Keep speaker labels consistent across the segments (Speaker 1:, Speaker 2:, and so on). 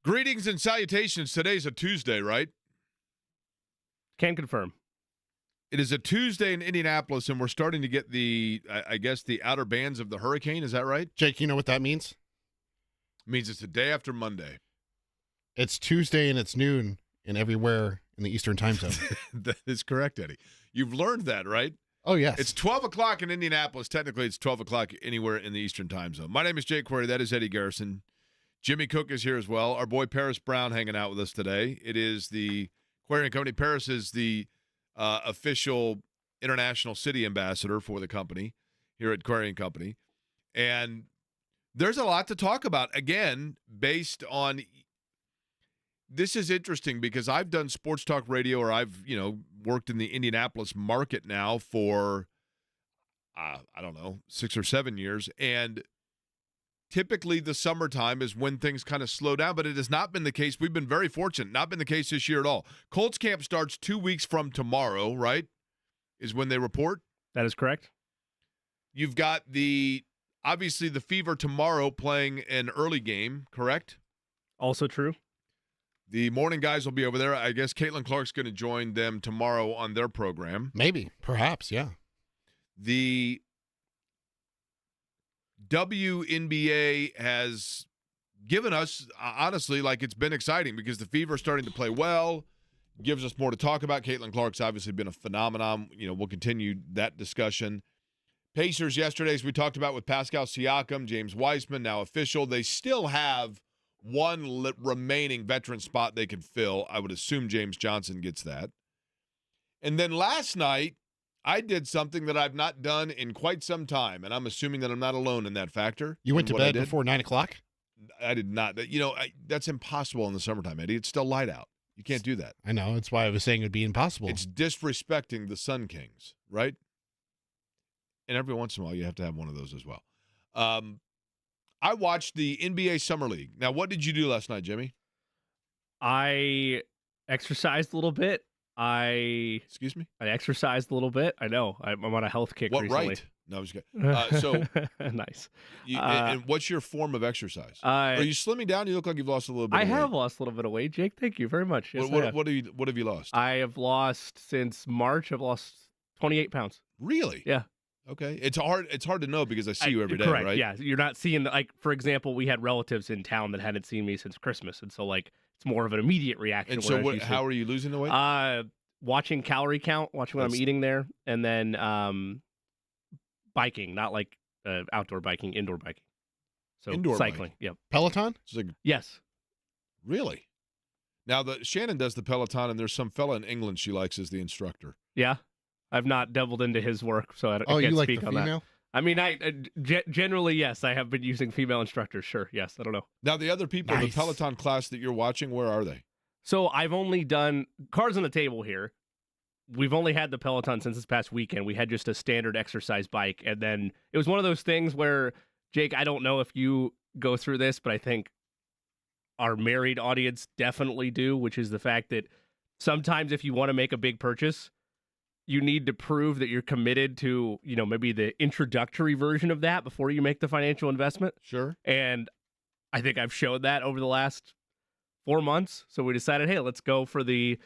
Speaker 1: Greetings and salutations. Today's a Tuesday, right?
Speaker 2: Can confirm.
Speaker 1: It is a Tuesday in Indianapolis, and we're starting to get the outer bands of the hurricane. Is that right?
Speaker 3: Jake, you know what that means?
Speaker 1: It means it's the day after Monday.
Speaker 3: It's Tuesday and it's noon and everywhere in the Eastern time zone.
Speaker 1: That is correct, Eddie. You've learned that, right?
Speaker 3: Oh, yes.
Speaker 1: It's 12 o'clock in Indianapolis. Technically, it's 12 o'clock anywhere in the Eastern time zone. My name is Jake Query. That is Eddie Garrison. Jimmy Cook is here as well. Our boy Paris Brown hanging out with us today. It is the Query & Company. Paris is the official international city ambassador for the company here at Query & Company. And there's a lot to talk about, again, based on – this is interesting because I've done sports talk radio, or I've, worked in the Indianapolis market now for, 6 or 7 years. And typically the summertime is when things kind of slow down, but it has not been the case. We've been very fortunate. Not been the case this year at all. Colts camp starts 2 weeks from tomorrow, right, is when they report?
Speaker 2: That is correct.
Speaker 1: You've got obviously the Fever tomorrow playing an early game, correct?
Speaker 2: Also true.
Speaker 1: The morning guys will be over there. I guess Caitlin Clark's going to join them tomorrow on their program.
Speaker 3: Maybe. Perhaps, yeah.
Speaker 1: The WNBA has given us, honestly, it's been exciting because the Fever are starting to play well, gives us more to talk about. Caitlin Clark's obviously been a phenomenon. We'll continue that discussion. Pacers yesterday, as we talked about with Pascal Siakam, James Wiseman, now official. They still have one remaining veteran spot they can fill. I would assume James Johnson gets that. And then last night, I did something that I've not done in quite some time, and I'm assuming that I'm not alone in that factor.
Speaker 3: You went to bed before 9 o'clock?
Speaker 1: I did not. That's impossible in the summertime, Eddie. It's still light out. You can't do that.
Speaker 3: I know. That's why I was saying it would be impossible.
Speaker 1: It's disrespecting the Sun Kings, right? And every once in a while, you have to have one of those as well. I watched the NBA Summer League. Now, what did you do last night, Jimmy?
Speaker 2: I exercised a little bit.
Speaker 1: Excuse me?
Speaker 2: I exercised a little bit. I know. I'm on a health kick recently.
Speaker 1: Right? No, I was good.
Speaker 2: Nice.
Speaker 1: And what's your form of exercise? Are you slimming down? You look like you've lost a little bit of weight.
Speaker 2: I have lost a little bit of weight, Jake. Thank you very much. Yes,
Speaker 1: what have you lost?
Speaker 2: I have lost since March. I've lost 28 pounds.
Speaker 1: Really?
Speaker 2: Yeah.
Speaker 1: Okay. It's hard to know because I see you every day,
Speaker 2: correct,
Speaker 1: right?
Speaker 2: Yeah. You're not seeing, for example, we had relatives in town that hadn't seen me since Christmas. And so, it's more of an immediate reaction.
Speaker 1: And so how are you losing the weight?
Speaker 2: Watching calorie count, watching what I'm eating there, and then biking, not outdoor biking, indoor biking. So
Speaker 1: indoor
Speaker 2: cycling.
Speaker 1: Bike.
Speaker 2: Yep.
Speaker 3: Peloton?
Speaker 2: Yes.
Speaker 1: Really? Now, Shannon does the Peloton, and there's some fella in England she likes as the instructor.
Speaker 2: Yeah. I've not delved into his work, so I can't
Speaker 3: you like
Speaker 2: speak
Speaker 3: the
Speaker 2: on
Speaker 3: female?
Speaker 2: that. I mean, generally, yes, I have been using female instructors. Sure, yes, I don't know.
Speaker 1: Now, the other people in the Peloton class that you're watching, where are they?
Speaker 2: So I've only done cards on the table here. We've only had the Peloton since this past weekend. We had just a standard exercise bike, and then it was one of those things where, Jake, I don't know if you go through this, but I think our married audience definitely do, which is the fact that sometimes if you want to make a big purchase, you need to prove that you're committed to, maybe the introductory version of that before you make the financial investment.
Speaker 1: Sure.
Speaker 2: And I think I've showed that over the last 4 months. So we decided, hey, let's go from the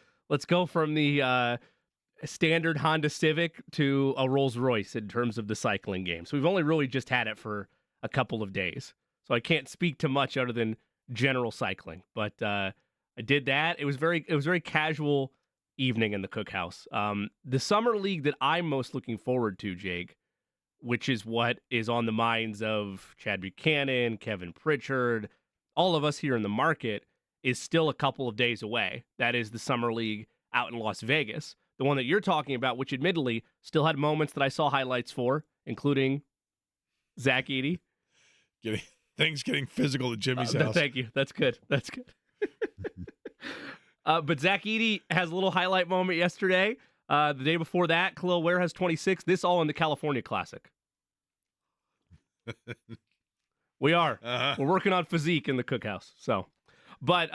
Speaker 2: standard Honda Civic to a Rolls Royce in terms of the cycling game. So we've only really just had it for a couple of days. So I can't speak to much other than general cycling. But I did that. It was very casual evening in the cookhouse. The summer league that I'm most looking forward to, Jake, which is what is on the minds of Chad Buchanan, Kevin Pritchard, all of us here in the market, is still a couple of days away. That is the summer league out in Las Vegas. The one that you're talking about, which admittedly still had moments that I saw highlights for, including Zach Edey.
Speaker 1: Things getting physical at Jimmy's house.
Speaker 2: Thank you. That's good. But Zach Edey has a little highlight moment yesterday. The day before that, Khalil Ware has 26. This all in the California Classic. We are.
Speaker 1: Uh-huh.
Speaker 2: We're working on physique in the cookhouse. But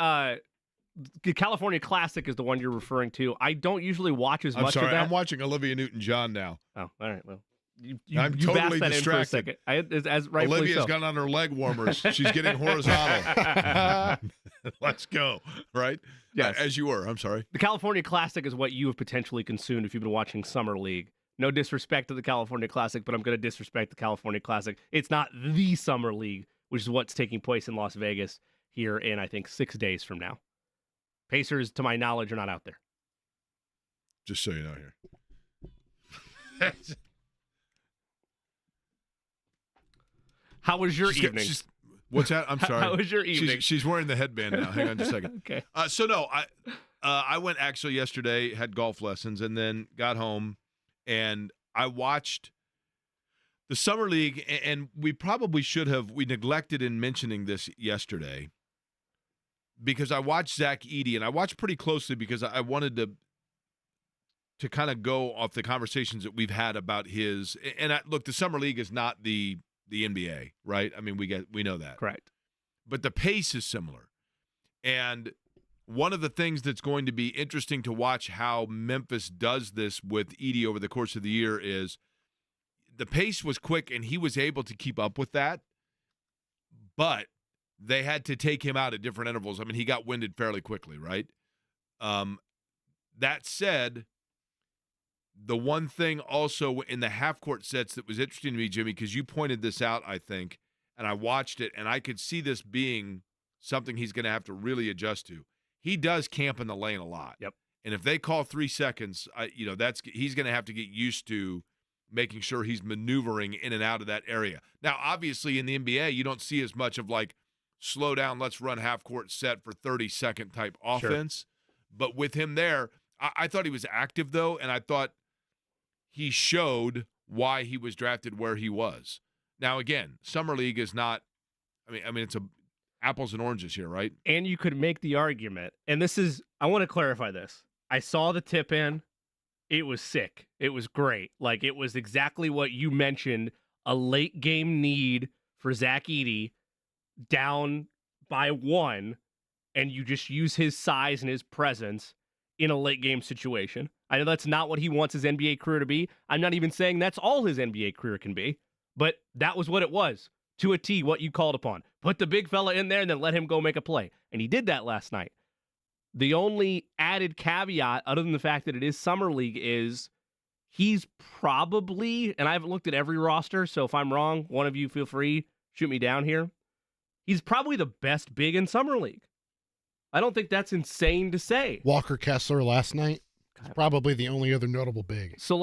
Speaker 2: the California Classic is the one you're referring to. I don't usually watch as much of that.
Speaker 1: I'm watching Olivia Newton-John now.
Speaker 2: Oh, all right. Well,
Speaker 1: I'm
Speaker 2: you
Speaker 1: totally
Speaker 2: basked that
Speaker 1: distracted.
Speaker 2: in for a second. As rightfully
Speaker 1: Olivia's
Speaker 2: so.
Speaker 1: got on her leg warmers. She's getting horizontal. Let's go. Right?
Speaker 2: Yes.
Speaker 1: As you were. I'm sorry.
Speaker 2: The California Classic is what you have potentially consumed if you've been watching Summer League. No disrespect to the California Classic, but I'm going to disrespect the California Classic. It's not the Summer League, which is what's taking place in Las Vegas here in, I think, 6 days from now. Pacers, to my knowledge, are not out there.
Speaker 1: Just so you know here.
Speaker 2: How was your evening?
Speaker 1: What's that? I'm sorry.
Speaker 2: How was your evening?
Speaker 1: She's wearing the headband now. Hang on just a second.
Speaker 2: Okay.
Speaker 1: I went actually yesterday, had golf lessons, and then got home, and I watched the Summer League, and we probably should have, we neglected in mentioning this yesterday, because I watched Zach Edey, and I watched pretty closely because I wanted to kind of go off the conversations that we've had about his, and look, the Summer League is not the NBA, right? I mean, we know that.
Speaker 2: Correct.
Speaker 1: But the pace is similar. And one of the things that's going to be interesting to watch how Memphis does this with Edey over the course of the year is the pace was quick and he was able to keep up with that, but they had to take him out at different intervals. I mean, he got winded fairly quickly, right? That said, the one thing also in the half-court sets that was interesting to me, Jimmy, because you pointed this out, I think, and I watched it, and I could see this being something he's going to have to really adjust to. He does camp in the lane a lot.
Speaker 2: Yep.
Speaker 1: And if they call 3 seconds, he's going to have to get used to making sure he's maneuvering in and out of that area. Now, obviously, in the NBA, you don't see as much of like, slow down, let's run half-court set for 30-second type offense. Sure. But with him there, I thought he was active, though, and I thought he showed why he was drafted where he was. Now, again, Summer League is not – I mean, it's apples and oranges here, right?
Speaker 2: And you could make the argument, and this is – I want to clarify this. I saw the tip in. It was sick. It was great. Like, it was exactly what you mentioned, a late-game need for Zach Edey down by 1, and you just use his size and his presence in a late-game situation. I know that's not what he wants his NBA career to be. I'm not even saying that's all his NBA career can be, but that was what it was, to a T, what you called upon. Put the big fella in there and then let him go make a play. And he did that last night. The only added caveat, other than the fact that it is Summer League, is he's probably, and I haven't looked at every roster, so if I'm wrong, one of you feel free, shoot me down here. He's probably the best big in Summer League. I don't think that's insane to say.
Speaker 3: Walker Kessler last night is probably the only other notable big.
Speaker 2: So,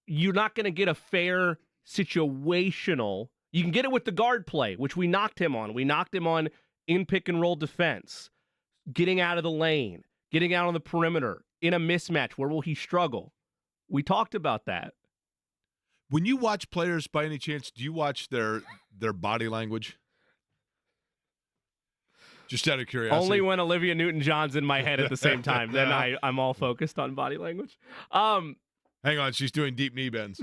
Speaker 2: you're not going to get a fair situational. You can get it with the guard play, which we knocked him on. We knocked him on in pick-and-roll defense, getting out of the lane, getting out on the perimeter, in a mismatch. Where will he struggle? We talked about that.
Speaker 1: When you watch players, by any chance, do you watch their body language? Just out of curiosity.
Speaker 2: Only when Olivia Newton-John's in my head at the same time. Then I'm all focused on body language.
Speaker 1: Hang on, she's doing deep knee bends.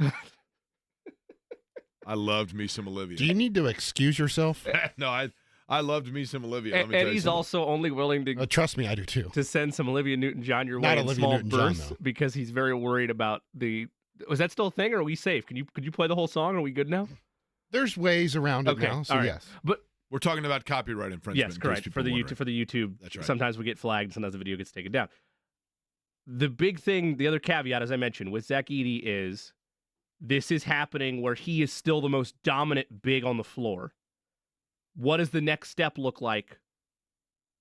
Speaker 1: I loved me some Olivia.
Speaker 3: Do you need to excuse yourself?
Speaker 1: No, I loved me some Olivia. Let me
Speaker 2: and
Speaker 1: tell you
Speaker 2: he's
Speaker 1: something.
Speaker 2: also only willing to
Speaker 3: trust me, I do too.
Speaker 2: To send some Olivia Newton-John your way
Speaker 3: Not
Speaker 2: in
Speaker 3: Olivia
Speaker 2: small
Speaker 3: Newton-John,
Speaker 2: bursts
Speaker 3: though.
Speaker 2: because he's very worried about the. Was that still a thing, or are we safe? Could you play the whole song? Are we good now?
Speaker 3: There's ways around it now, so
Speaker 2: all right.
Speaker 3: yes.
Speaker 2: But
Speaker 1: we're talking about copyright infringement.
Speaker 2: yes, correct. For the YouTube,
Speaker 1: That's right.
Speaker 2: Sometimes we get flagged. Sometimes the video gets taken down. The big thing, the other caveat, as I mentioned, with Zach Edey is this is happening where he is still the most dominant big on the floor. What does the next step look like,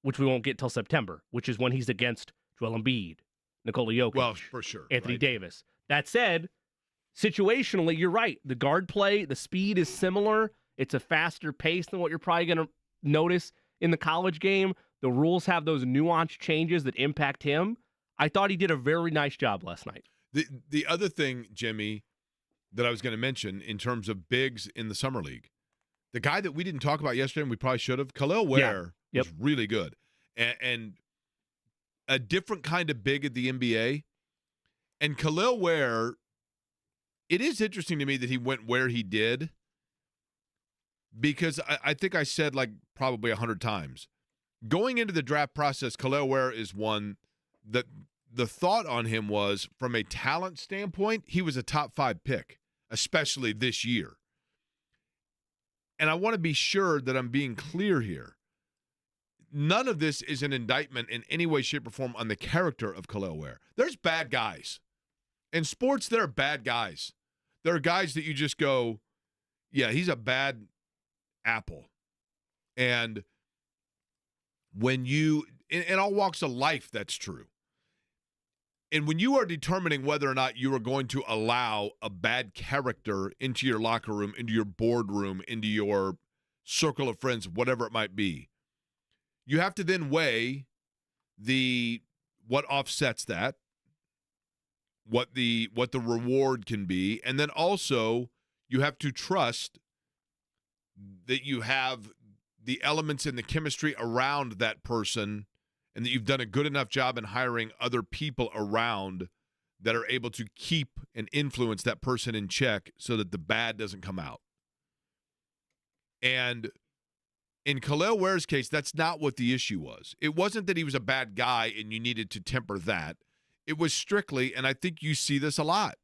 Speaker 2: which we won't get till September, which is when he's against Joel Embiid, Nikola Jokic,
Speaker 1: Well, for sure.
Speaker 2: Anthony
Speaker 1: right?
Speaker 2: Davis. That said, situationally, you're right. The guard play, the speed is similar. It's a faster pace than what you're probably going to notice in the college game. The rules have those nuanced changes that impact him. I thought he did a very nice job last night.
Speaker 1: The other thing, Jimmy, that I was going to mention in terms of bigs in the Summer League, the guy that we didn't talk about yesterday and we probably should have, Khalil Ware, was really good. And a different kind of big at the NBA. And Khalil Ware, it is interesting to me that he went where he did, because I think I said probably 100 times, going into the draft process, Khalil Ware is one that the thought on him was, from a talent standpoint, he was a top 5 pick. especially this year. And I want to be sure that I'm being clear here. None of this is an indictment in any way, shape, or form on the character of Khalil Ware. There's bad guys. In sports, there are bad guys. There are guys that you just go, yeah, he's a bad apple. And when you, in all walks of life, that's true. And when you are determining whether or not you are going to allow a bad character into your locker room, into your boardroom, into your circle of friends, whatever it might be, you have to then weigh what offsets that, what the reward can be, and then also you have to trust that you have the elements and the chemistry around that person, and that you've done a good enough job in hiring other people around that are able to keep and influence that person in check so that the bad doesn't come out. And in Khalil Ware's case, that's not what the issue was. It wasn't that he was a bad guy and you needed to temper that. It was strictly, and I think you see this a lot,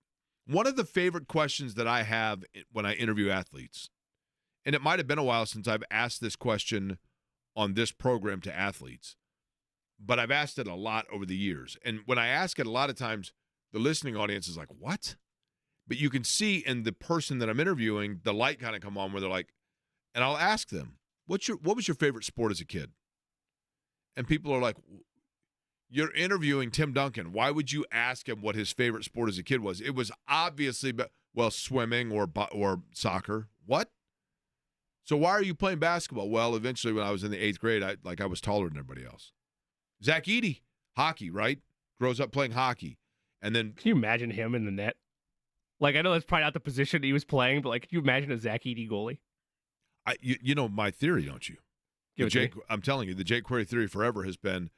Speaker 1: one of the favorite questions that I have when I interview athletes, and it might have been a while since I've asked this question on this program to athletes, but I've asked it a lot over the years. And when I ask it, a lot of times the listening audience is like, what? But you can see in the person that I'm interviewing, the light kind of come on where they're like, and I'll ask them, what was your favorite sport as a kid? And people are like, you're interviewing Tim Duncan. Why would you ask him what his favorite sport as a kid was? It was obviously, swimming or soccer. What? So why are you playing basketball? Well, eventually when I was in the 8th grade, I was taller than everybody else. Zach Edey, hockey, right? Grows up playing hockey. And then
Speaker 2: can you imagine him in the net? Like, I know that's probably not the position he was playing, but like, can you imagine a Zach Edey goalie?
Speaker 1: You know my theory, don't you? I'm telling you, the Jake Query theory forever has been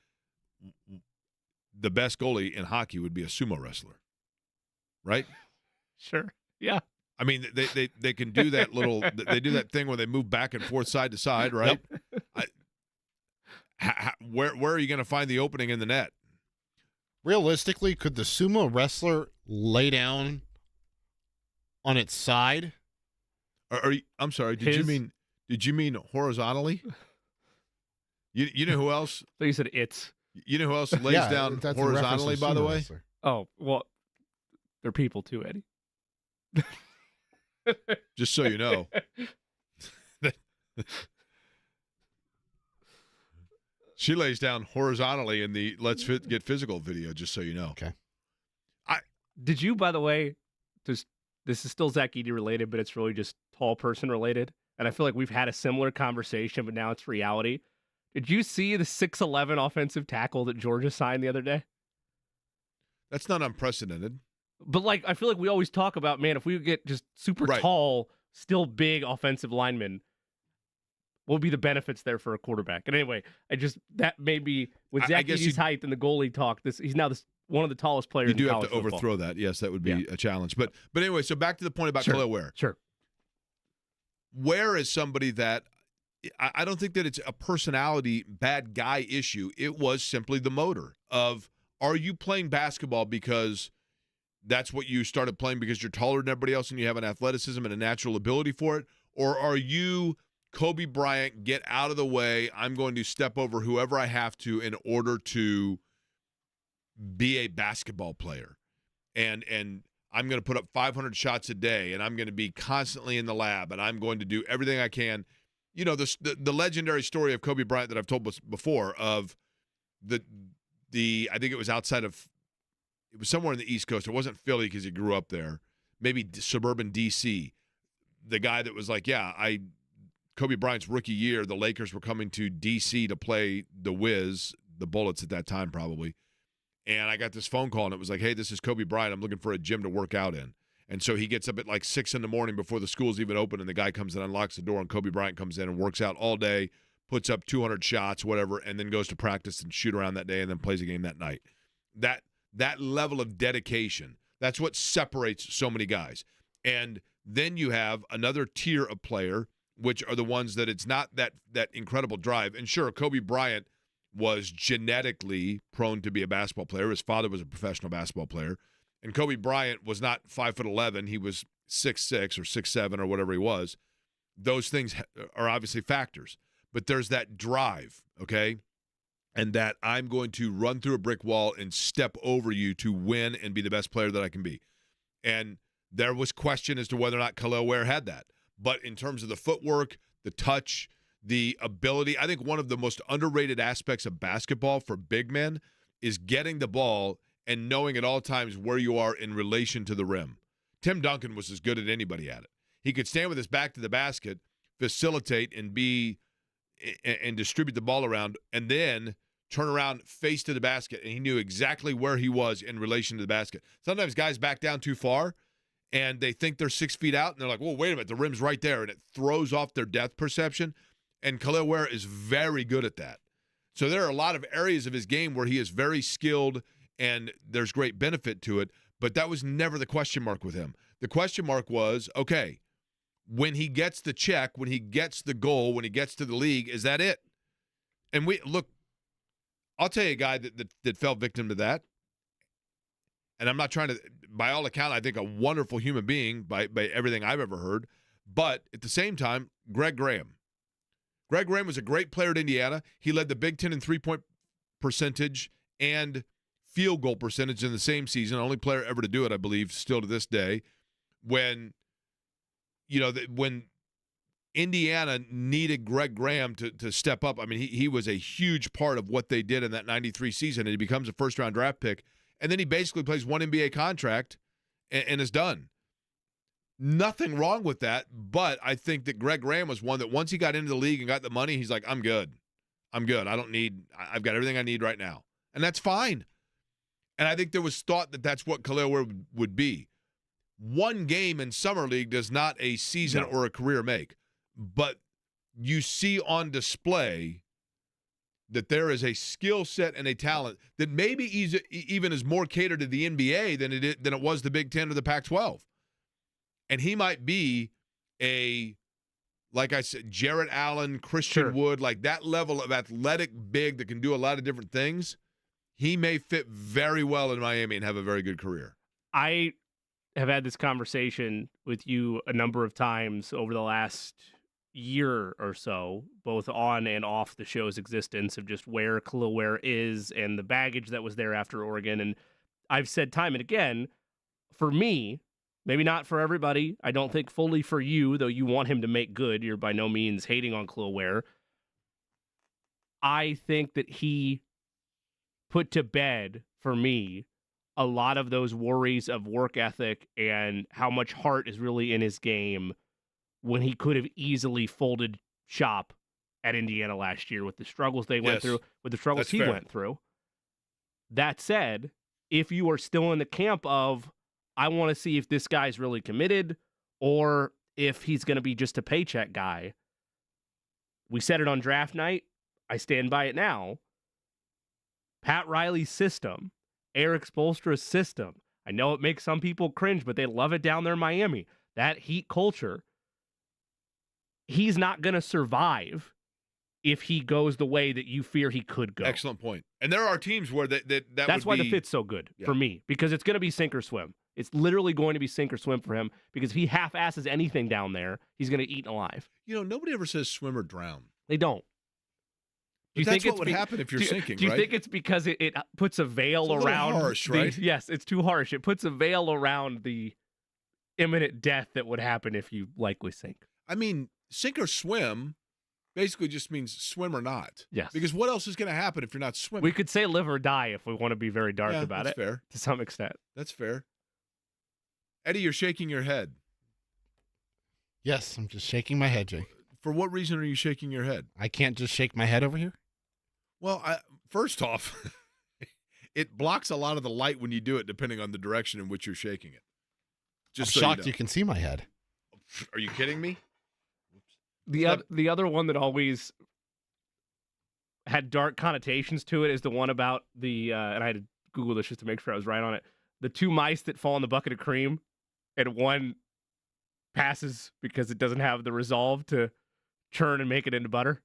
Speaker 1: the best goalie in hockey would be a sumo wrestler, right?
Speaker 2: Sure, yeah.
Speaker 1: I mean, they can do that they do that thing where they move back and forth side to side, right? Yep. Where are you going to find the opening in the net?
Speaker 3: Realistically, could the sumo wrestler lay down on its side?
Speaker 1: I'm sorry. Did you mean horizontally? You know who else?
Speaker 2: So you said it's.
Speaker 1: You know who else lays down horizontally? By the way.
Speaker 3: Wrestler.
Speaker 2: Oh well, they're people too, Eddie.
Speaker 1: Just so you know. She lays down horizontally in the Let's Get Physical video, just so you know.
Speaker 3: Okay.
Speaker 2: Did you, by the way, this is still Zach Edey related, but it's really just tall person related. And I feel like we've had a similar conversation, but now it's reality. Did you see the 6'11" offensive tackle that Georgia signed the other day?
Speaker 1: That's not unprecedented.
Speaker 2: But like, I feel like we always talk about, man, if we get just super tall, still big offensive linemen, what would be the benefits there for a quarterback? And anyway, that made me, with Zach Edey's height and the goalie talk, he's now one of the tallest players in college football. You do have to
Speaker 1: overthrow that. Yes, that would be a challenge. But anyway, so back to the point about Khalil Ware.
Speaker 2: Sure.
Speaker 1: Ware is somebody that I don't think that it's a personality bad guy issue. It was simply the motor of, are you playing basketball because that's what you started playing because you're taller than everybody else and you have an athleticism and a natural ability for it? Or are you Kobe Bryant, get out of the way, I'm going to step over whoever I have to in order to be a basketball player. And I'm going to put up 500 shots a day, and I'm going to be constantly in the lab, and I'm going to do everything I can. You know, the legendary story of Kobe Bryant that I've told before of I think it was it was somewhere in the East Coast. It wasn't Philly because he grew up there. Maybe suburban D.C. The guy that was like, Kobe Bryant's rookie year, the Lakers were coming to D.C. to play the Wiz, the Bullets at that time probably. And I got this phone call, and it was like, hey, this is Kobe Bryant. I'm looking for a gym to work out in. And so he gets up at like 6 a.m. before the school's even open, and the guy comes and unlocks the door, and Kobe Bryant comes in and works out all day, puts up 200 shots, whatever, and then goes to practice and shoot around that day and then plays a game that night. That level of dedication, that's what separates so many guys. And then you have another tier of player, which are the ones that it's not that incredible drive. And sure, Kobe Bryant was genetically prone to be a basketball player. His father was a professional basketball player. And Kobe Bryant was not 5'11". He was 6'6" or 6'7" or whatever he was, those things are obviously factors. But there's that drive, okay? And that I'm going to run through a brick wall and step over you to win and be the best player that I can be. And there was question as to whether or not Khalil Ware had that. But in terms of the footwork, the touch, the ability, I think one of the most underrated aspects of basketball for big men is getting the ball and knowing at all times where you are in relation to the rim. Tim Duncan was as good as anybody at it. He could stand with his back to the basket, facilitate, and distribute the ball around, and then turn around, face to the basket, and he knew exactly where he was in relation to the basket. Sometimes guys back down too far, and they think they're 6 feet out, and they're like, well, wait a minute, the rim's right there, and it throws off their depth perception, and Khalil Ware is very good at that. So there are a lot of areas of his game where he is very skilled, and there's great benefit to it, but that was never the question mark with him. The question mark was, okay, when he gets the check, when he gets the goal, when he gets to the league, is that it? And I'll tell you a guy that fell victim to that. And I'm not trying to, by all accounts, I think a wonderful human being by everything I've ever heard. But at the same time, Greg Graham. Greg Graham was a great player at Indiana. He led the Big Ten in three-point percentage and field goal percentage in the same season. Only player ever to do it, I believe, still to this day. When Indiana needed Greg Graham to step up, I mean, he was a huge part of what they did in that 93 season, and he becomes a first-round draft pick. And then he basically plays one NBA contract and is done. Nothing wrong with that, but I think that Greg Graham was one that once he got into the league and got the money, he's like, I'm good. I've got everything I need right now. And that's fine. And I think there was thought that that's what Khalil Ware would be. One game in Summer League does not a season or a career make. But you see on display that there is a skill set and a talent that maybe even is more catered to the NBA than it was the Big Ten or the Pac-12. And he might be like I said, Jarrett Allen, Christian Wood, like that level of athletic big that can do a lot of different things. He may fit very well in Miami and have a very good career.
Speaker 2: I have had this conversation with you a number of times over the last year or so, both on and off the show's existence, of just where Khalil Ware is and the baggage that was there after Oregon. And I've said time and again, for me, maybe not for everybody, I don't think fully for you, though you want him to make good. You're by no means hating on Khalil Ware. I think that he put to bed, for me, a lot of those worries of work ethic and how much heart is really in his game when he could have easily folded shop at Indiana last year with the struggles they went through, with the struggles he went through. That said, if you are still in the camp of, I want to see if this guy's really committed or if he's going to be just a paycheck guy, we said it on draft night. I stand by it now. Pat Riley's system, Eric Spoelstra's system. I know it makes some people cringe, but they love it down there in Miami. That Heat culture. He's not going to survive if he goes the way that you fear he could go.
Speaker 1: Excellent point. And there are teams where
Speaker 2: that's why the fit's so good for me, because it's going to be sink or swim. It's literally going to be sink or swim for him, because if he half-asses anything down there, he's going to eat alive.
Speaker 1: Nobody ever says swim or drown.
Speaker 2: They don't.
Speaker 1: That's what would happen if you're sinking, right?
Speaker 2: Do you think it's because it puts a veil around?
Speaker 1: Harsh, right?
Speaker 2: Yes, it's too harsh. It puts a veil around the imminent death that would happen if you likely sink.
Speaker 1: I mean, sink or swim basically just means swim or not.
Speaker 2: Yes.
Speaker 1: Because what else is going to happen if you're not swimming?
Speaker 2: We could say live or die if we want to be very dark about it.
Speaker 1: That's fair.
Speaker 2: To some extent.
Speaker 1: That's fair. Eddie, you're shaking your head.
Speaker 3: Yes, I'm just shaking my head, Jay.
Speaker 1: For what reason are you shaking your head?
Speaker 3: I can't just shake my head over here?
Speaker 1: Well, first off, it blocks a lot of the light when you do it, depending on the direction in which you're shaking it.
Speaker 3: I'm shocked you can see my head.
Speaker 1: Are you kidding me?
Speaker 2: The other one that always had dark connotations to it is the one about the and I had to Google this just to make sure I was right on it. The two mice that fall in the bucket of cream, and one passes because it doesn't have the resolve to churn and make it into butter.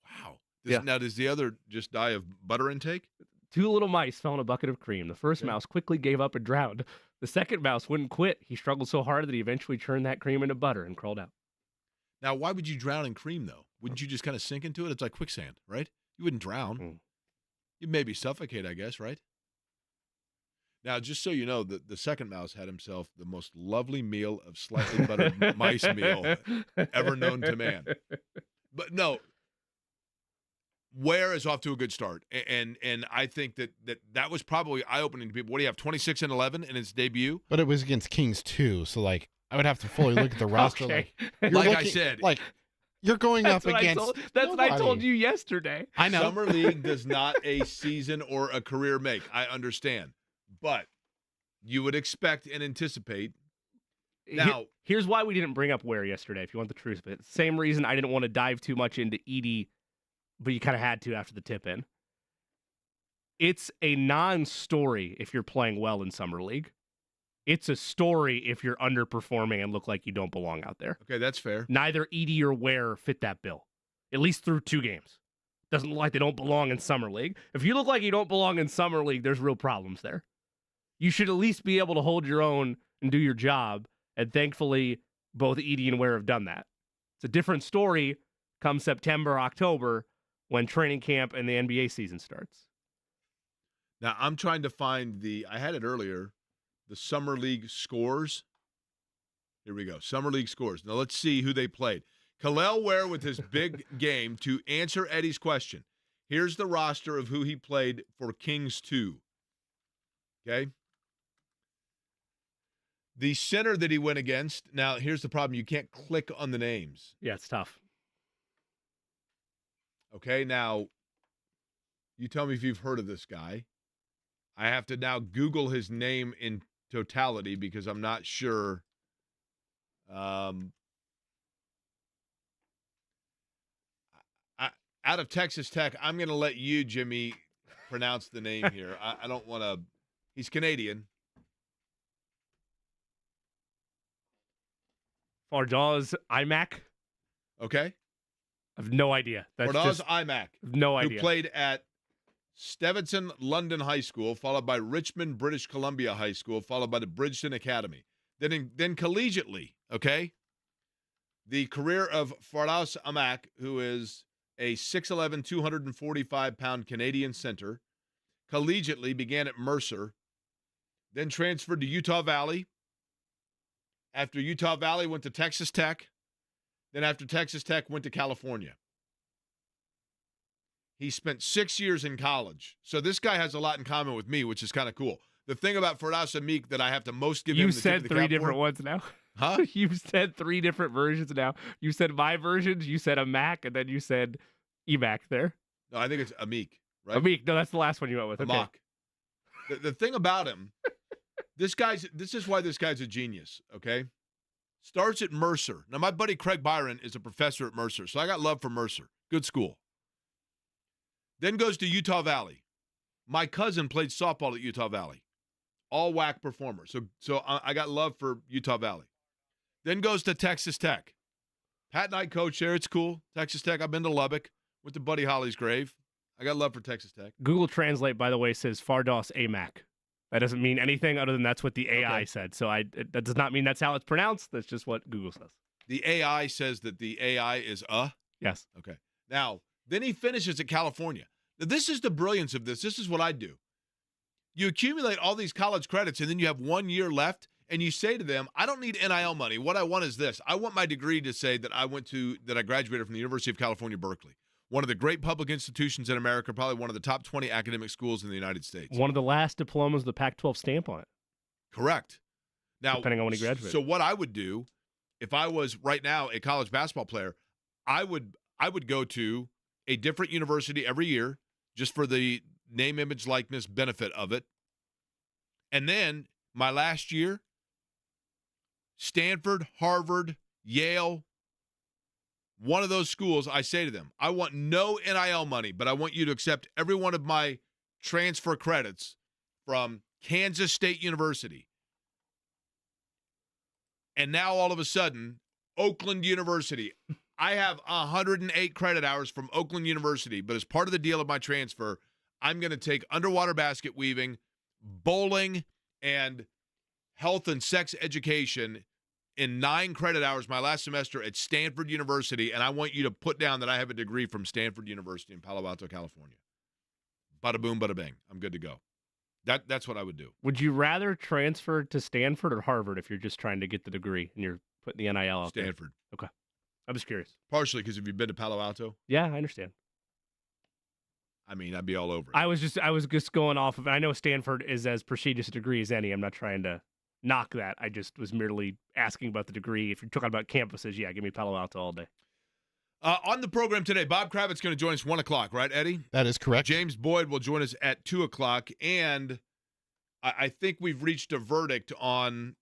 Speaker 1: Wow. Now, does the other just die of butter intake?
Speaker 2: Two little mice fell in a bucket of cream. The first mouse quickly gave up and drowned. The second mouse wouldn't quit. He struggled so hard that he eventually turned that cream into butter and crawled out.
Speaker 1: Now, why would you drown in cream, though? Wouldn't you just kind of sink into it? It's like quicksand, right? You wouldn't drown. You'd maybe suffocate, I guess, right? Now, just so you know, the second mouse had himself the most lovely meal of slightly buttered mice meal ever known to man. But no, Ware is off to a good start, and I think that was probably eye-opening to people. What do you have, 26-11 in its debut?
Speaker 3: But it was against Kings too, so like I would have to fully look at the roster.
Speaker 2: Okay.
Speaker 1: I said,
Speaker 3: like you're going up against.
Speaker 2: That's what I told you yesterday.
Speaker 3: I know.
Speaker 1: Summer League does not a season or a career make. I understand, but you would expect and anticipate. Now,
Speaker 2: here's why we didn't bring up Ware yesterday, if you want the truth of it. Same reason I didn't want to dive too much into Edey, but you kind of had to after the tip-in. It's a non-story if you're playing well in Summer League. It's a story if you're underperforming and look like you don't belong out there.
Speaker 1: Okay, that's fair.
Speaker 2: Neither Edey or Ware fit that bill, at least through 2 games. Doesn't look like they don't belong in Summer League. If you look like you don't belong in Summer League, there's real problems there. You should at least be able to hold your own and do your job, and thankfully, both Edey and Ware have done that. It's a different story come September, October, when training camp and the NBA season starts.
Speaker 1: Now, I'm trying to find I had it earlier, the Summer League scores. Here we go, Summer League scores. Now, let's see who they played. Kel'el Ware with his big game to answer Eddie's question. Here's the roster of who he played for Kings 2. Okay? The center that he went against, now here's the problem. You can't click on the names.
Speaker 2: Yeah, it's tough.
Speaker 1: Okay, now you tell me if you've heard of this guy. I have to now Google his name in totality because I'm not sure. Out of Texas Tech, I'm going to let you, Jimmy, pronounce the name here. I don't want to. He's Canadian.
Speaker 2: Fardaz Imac.
Speaker 1: Okay.
Speaker 2: I have no idea. That's
Speaker 1: Fardaz
Speaker 2: just
Speaker 1: Imac.
Speaker 2: no idea.
Speaker 1: Who played at Stevenson London High School, followed by Richmond British Columbia High School, followed by the Bridgeton Academy. Then collegiately, okay, the career of Fardaz Imac, who is a 6'11", 245-pound Canadian center, collegiately began at Mercer, then transferred to Utah Valley. After Utah Valley, went to Texas Tech. Then after Texas Tech, went to California. He spent 6 years in college. So this guy has a lot in common with me, which is kind of cool. The thing about Fardaz Imac that I have to most give him
Speaker 2: You
Speaker 1: the
Speaker 2: said
Speaker 1: tip of the
Speaker 2: 3
Speaker 1: cap
Speaker 2: different
Speaker 1: for,
Speaker 2: ones now.
Speaker 1: Huh?
Speaker 2: You've said 3 different versions now. You said my versions, you said Imac, and then you said Emac there.
Speaker 1: No, I think it's Amik, right?
Speaker 2: Amik. No, that's the last one you went with. Okay.
Speaker 1: Amok. The thing about him, this is why this guy's a genius, okay? Starts at Mercer. Now, my buddy Craig Byron is a professor at Mercer, so I got love for Mercer. Good school. Then goes to Utah Valley. My cousin played softball at Utah Valley. All WAC performer. So I got love for Utah Valley. Then goes to Texas Tech. Pat and I coach there. It's cool. Texas Tech. I've been to Lubbock. Went to Buddy Holly's grave. I got love for Texas Tech.
Speaker 2: Google Translate, by the way, says Fardaz Amac. That doesn't mean anything other than that's what the AI said. So that does not mean that's how it's pronounced. That's just what Google says.
Speaker 1: The AI says that the AI is
Speaker 2: Yes.
Speaker 1: Okay. Now, then he finishes at California. Now, this is the brilliance of this. This is what I do. You accumulate all these college credits, and then you have 1 year left, and you say to them, I don't need NIL money. What I want is this. I want my degree to say that I graduated from the University of California, Berkeley. One of the great public institutions in America, probably one of the top 20 academic schools in the United States.
Speaker 2: One of the last diplomas with the Pac-12 stamp on it.
Speaker 1: Correct. Now,
Speaker 2: depending on when he graduated.
Speaker 1: So what I would do, if I was right now a college basketball player, I would go to a different university every year just for the name, image, likeness benefit of it. And then my last year, Stanford, Harvard, Yale, one of those schools, I say to them, I want no NIL money, but I want you to accept every one of my transfer credits from Kansas State University. And now all of a sudden, Oakland University, I have 108 credit hours from Oakland University, but as part of the deal of my transfer, I'm going to take underwater basket weaving, bowling, and health and sex education in 9 credit hours my last semester at Stanford University, and I want you to put down that I have a degree from Stanford University in Palo Alto, California. Bada boom, bada bang. I'm good to go. That's what I would do.
Speaker 2: Would you rather transfer to Stanford or Harvard if you're just trying to get the degree and you're putting the NIL out there?
Speaker 1: Stanford.
Speaker 2: Okay. I'm just curious.
Speaker 1: Partially because if you've been to Palo Alto,
Speaker 2: Yeah, I understand.
Speaker 1: I mean, I'd be all over it.
Speaker 2: I was just going off of, I know Stanford is as prestigious a degree as any. I'm not trying to knock that. I just was merely asking about the degree. If you're talking about campuses, yeah, give me Palo Alto all day.
Speaker 1: On the program today, Bob Kravitz going to join us 1 o'clock, right, Eddie?
Speaker 3: That is correct.
Speaker 1: James Boyd will join us at 2 o'clock, and I think we've reached a verdict on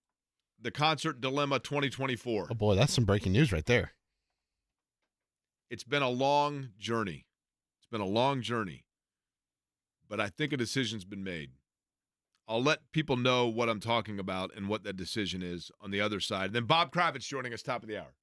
Speaker 1: the Concert Dilemma 2024.
Speaker 3: Oh, boy, that's some breaking news right there.
Speaker 1: It's been a long journey. But I think a decision's been made. I'll let people know what I'm talking about and what that decision is on the other side. And then Bob Kravitz joining us top of the hour.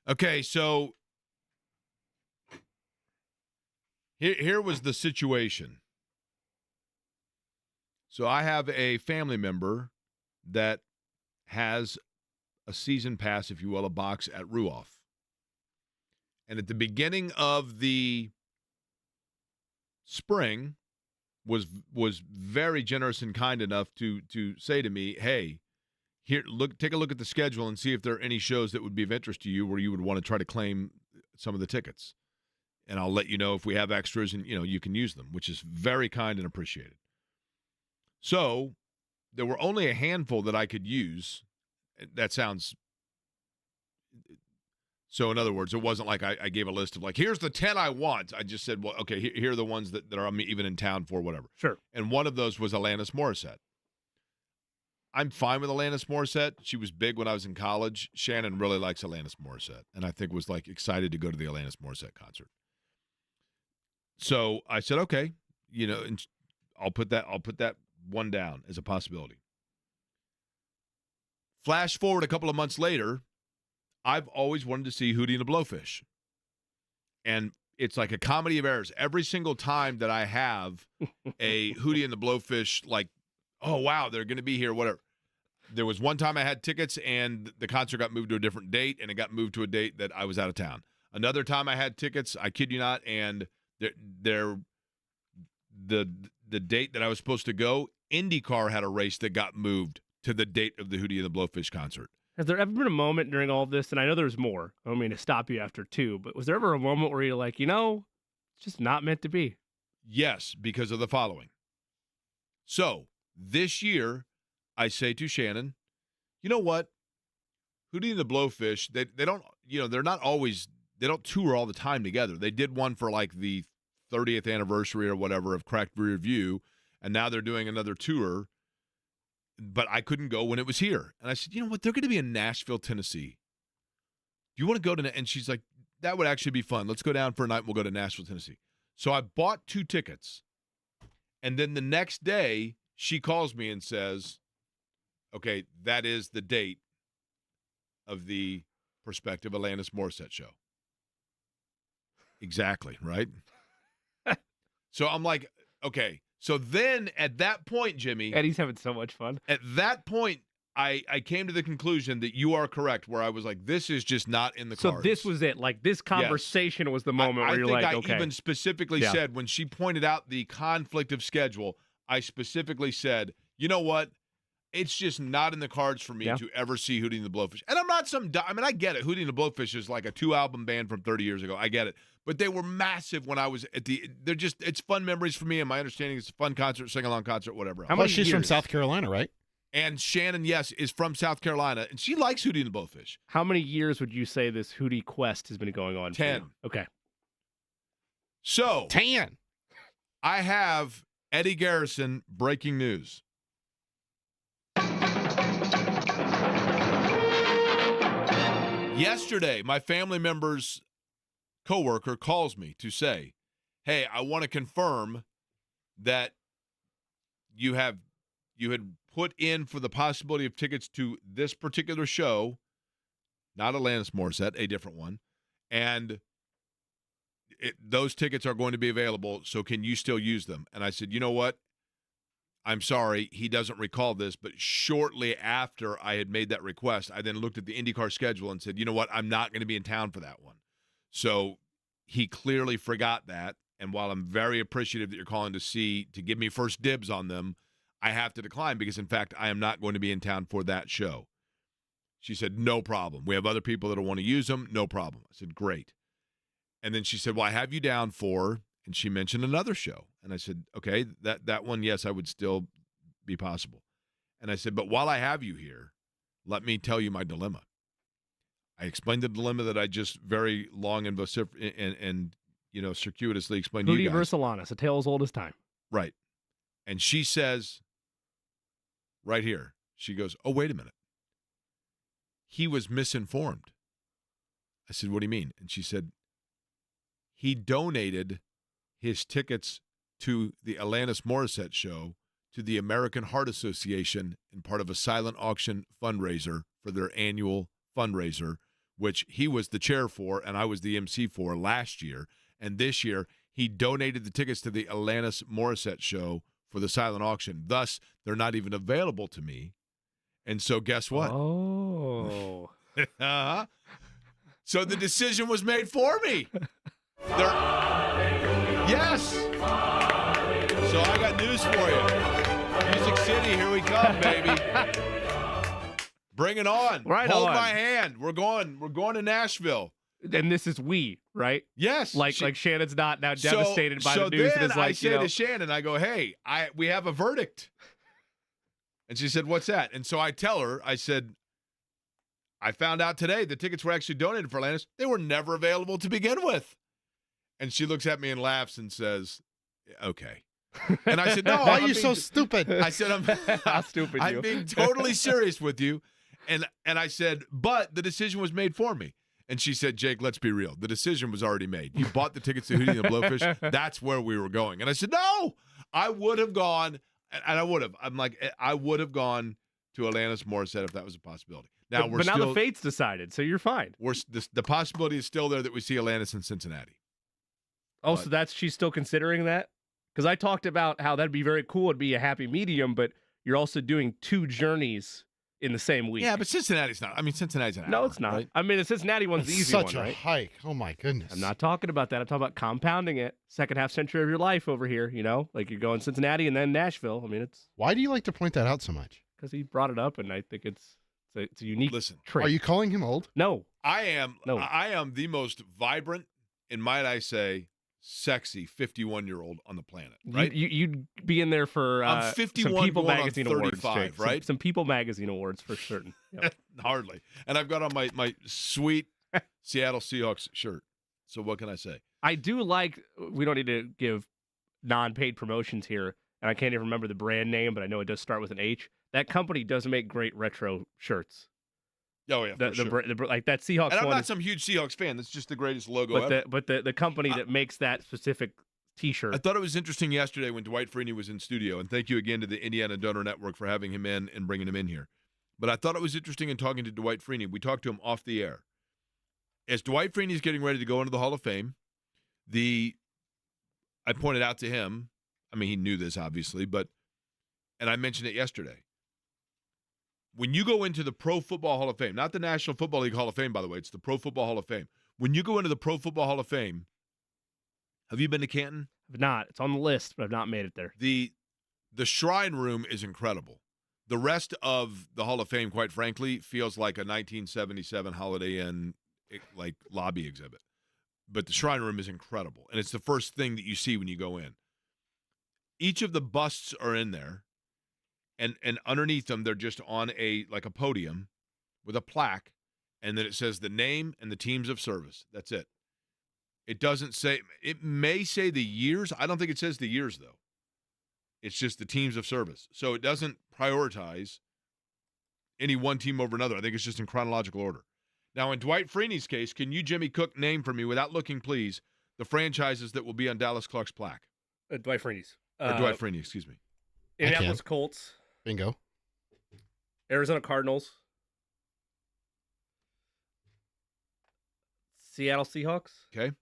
Speaker 1: Okay, so here was the situation. So I have a family member that has a season pass, if you will, a box at Ruoff. And at the beginning of the spring was very generous and kind enough to say to me, hey, take a look at the schedule and see if there are any shows that would be of interest to you where you would want to try to claim some of the tickets. And I'll let you know if we have extras and, you can use them, which is very kind and appreciated. So there were only a handful that I could use. That sounds – so in other words, it wasn't like I gave a list of like, here's the 10 I want. I just said, well, okay, here are the ones that are even in town for, whatever.
Speaker 2: Sure.
Speaker 1: And one of those was Alanis Morissette. I'm fine with Alanis Morissette. She was big when I was in college. Shannon really likes Alanis Morissette, and I think was like excited to go to the Alanis Morissette concert. So I said, okay, and I'll put that one down as a possibility. Flash forward a couple of months later, I've always wanted to see Hootie and the Blowfish. And it's like a comedy of errors. Every single time that I have a Hootie and the Blowfish, like, oh, wow, they're going to be here, whatever. There was one time I had tickets, and the concert got moved to a different date, and it got moved to a date that I was out of town. Another time I had tickets, I kid you not, and the date that I was supposed to go, IndyCar had a race that got moved to the date of the Hootie and the Blowfish concert.
Speaker 2: Has there ever been a moment during all of this, and I know there's more, I don't mean to stop you after 2, but was there ever a moment where you're like, it's just not meant to be?
Speaker 1: Yes, because of the following. So, this year, I say to Shannon, you know what? Hootie and the Blowfish, they don't, they're not always, they don't tour all the time together. They did one for like the 30th anniversary or whatever of Cracked Rear View, and now they're doing another tour, but I couldn't go when it was here. And I said, you know what? They're going to be in Nashville, Tennessee. Do you want to go to, and she's like, that would actually be fun. Let's go down for a night. We'll go to Nashville, Tennessee. So I bought 2 tickets, and then the next day, she calls me and says, okay, that is the date of the prospective Alanis Morissette show. Exactly, right? So I'm like, okay. So then at that point, Jimmy.
Speaker 2: Eddie's having so much fun.
Speaker 1: At that point, I came to the conclusion that you are correct, where I was like, this is just not in the cards.
Speaker 2: So this was it. Like, this conversation was the moment where you're like, okay.
Speaker 1: I think I even specifically said, when she pointed out the conflict of schedule, I specifically said, you know what? It's just not in the cards for me to ever see Hootie and the Blowfish. And I'm not I get it. Hootie and the Blowfish is like a 2-album band from 30 years ago. I get it. But they were massive when I was it's fun memories for me, and my understanding is a fun concert, sing-along concert, whatever else.
Speaker 3: Plus, she's from South Carolina, right?
Speaker 1: And Shannon, yes, is from South Carolina, and she likes Hootie and the Blowfish.
Speaker 2: How many years would you say this Hootie quest has been going on?
Speaker 1: 10.
Speaker 2: Okay.
Speaker 1: So
Speaker 3: 10.
Speaker 1: I have Eddie Garrison breaking news. Yesterday, my family member's coworker calls me to say, hey, I want to confirm that you had put in for the possibility of tickets to this particular show, not Alanis Morissette, a different one, and those tickets are going to be available, so can you still use them? And I said, you know what? I'm sorry, he doesn't recall this, but shortly after I had made that request, I then looked at the IndyCar schedule and said, you know what? I'm not going to be in town for that one. So he clearly forgot that, and while I'm very appreciative that you're calling to give me first dibs on them, I have to decline because, in fact, I am not going to be in town for that show. She said, no problem. We have other people that will want to use them. No problem. I said, great. And then she said, well, I have you down for, and she mentioned another show. And I said, okay, that one, yes, I would still be possible. And I said, but while I have you here, let me tell you my dilemma. I explained the dilemma that I just very long and circuitously explained to you guys.
Speaker 2: Hootie versus Alanis, a tale as old as time.
Speaker 1: Right. And she says, right here, she goes, oh, wait a minute. He was misinformed. I said, what do you mean? And she said, he donated his tickets to the Alanis Morissette show to the American Heart Association in part of a silent auction fundraiser for their annual fundraiser, which he was the chair for and I was the MC for last year. And this year, he donated the tickets to the Alanis Morissette show for the silent auction. Thus, they're not even available to me. And so guess what?
Speaker 2: Oh.
Speaker 1: So the decision was made for me. Yes. So I got news for you. Music City, here we come, baby. Bring it on.
Speaker 2: Right
Speaker 1: Hold
Speaker 2: on.
Speaker 1: my hand. We're going to Nashville.
Speaker 2: And this is we, right?
Speaker 1: Yes.
Speaker 2: Like Shannon's not now devastated by the news.
Speaker 1: So
Speaker 2: And
Speaker 1: then
Speaker 2: is like,
Speaker 1: I say to Shannon, I go, hey, we have a verdict. And she said, what's that? And so I tell her, I said, I found out today the tickets were actually donated for Atlantis. They were never available to begin with. And she looks at me and laughs and says, okay. And I said, no.
Speaker 3: Why are
Speaker 1: I'm
Speaker 3: you so stupid?
Speaker 1: I said,
Speaker 2: How stupid
Speaker 1: I'm
Speaker 2: you.
Speaker 1: being totally serious with you. And I said, but the decision was made for me. And she said, Jake, let's be real. The decision was already made. You bought the tickets to Hootie and the Blowfish. That's where we were going. And I said, no, I would have gone. And I would have. I'm like, I would have gone to Alanis Morissette if that was a possibility. Now
Speaker 2: but now the fate's decided, so you're fine.
Speaker 1: The possibility is still there that we see Alanis in Cincinnati.
Speaker 2: Oh, so she's still considering that? Because I talked about how that'd be very cool. It'd be a happy medium, but you're also doing 2 journeys in the same week.
Speaker 1: Yeah, but Cincinnati's not. I mean, Cincinnati's an hour.
Speaker 2: No, it's not.
Speaker 1: Right?
Speaker 2: I mean, the Cincinnati one's the easy
Speaker 3: Such
Speaker 2: one,
Speaker 3: a
Speaker 2: right?
Speaker 3: hike. Oh my goodness.
Speaker 2: I'm not talking about that. I'm talking about compounding it. Second half century of your life over here, like you're going Cincinnati and then Nashville. I mean, it's
Speaker 3: Why do you like to point that out so much?
Speaker 2: because he brought it up, and I think it's a unique trait.
Speaker 3: Are you calling him old?
Speaker 2: No.
Speaker 1: I am.
Speaker 2: No.
Speaker 1: I am the most vibrant, and might I say, sexy 51-year-old on the planet. Right?
Speaker 2: You'd be in there for
Speaker 1: I'm 51
Speaker 2: some People
Speaker 1: going on
Speaker 2: Magazine
Speaker 1: 35,
Speaker 2: awards, Jake.
Speaker 1: right?
Speaker 2: Some People Magazine awards for certain. Yep.
Speaker 1: Hardly. And I've got on my sweet Seattle Seahawks shirt. So what can I say?
Speaker 2: I do like. We don't need to give non-paid promotions here, and I can't even remember the brand name, but I know it does start with an H. That company does make great retro shirts.
Speaker 1: Oh yeah, for sure.
Speaker 2: Like that Seahawks
Speaker 1: And I'm
Speaker 2: one.
Speaker 1: not some huge Seahawks fan. That's just the greatest logo ever.
Speaker 2: But the company that makes that specific T-shirt.
Speaker 1: I thought it was interesting yesterday when Dwight Freeney was in studio, and thank you again to the Indiana Donor Network for having him in and bringing him in here. But I thought it was interesting in talking to Dwight Freeney. We talked to him off the air. As Dwight Freeney's getting ready to go into the Hall of Fame, I pointed out to him, I mean, he knew this obviously, and I mentioned it yesterday. When you go into the Pro Football Hall of Fame, not the National Football League Hall of Fame, by the way, it's the Pro Football Hall of Fame. When you go into the Pro Football Hall of Fame, have you been to Canton?
Speaker 2: I've not. It's on the list, but I've not made it there.
Speaker 1: The Shrine Room is incredible. The rest of the Hall of Fame, quite frankly, feels like a 1977 Holiday Inn like lobby exhibit. But the Shrine Room is incredible, and it's the first thing that you see when you go in. Each of the busts are in there. And underneath them, they're just on a podium with a plaque, and then it says the name and the teams of service. That's it. It doesn't say – it may say the years. I don't think it says the years, though. It's just the teams of service. So it doesn't prioritize any one team over another. I think it's just in chronological order. Now, in Dwight Freeney's case, can you, Jimmy Cook, name for me, without looking, please, the franchises that will be on Dallas Clark's plaque?
Speaker 2: Dwight Freeney's.
Speaker 1: Dwight Freeney, excuse me.
Speaker 2: Indianapolis Colts.
Speaker 3: Bingo.
Speaker 2: Arizona Cardinals. Seattle Seahawks.
Speaker 1: Okay.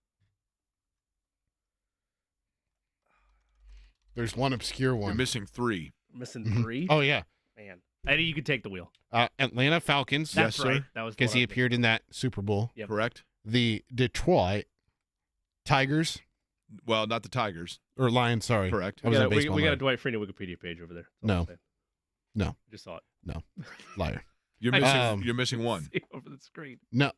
Speaker 3: There's one obscure one.
Speaker 1: You're missing 3.
Speaker 2: Missing
Speaker 3: Mhm.
Speaker 2: 3.
Speaker 3: Oh, yeah.
Speaker 2: Man. Eddie, you could take the wheel.
Speaker 3: Atlanta Falcons.
Speaker 2: That's
Speaker 1: Yes,
Speaker 2: right.
Speaker 1: sir.
Speaker 2: That was
Speaker 3: Because he appeared in that Super Bowl.
Speaker 2: Yep.
Speaker 1: Correct?
Speaker 3: The Detroit Tigers,
Speaker 1: Well, not the Tigers.
Speaker 3: or Lions, sorry.
Speaker 1: Correct.
Speaker 3: I was a
Speaker 2: we
Speaker 3: baseball
Speaker 2: got a
Speaker 3: mind.
Speaker 2: Dwight Freeney Wikipedia page over there.
Speaker 3: No.
Speaker 2: All I'm saying.
Speaker 3: No.
Speaker 2: Just saw it.
Speaker 3: Liar.
Speaker 1: You're missing 1.
Speaker 2: See over the screen.
Speaker 3: No.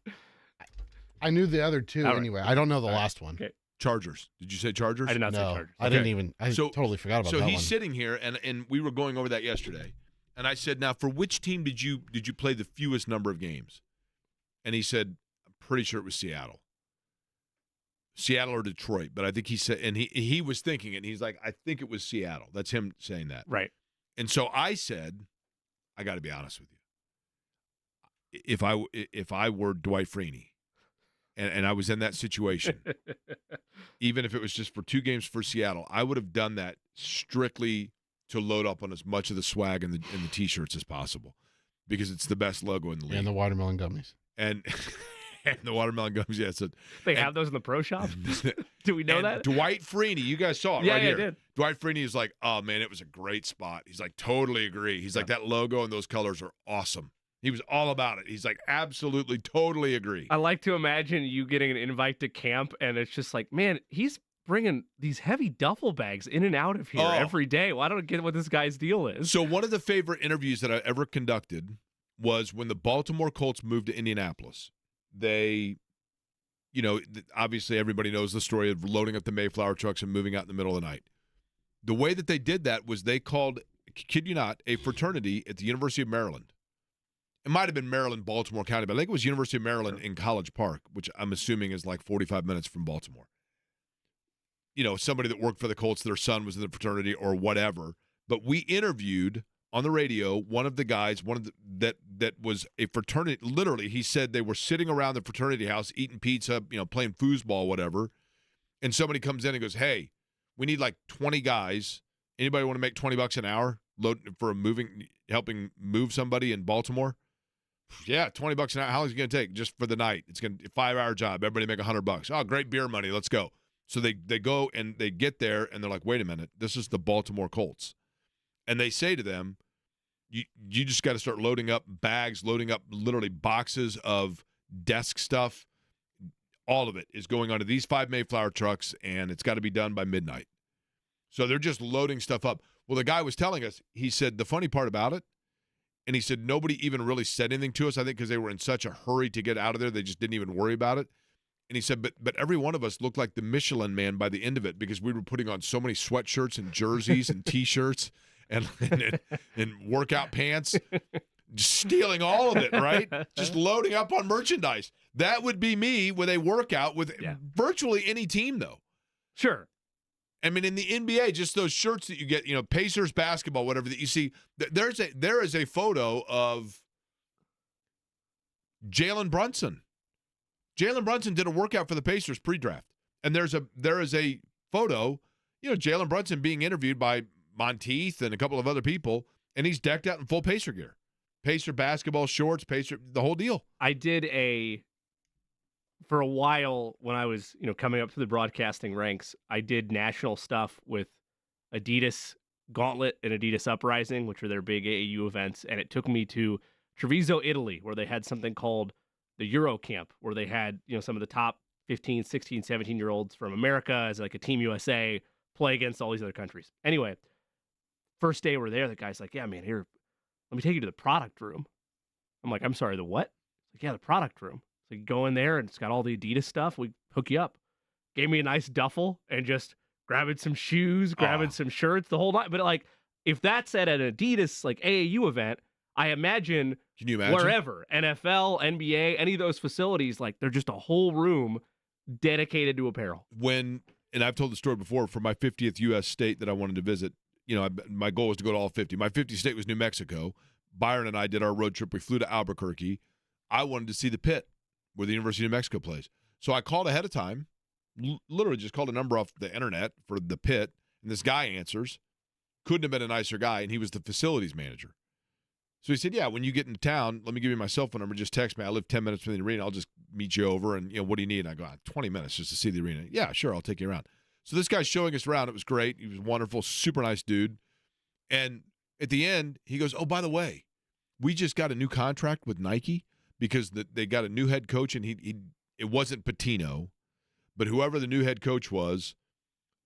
Speaker 3: I knew the other 2
Speaker 2: All right.
Speaker 3: anyway. I don't know the
Speaker 2: All right.
Speaker 3: last one.
Speaker 2: Okay.
Speaker 1: Chargers. Did you say Chargers?
Speaker 2: I did not say
Speaker 3: No,
Speaker 2: Chargers.
Speaker 3: I
Speaker 1: Okay.
Speaker 3: didn't even. I
Speaker 1: So-
Speaker 3: totally forgot about
Speaker 1: So
Speaker 3: that
Speaker 1: he's
Speaker 3: one.
Speaker 1: sitting here, and we were going over that yesterday. And I said, now, for which team did you play the fewest number of games? And he said, I'm pretty sure it was Seattle. Seattle or Detroit. But I think he said, and he was thinking it, and he's like, I think it was Seattle. That's him saying that.
Speaker 2: Right.
Speaker 1: And so I said, I got to be honest with you. If I were Dwight Freeney, and I was in that situation, even if it was just for 2 games for Seattle, I would have done that strictly to load up on as much of the swag and the T-shirts as possible, because it's the best logo in the league.
Speaker 3: And the watermelon gummies.
Speaker 1: And the watermelon gums, yeah. So,
Speaker 2: They have those in the pro shop? Do we know
Speaker 1: and
Speaker 2: that?
Speaker 1: Dwight Freeney, you guys saw it
Speaker 2: Yeah,
Speaker 1: right
Speaker 2: yeah, I
Speaker 1: here.
Speaker 2: did.
Speaker 1: Dwight Freeney is like, oh, man, it was a great spot. He's like, totally agree. He's like, that logo and those colors are awesome. He was all about it. He's like, absolutely, totally agree.
Speaker 2: I like to imagine you getting an invite to camp, and it's just like, man, he's bringing these heavy duffel bags in and out of here every day. Well, I don't get what this guy's deal is.
Speaker 1: So one of the favorite interviews that I ever conducted was when the Baltimore Colts moved to Indianapolis. They, obviously everybody knows the story of loading up the Mayflower trucks and moving out in the middle of the night. The way that they did that was they called, kid you not, a fraternity at the University of Maryland. It might have been Maryland, Baltimore County, but I think it was University of Maryland in College Park, which I'm assuming is like 45 minutes from Baltimore. Somebody that worked for the Colts, their son was in the fraternity or whatever. But we interviewed on the radio one of the guys, that was a fraternity. Literally, he said they were sitting around the fraternity house eating pizza, playing foosball, whatever. And somebody comes in and goes, "Hey, we need like 20 guys. Anybody want to make $20 an hour helping move somebody in Baltimore?" Yeah, $20 an hour. How long is it going to take? Just for the night. It's going to be a 5-hour job. Everybody make $100. Oh, great beer money. Let's go. So they go and they get there and they're like, "Wait a minute, this is the Baltimore Colts." And they say to them, you just got to start loading up bags, loading up literally boxes of desk stuff. All of it is going onto these 5 Mayflower trucks, and it's got to be done by midnight. So they're just loading stuff up. Well, the guy was telling us, he said, the funny part about it, and he said nobody even really said anything to us, I think because they were in such a hurry to get out of there, they just didn't even worry about it. And he said, but every one of us looked like the Michelin Man by the end of it because we were putting on so many sweatshirts and jerseys and T-shirts and workout pants, just stealing all of it, right? Just loading up on merchandise. That would be me with a workout with virtually any team, though.
Speaker 2: Sure.
Speaker 1: I mean, in the NBA, just those shirts that you get, Pacers basketball, whatever that you see, there is a photo of Jalen Brunson. Jalen Brunson did a workout for the Pacers pre-draft, and there is a photo, Jalen Brunson being interviewed by Monteith and a couple of other people, and he's decked out in full Pacer gear, Pacer basketball shorts, Pacer, the whole deal.
Speaker 2: I did for a while when I was, coming up through the broadcasting ranks, I did national stuff with Adidas Gauntlet and Adidas Uprising, which are their big AAU events, and it took me to Treviso, Italy, where they had something called the Euro Camp, where they had, some of the top 15, 16, 17-year-olds from America as like a Team USA play against all these other countries. Anyway, first day we're there, the guy's like, "Yeah, man, here, let me take you to the product room." I'm like, "I'm sorry, the what?" He's like, "Yeah, the product room." So you go in there and it's got all the Adidas stuff. We hook you up. Gave me a nice duffel and just grabbing some shoes, grabbing some shirts, the whole night. But like, if that's at an Adidas like AAU event, I imagine,
Speaker 1: can you imagine
Speaker 2: wherever, NFL, NBA, any of those facilities, like they're just a whole room dedicated to apparel.
Speaker 1: And I've told the story before, for my 50th U.S. state that I wanted to visit, my goal was to go to all 50. My 50th state was New Mexico. Byron and I did our road trip. We flew to Albuquerque. I wanted to see the pit where the University of New Mexico plays. So I called ahead of time, literally just called a number off the internet for the pit, and this guy answers. Couldn't have been a nicer guy, and he was the facilities manager. So he said, "Yeah, when you get into town, let me give you my cell phone number. Just text me. I live 10 minutes from the arena. I'll just meet you over, and, what do you need?" And I go, 20 minutes just to see the arena. "Yeah, sure, I'll take you around." So this guy's showing us around. It was great. He was wonderful, super nice dude. And at the end, he goes, "Oh, by the way, we just got a new contract with Nike because they got a new head coach, and it wasn't Pitino, but whoever the new head coach was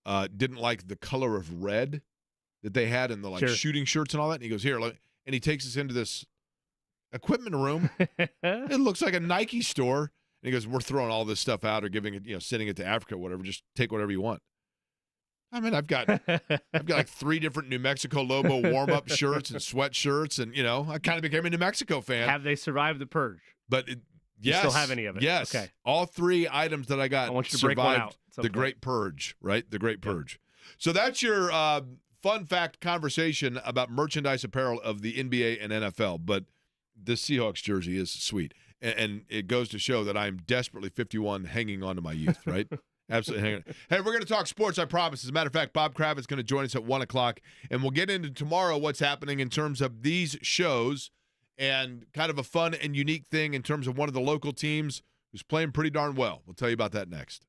Speaker 1: didn't like the color of red that they had in the shooting shirts and all that." And he goes, "Here," and he takes us into this equipment room. It looks like a Nike store. And he goes, "We're throwing all this stuff out or giving it, sending it to Africa, whatever. Just take whatever you want." I mean, I've got like 3 different New Mexico Lobo warm-up shirts and sweatshirts, and, I kind of became a New Mexico fan.
Speaker 2: Have they survived the purge?
Speaker 1: But
Speaker 2: yes.
Speaker 1: You
Speaker 2: still have any of it?
Speaker 1: Yes.
Speaker 2: Okay.
Speaker 1: All 3 items that I got
Speaker 2: I want you to break one out
Speaker 1: the Great Purge, right? The Great Purge. So that's your fun fact conversation about merchandise apparel of the NBA and NFL. But this Seahawks jersey is sweet. And it goes to show that I'm desperately 51 hanging on to my youth, right? Absolutely hanging on. Hey, we're going to talk sports, I promise. As a matter of fact, Bob Kravitz is going to join us at 1 o'clock. And we'll get into tomorrow what's happening in terms of these shows and kind of a fun and unique thing in terms of one of the local teams who's playing pretty darn well. We'll tell you about that next.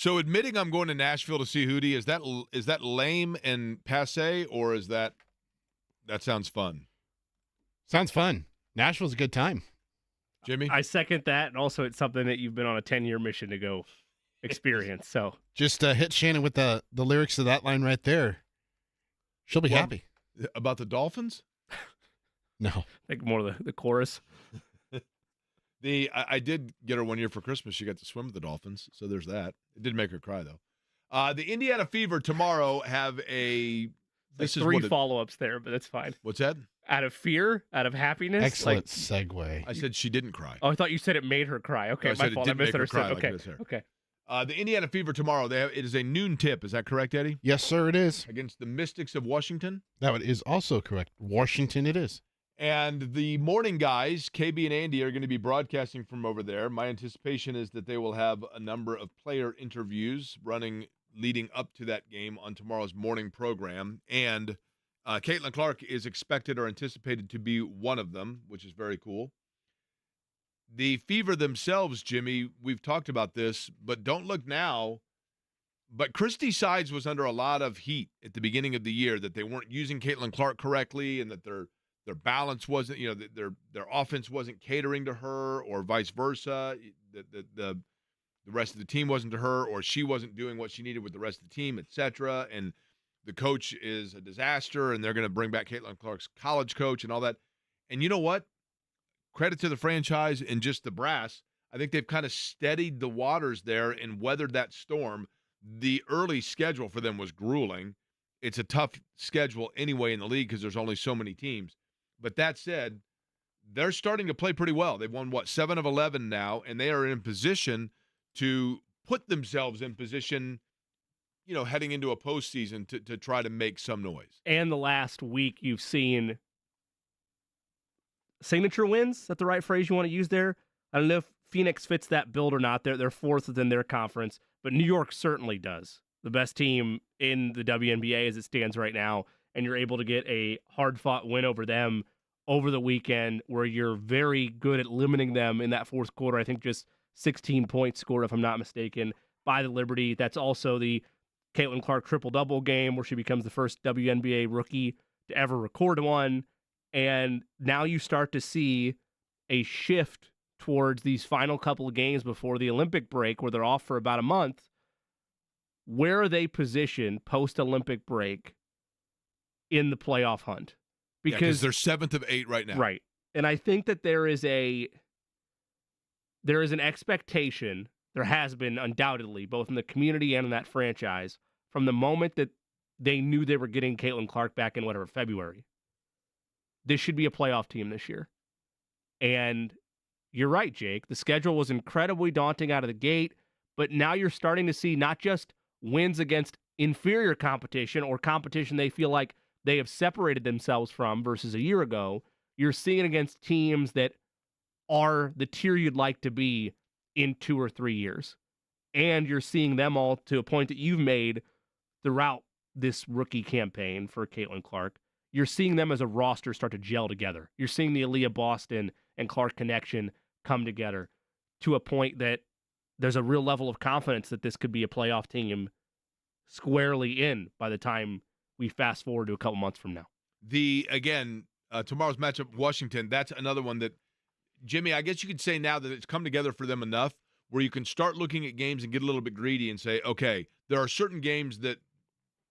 Speaker 1: So admitting I'm going to Nashville to see Hootie, is that lame and passe, or is that sounds fun?
Speaker 3: Sounds fun. Nashville's a good time.
Speaker 1: Jimmy?
Speaker 2: I second that, and also it's something that you've been on a 10-year mission to go experience. So
Speaker 3: Just hit Shannon with the lyrics of that line right there. She'll be happy.
Speaker 1: About the Dolphins?
Speaker 3: No.
Speaker 2: I think more the chorus.
Speaker 1: I did get her one year for Christmas. She got to swim with the Dolphins, so there's that. It did make her cry, though. The Indiana Fever tomorrow have a –
Speaker 2: There's 3 follow-ups there, but that's fine.
Speaker 1: What's that?
Speaker 2: Out of fear, out of happiness.
Speaker 3: Excellent segue.
Speaker 1: I said she didn't cry.
Speaker 2: Oh, I thought you said it made her cry. Okay,
Speaker 1: No,
Speaker 2: my fault. I misunderstood. Okay.
Speaker 1: The Indiana Fever tomorrow. It is a noon tip. Is that correct, Eddie?
Speaker 3: Yes, sir, it is.
Speaker 1: Against the Mystics of Washington.
Speaker 3: That is also correct. Washington it is.
Speaker 1: And the morning guys, KB and Andy, are going to be broadcasting from over there. My anticipation is that they will have a number of player interviews leading up to that game on tomorrow's morning program. And Caitlin Clark is expected or anticipated to be one of them, which is very cool. The Fever themselves, Jimmy, we've talked about this, but don't look now. But Christy Sides was under a lot of heat at the beginning of the year that they weren't using Caitlin Clark correctly and that their balance wasn't, their offense wasn't catering to her, or vice versa. The rest of the team wasn't to her, or she wasn't doing what she needed with the rest of the team, etc. And the coach is a disaster, and they're going to bring back Caitlin Clark's college coach and all that. And you know what? Credit to the franchise and just the brass. I think they've kind of steadied the waters there and weathered that storm. The early schedule for them was grueling. It's a tough schedule anyway in the league because there's only so many teams. But that said, they're starting to play pretty well. They've won, 7 of 11 now, and they are in position to put themselves in position, heading into a postseason to try to make some noise.
Speaker 2: And the last week you've seen signature wins. Is that the right phrase you want to use there? I don't know if Phoenix fits that build or not. They're fourth within their conference, but New York certainly does. The best team in the WNBA as it stands right now, and you're able to get a hard-fought win over them over the weekend where you're very good at limiting them in that fourth quarter. I think just 16 points scored, if I'm not mistaken, by the Liberty. That's also the Caitlin Clark triple-double game where she becomes the first WNBA rookie to ever record one. And now you start to see a shift towards these final couple of games before the Olympic break where they're off for about a month. Where are they positioned post-Olympic break in the playoff hunt?
Speaker 1: Because they're 7th of 8 right now.
Speaker 2: Right. And I think that there is an expectation, there has been undoubtedly, both in the community and in that franchise, from the moment that they knew they were getting Caitlin Clark back in February. This should be a playoff team this year. And you're right, Jake. The schedule was incredibly daunting out of the gate, but now you're starting to see not just wins against inferior competition or competition they feel like they have separated themselves from versus a year ago. You're seeing it against teams that are the tier you'd like to be in 2 or 3 years. And you're seeing them all to a point that you've made throughout this rookie campaign for Caitlin Clark. You're seeing them as a roster start to gel together. You're seeing the Aaliyah Boston and Clark connection come together to a point that there's a real level of confidence that this could be a playoff team squarely in by the time we fast forward to a couple months from now.
Speaker 1: Tomorrow's matchup, Washington, that's another one that, Jimmy, I guess you could say now that it's come together for them enough where you can start looking at games and get a little bit greedy and say, okay, there are certain games that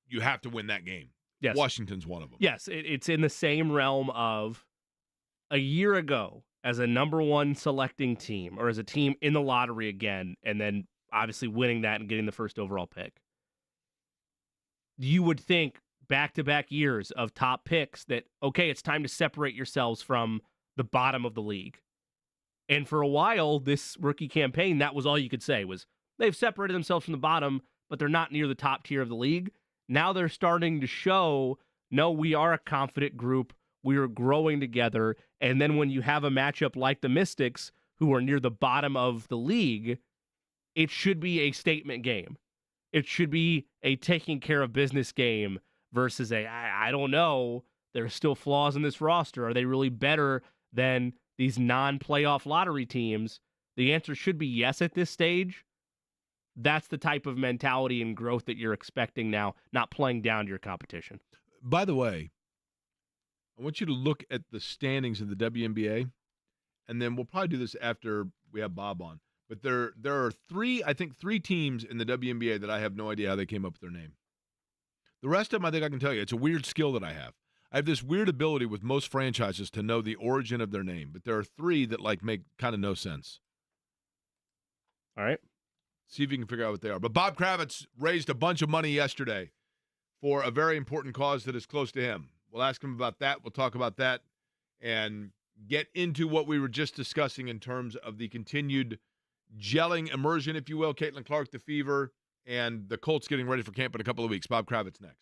Speaker 1: you have to win that game.
Speaker 2: Yes.
Speaker 1: Washington's one of them.
Speaker 2: Yes, it's in the same realm of a year ago as a number one selecting team or as a team in the lottery again, and then obviously winning that and getting the first overall pick. You would think back-to-back years of top picks that, okay, it's time to separate yourselves from the bottom of the league. And for a while, this rookie campaign, that was all you could say was they've separated themselves from the bottom, but they're not near the top tier of the league. Now they're starting to show, no, we are a confident group. We are growing together. And then when you have a matchup like the Mystics, who are near the bottom of the league, it should be a statement game. It should be a taking care of business game versus I don't know, there's still flaws in this roster. Are they really better than these non-playoff lottery teams? The answer should be yes at this stage. That's the type of mentality and growth that you're expecting now, not playing down to your competition.
Speaker 1: By the way, I want you to look at the standings in the WNBA, and then we'll probably do this after we have Bob on. But there are three teams in the WNBA that I have no idea how they came up with their name. The rest of them, I think I can tell you. It's a weird skill that I have. I have this weird ability with most franchises to know the origin of their name, but there are three that make kind of no sense.
Speaker 2: All right.
Speaker 1: See if you can figure out what they are. But Bob Kravitz raised a bunch of money yesterday for a very important cause that is close to him. We'll ask him about that. We'll talk about that and get into what we were just discussing in terms of the continued gelling immersion, if you will. Caitlin Clark, the Fever, and the Colts getting ready for camp in a couple of weeks. Bob Kravitz next.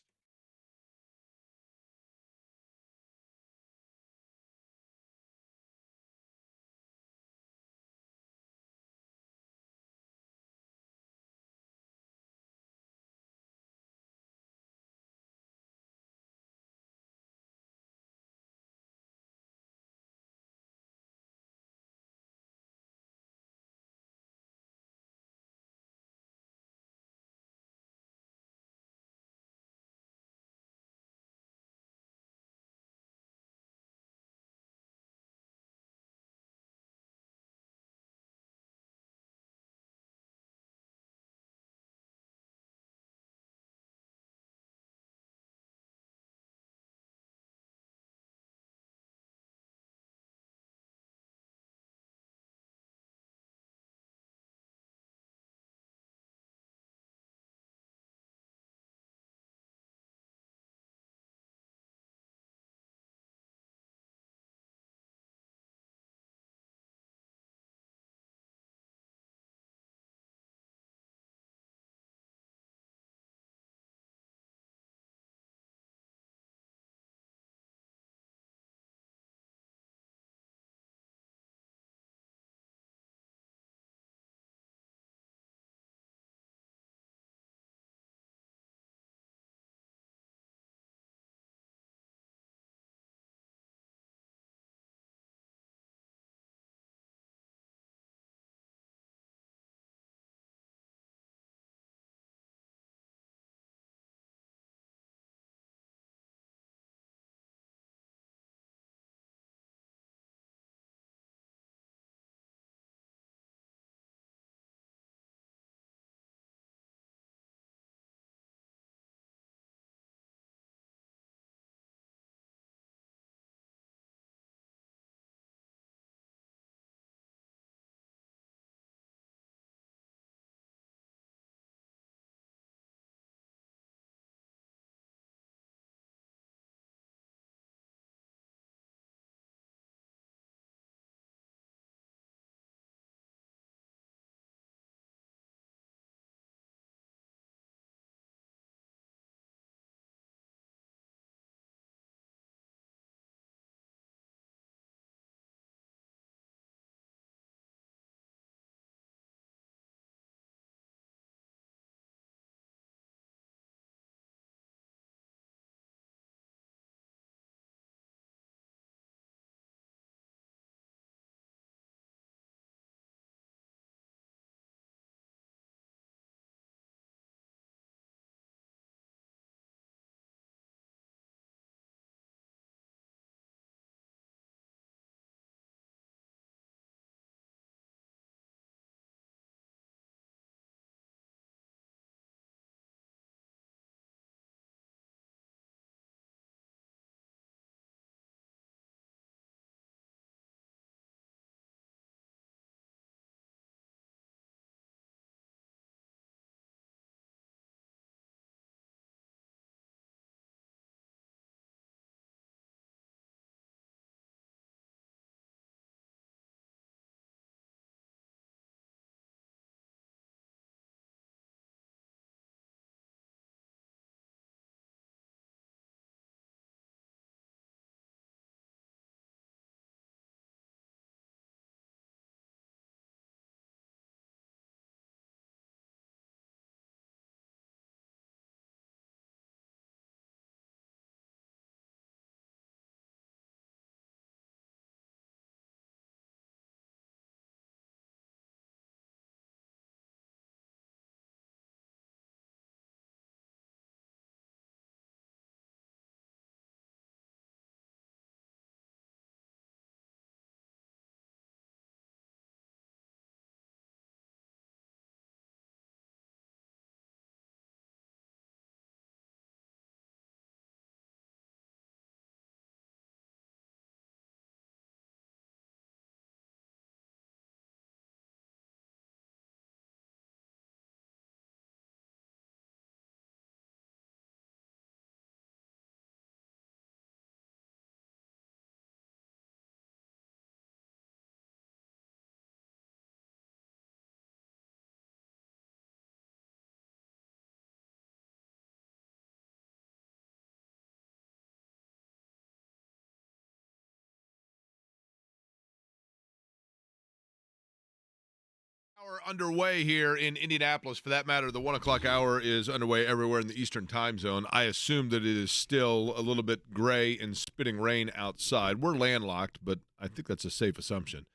Speaker 1: hour underway here in Indianapolis. For that matter, the 1 o'clock hour is underway everywhere in the Eastern time zone. I assume that it is still a little bit gray and spitting rain outside. We're landlocked, but I think that's a safe assumption.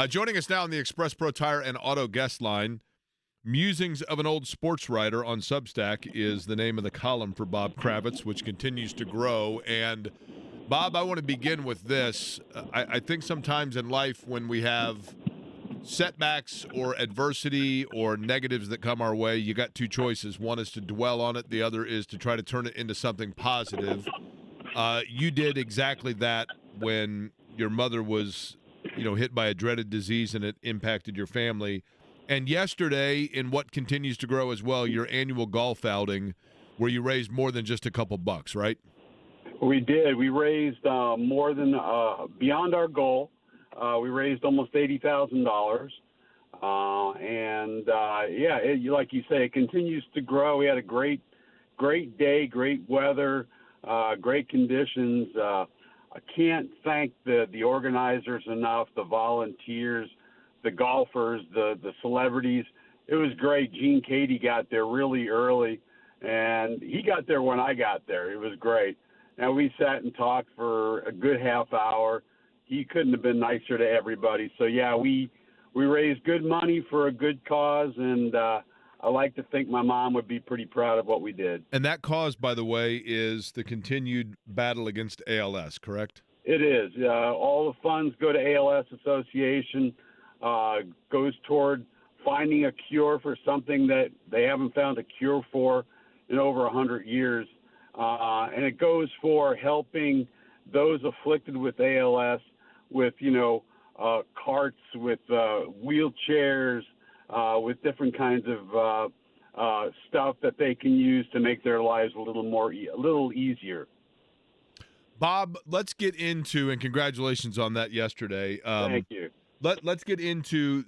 Speaker 1: Joining us now on the Express Pro Tire and Auto guest line, Musings of an Old Sports Writer on Substack is the name of the column for Bob Kravitz, which continues to grow. And, Bob, I want to begin with this. I think sometimes in life when we have setbacks or adversity or negatives that come our way, you got two choices. One is to dwell on it. The other is to try to turn it into something positive. You did exactly that when your mother was, hit by a dreaded disease and it impacted your family. And yesterday, in what continues to grow as well, your annual golf outing, where you raised more than just a couple bucks, right?
Speaker 4: We did. We raised more than beyond our goal. We raised almost $80,000, like you say, it continues to grow. We had a great day, great weather, great conditions. I can't thank the organizers enough, the volunteers, the golfers, the celebrities. It was great. Gene Cady got there really early, and he got there when I got there. It was great. And we sat and talked for a good half hour. He couldn't have been nicer to everybody. So, yeah, we raised good money for a good cause, and I like to think my mom would be pretty proud of what we did.
Speaker 1: And that cause, by the way, is the continued battle against ALS, correct?
Speaker 4: It is. All the funds go to ALS Association, goes toward finding a cure for something that they haven't found a cure for in over 100 years. And it goes for helping those afflicted with ALS with, carts, with wheelchairs, with different kinds of stuff that they can use to make their lives a little easier.
Speaker 1: Bob, let's get into, and congratulations on that yesterday.
Speaker 4: Thank you.
Speaker 1: Let's get into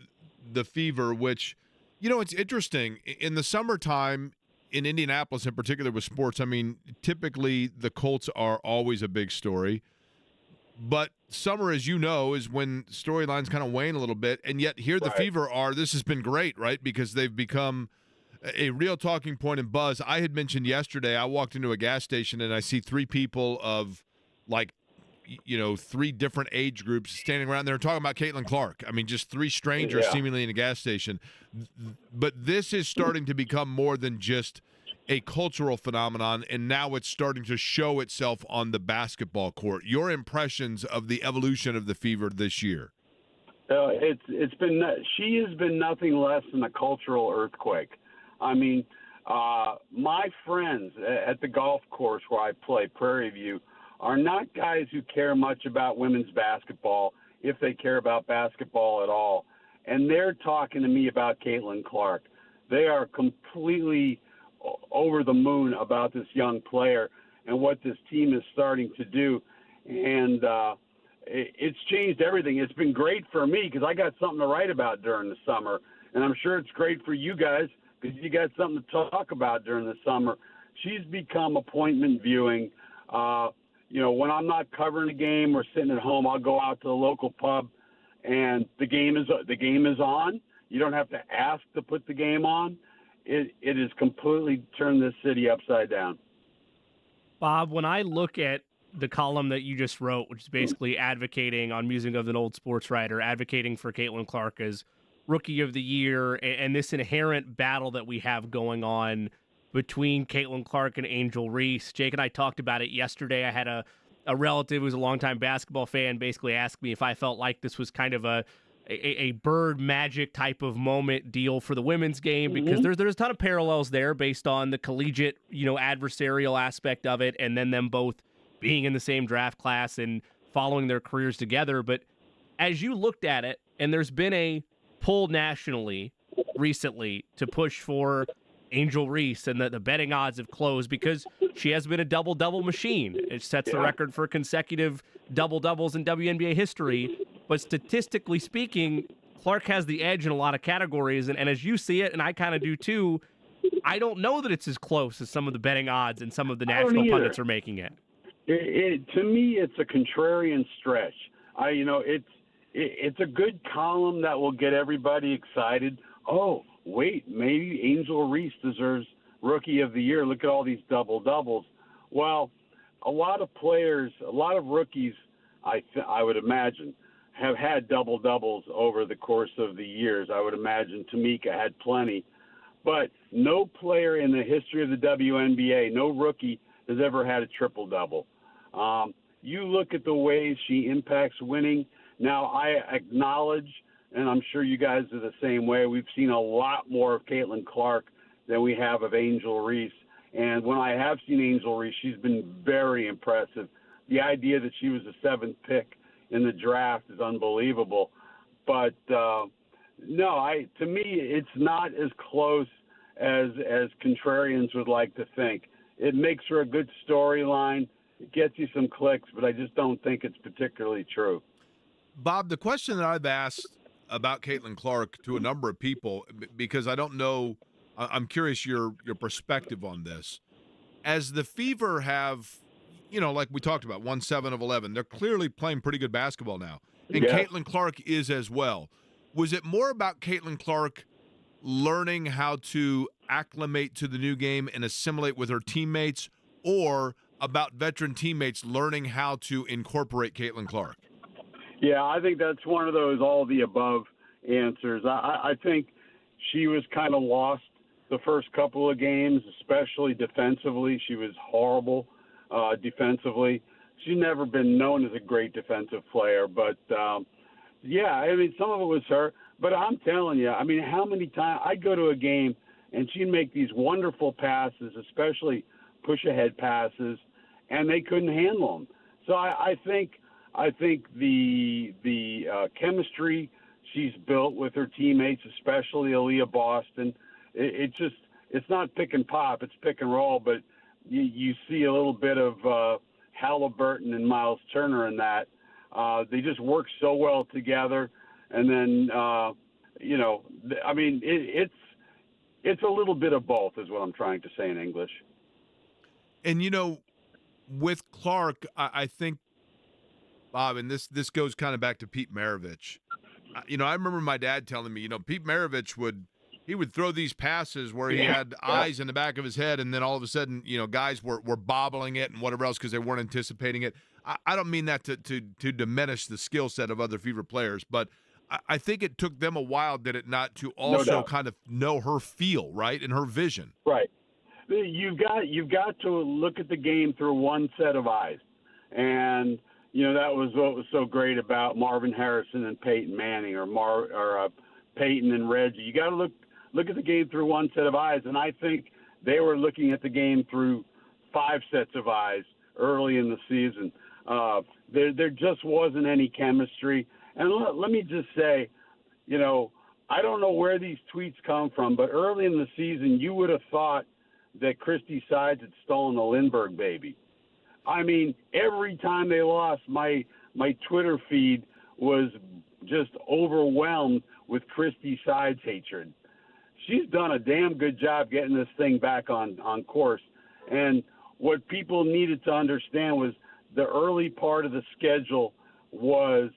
Speaker 1: the fever, which, it's interesting. In the summertime, in Indianapolis in particular with sports, I mean, typically the Colts are always a big story. But summer, as you know, is when storylines kind of wane a little bit. And yet here the Fever this has been great, right? Because they've become a real talking point and buzz. I had mentioned yesterday, I walked into a gas station and I see three people of three different age groups standing around there talking about Caitlin Clark. I mean, just three strangers seemingly in a gas station. But this is starting to become more than just a cultural phenomenon, and now it's starting to show itself on the basketball court. Your impressions of the evolution of the Fever this year?
Speaker 4: She has been nothing less than a cultural earthquake. I mean, my friends at the golf course where I play, Prairie View, are not guys who care much about women's basketball, if they care about basketball at all. And they're talking to me about Caitlin Clark. They are completely over the moon about this young player and what this team is starting to do. And it's changed everything. It's been great for me because I got something to write about during the summer. And I'm sure it's great for you guys because you got something to talk about during the summer. She's become appointment viewing. When I'm not covering a game or sitting at home, I'll go out to the local pub and the game is on. You don't have to ask to put the game on. It has completely turned this city upside down.
Speaker 2: Bob, when I look at the column that you just wrote, which is basically advocating on Musing of an Old Sports Writer, advocating for Caitlin Clark as Rookie of the Year, and this inherent battle that we have going on between Caitlin Clark and Angel Reese. Jake and I talked about it yesterday. I had a relative who's a longtime basketball fan basically asked me if I felt like this was kind of a Bird Magic type of moment deal for the women's game, because there's a ton of parallels there based on the collegiate, adversarial aspect of it, and then them both being in the same draft class and following their careers together. But as you looked at it, and there's been a pull nationally recently to push for Angel Reese, and the betting odds have closed because she has been a double-double machine. It sets the record for consecutive double-doubles in WNBA history. But statistically speaking, Clark has the edge in a lot of categories. And as you see it, and I kind of do too, I don't know that it's as close as some of the betting odds and some of the national pundits are making it.
Speaker 4: To me, it's a contrarian stretch. It's a good column that will get everybody excited. oh, wait, maybe Angel Reese deserves Rookie of the Year. Look at all these double-doubles. Well, a lot of players, a lot of rookies, I would imagine, have had double-doubles over the course of the years. I would imagine Tamika had plenty. But no player in the history of the WNBA, no rookie, has ever had a triple-double. You look at the ways she impacts winning. Now, I acknowledge, and I'm sure you guys are the same way, we've seen a lot more of Caitlin Clark than we have of Angel Reese. And when I have seen Angel Reese, she's been very impressive. The idea that she was the 7th pick in the draft is unbelievable. But, no, to me, it's not as close as contrarians would like to think. It makes for a good storyline. It gets you some clicks, but I just don't think it's particularly true.
Speaker 1: Bob, the question that I've asked about Caitlin Clark to a number of people, because I don't know, I'm curious your perspective on this. As the Fever have, like we talked about, won 7 of 11, they're clearly playing pretty good basketball now. And
Speaker 4: Yeah.
Speaker 1: Caitlin Clark is as well. Was it more about Caitlin Clark learning how to acclimate to the new game and assimilate with her teammates, or about veteran teammates learning how to incorporate Caitlin Clark?
Speaker 4: Yeah, I think that's one of those all the above answers. I think she was kind of lost the first couple of games, especially defensively. She was horrible defensively. She's never been known as a great defensive player, but yeah, I mean, some of it was her. But I'm telling you, I mean, how many times I'd go to a game and she'd make these wonderful passes, especially push-ahead passes, and they couldn't handle them. So I think the chemistry she's built with her teammates, especially Aaliyah Boston, it's not pick and pop, it's pick and roll, but you see a little bit of Halliburton and Miles Turner in that. They just work so well together. And then, I mean, it's a little bit of both is what I'm trying to say in English.
Speaker 1: And, with Clark, I think, Bob, and this goes kind of back to Pete Maravich. I remember my dad telling me, Pete Maravich would throw these passes where he had eyes in the back of his head, and then all of a sudden, guys were bobbling it and whatever else because they weren't anticipating it. I don't mean that to diminish the skill set of other Fever players, but I think it took them a while, did it not, to also kind of know her feel, right, and her vision.
Speaker 4: Right. You've got to look at the game through one set of eyes, and that was what was so great about Marvin Harrison and Peyton Manning, or Peyton and Reggie. You got to look at the game through one set of eyes, and I think they were looking at the game through 5 sets of eyes early in the season. There just wasn't any chemistry. And let me just say, I don't know where these tweets come from, but early in the season, you would have thought that Christy Sides had stolen the Lindbergh baby. I mean, every time they lost, my Twitter feed was just overwhelmed with Christy Sides hatred. She's done a damn good job getting this thing back on course. And what people needed to understand was the early part of the schedule was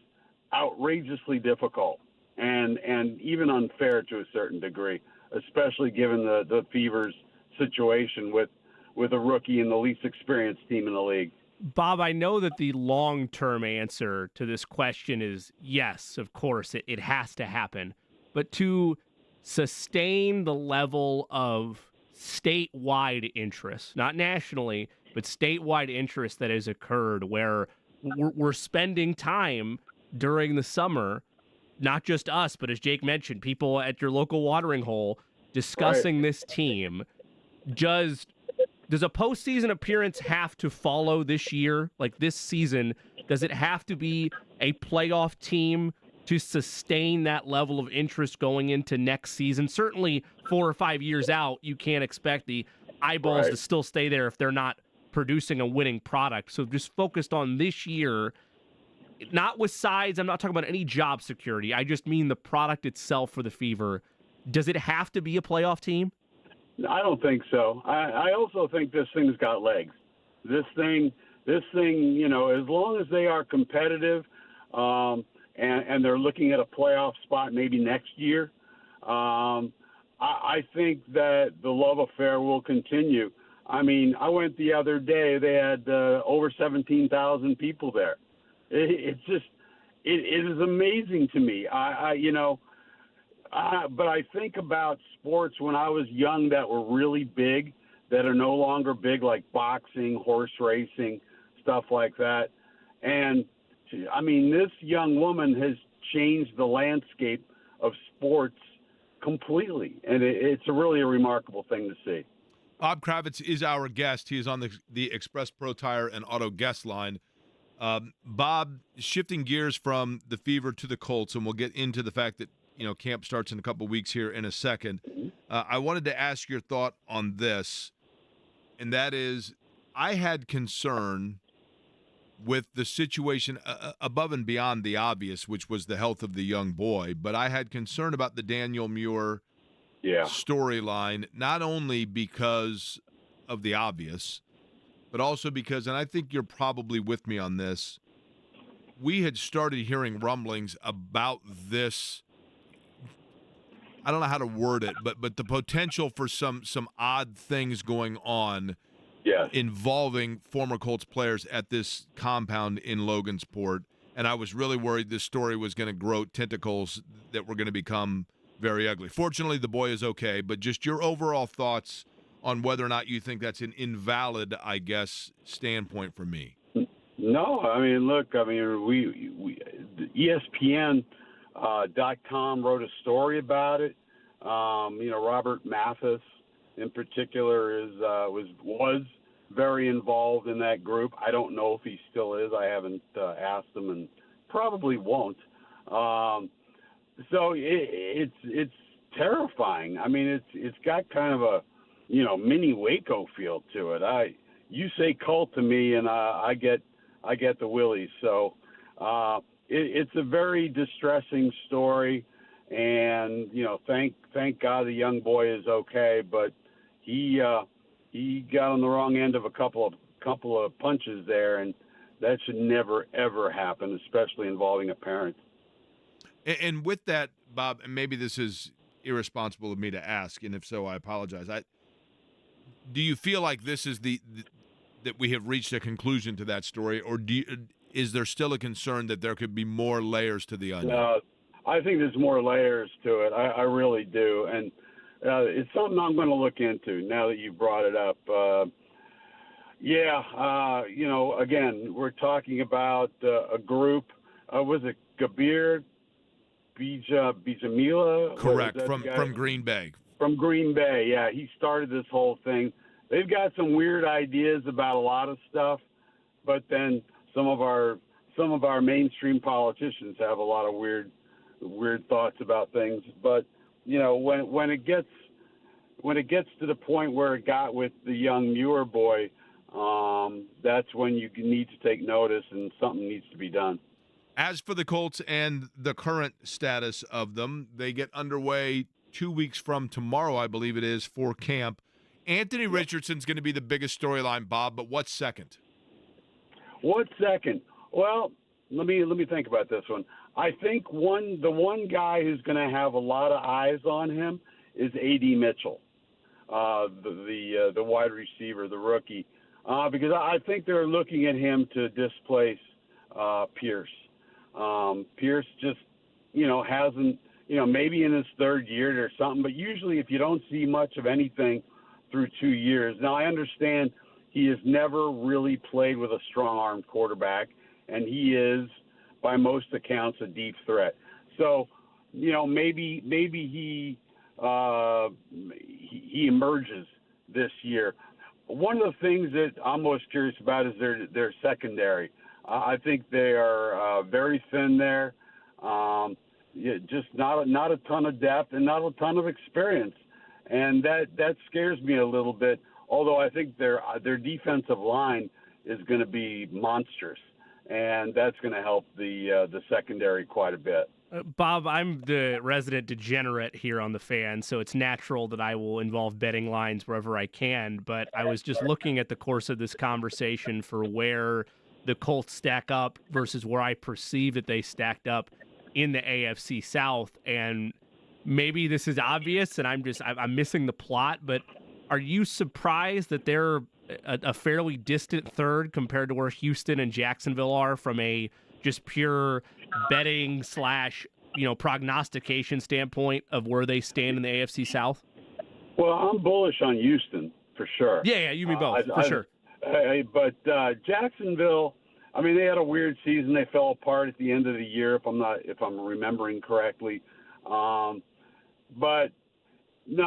Speaker 4: outrageously difficult and even unfair to a certain degree, especially given the Fever's situation with a rookie and the least experienced team in the league.
Speaker 2: Bob, I know that the long-term answer to this question is yes, of course, it has to happen. But to sustain the level of statewide interest, not nationally, but statewide interest that has occurred where we're spending time during the summer, not just us, but as Jake mentioned, people at your local watering hole discussing this team. Does a postseason appearance have to follow this year? Like this season, does it have to be a playoff team to sustain that level of interest going into next season? Certainly 4 or 5 years out, you can't expect the eyeballs to still stay there if they're not producing a winning product. So just focused on this year, not with sides. I'm not talking about any job security. I just mean the product itself for the Fever. Does it have to be a playoff team?
Speaker 4: I don't think so. I also think this thing's got legs. This thing, as long as they are competitive and they're looking at a playoff spot maybe next year, I think that the love affair will continue. I mean, I went the other day. They had over 17,000 people there. It's just, it is amazing to me. But I think about sports when I was young that were really big, that are no longer big, like boxing, horse racing, stuff like that. And I mean, this young woman has changed the landscape of sports completely, and it's really a remarkable thing to see.
Speaker 1: Bob Kravitz is our guest. He is on the Express Pro Tire and Auto guest line. Bob, shifting gears from the Fever to the Colts, and we'll get into the fact that camp starts in a couple weeks here in a second. I wanted to ask your thought on this, and that is, I had concern with the situation above and beyond the obvious, which was the health of the young boy, but I had concern about the Daniel Muir storyline, not only because of the obvious, but also because, and I think you're probably with me on this, we had started hearing rumblings about this. I don't know how to word it, but the potential for some odd things going on involving former Colts players at this compound in Logansport. And I was really worried this story was going to grow tentacles that were going to become very ugly. Fortunately, the boy is okay, but just your overall thoughts on whether or not you think that's an invalid, I guess, standpoint for me.
Speaker 4: No, I mean, look, I mean, we ESPN.com wrote a story about it. Robert Mathis, in particular, was very involved in that group. I don't know if he still is. I haven't asked him, and probably won't. So it's terrifying. I mean, it's got kind of a mini Waco feel to it. You say cult to me, and I get the willies. So it's a very distressing story, and thank God the young boy is okay, but he got on the wrong end of a couple of punches there, and that should never ever happen, especially involving a parent.
Speaker 1: And with that, Bob, and maybe this is irresponsible of me to ask, and if so, I apologize. Do you feel like this is that we have reached a conclusion to that story, or is there still a concern that there could be more layers to the onion?
Speaker 4: No, I think there's more layers to it. I really do, and it's something I'm going to look into now that you brought it up. Again, we're talking about a group. Was it Gabir Bijamila?
Speaker 1: Correct, from Green Bay.
Speaker 4: From Green Bay, yeah. He started this whole thing. They've got some weird ideas about a lot of stuff, but then some of our mainstream politicians have a lot of weird thoughts about things. But when it gets to the point where it got with the young Muir boy, that's when you need to take notice and something needs to be done.
Speaker 1: As for the Colts and the current status of them, they get underway 2 weeks from tomorrow, I believe it is, for camp. Anthony Richardson's going to be the biggest storyline, Bob, but what's second?
Speaker 4: What's second? Well, let me think about this one. I think the one guy who's going to have a lot of eyes on him is A.D. Mitchell, the wide receiver, the rookie, because I think they're looking at him to displace Pierce. Pierce just, hasn't, maybe in his third year or something, but usually if you don't see much of anything through 2 years. Now, I understand he has never really played with a strong-armed quarterback, and he is, by most accounts, a deep threat. So, maybe he emerges this year. One of the things that I'm most curious about is their secondary. I think they are very thin there. Just not a ton of depth and not a ton of experience, and that scares me a little bit. Although I think their defensive line is going to be monstrous, and that's going to help the secondary quite a bit.
Speaker 2: Bob, I'm the resident degenerate here on the Fan, so it's natural that I will involve betting lines wherever I can. But I was just looking at the course of this conversation for where the Colts stack up versus where I perceive that they stacked up in the AFC South. And maybe this is obvious and I'm missing the plot, but are you surprised that they're a fairly distant third compared to where Houston and Jacksonville are from a just pure betting / prognostication standpoint of where they stand in the AFC South?
Speaker 4: Well, I'm bullish on Houston for sure.
Speaker 2: Yeah, you mean both, for sure.
Speaker 4: But Jacksonville, I mean, they had a weird season. They fell apart at the end of the year, if I'm remembering correctly. But no,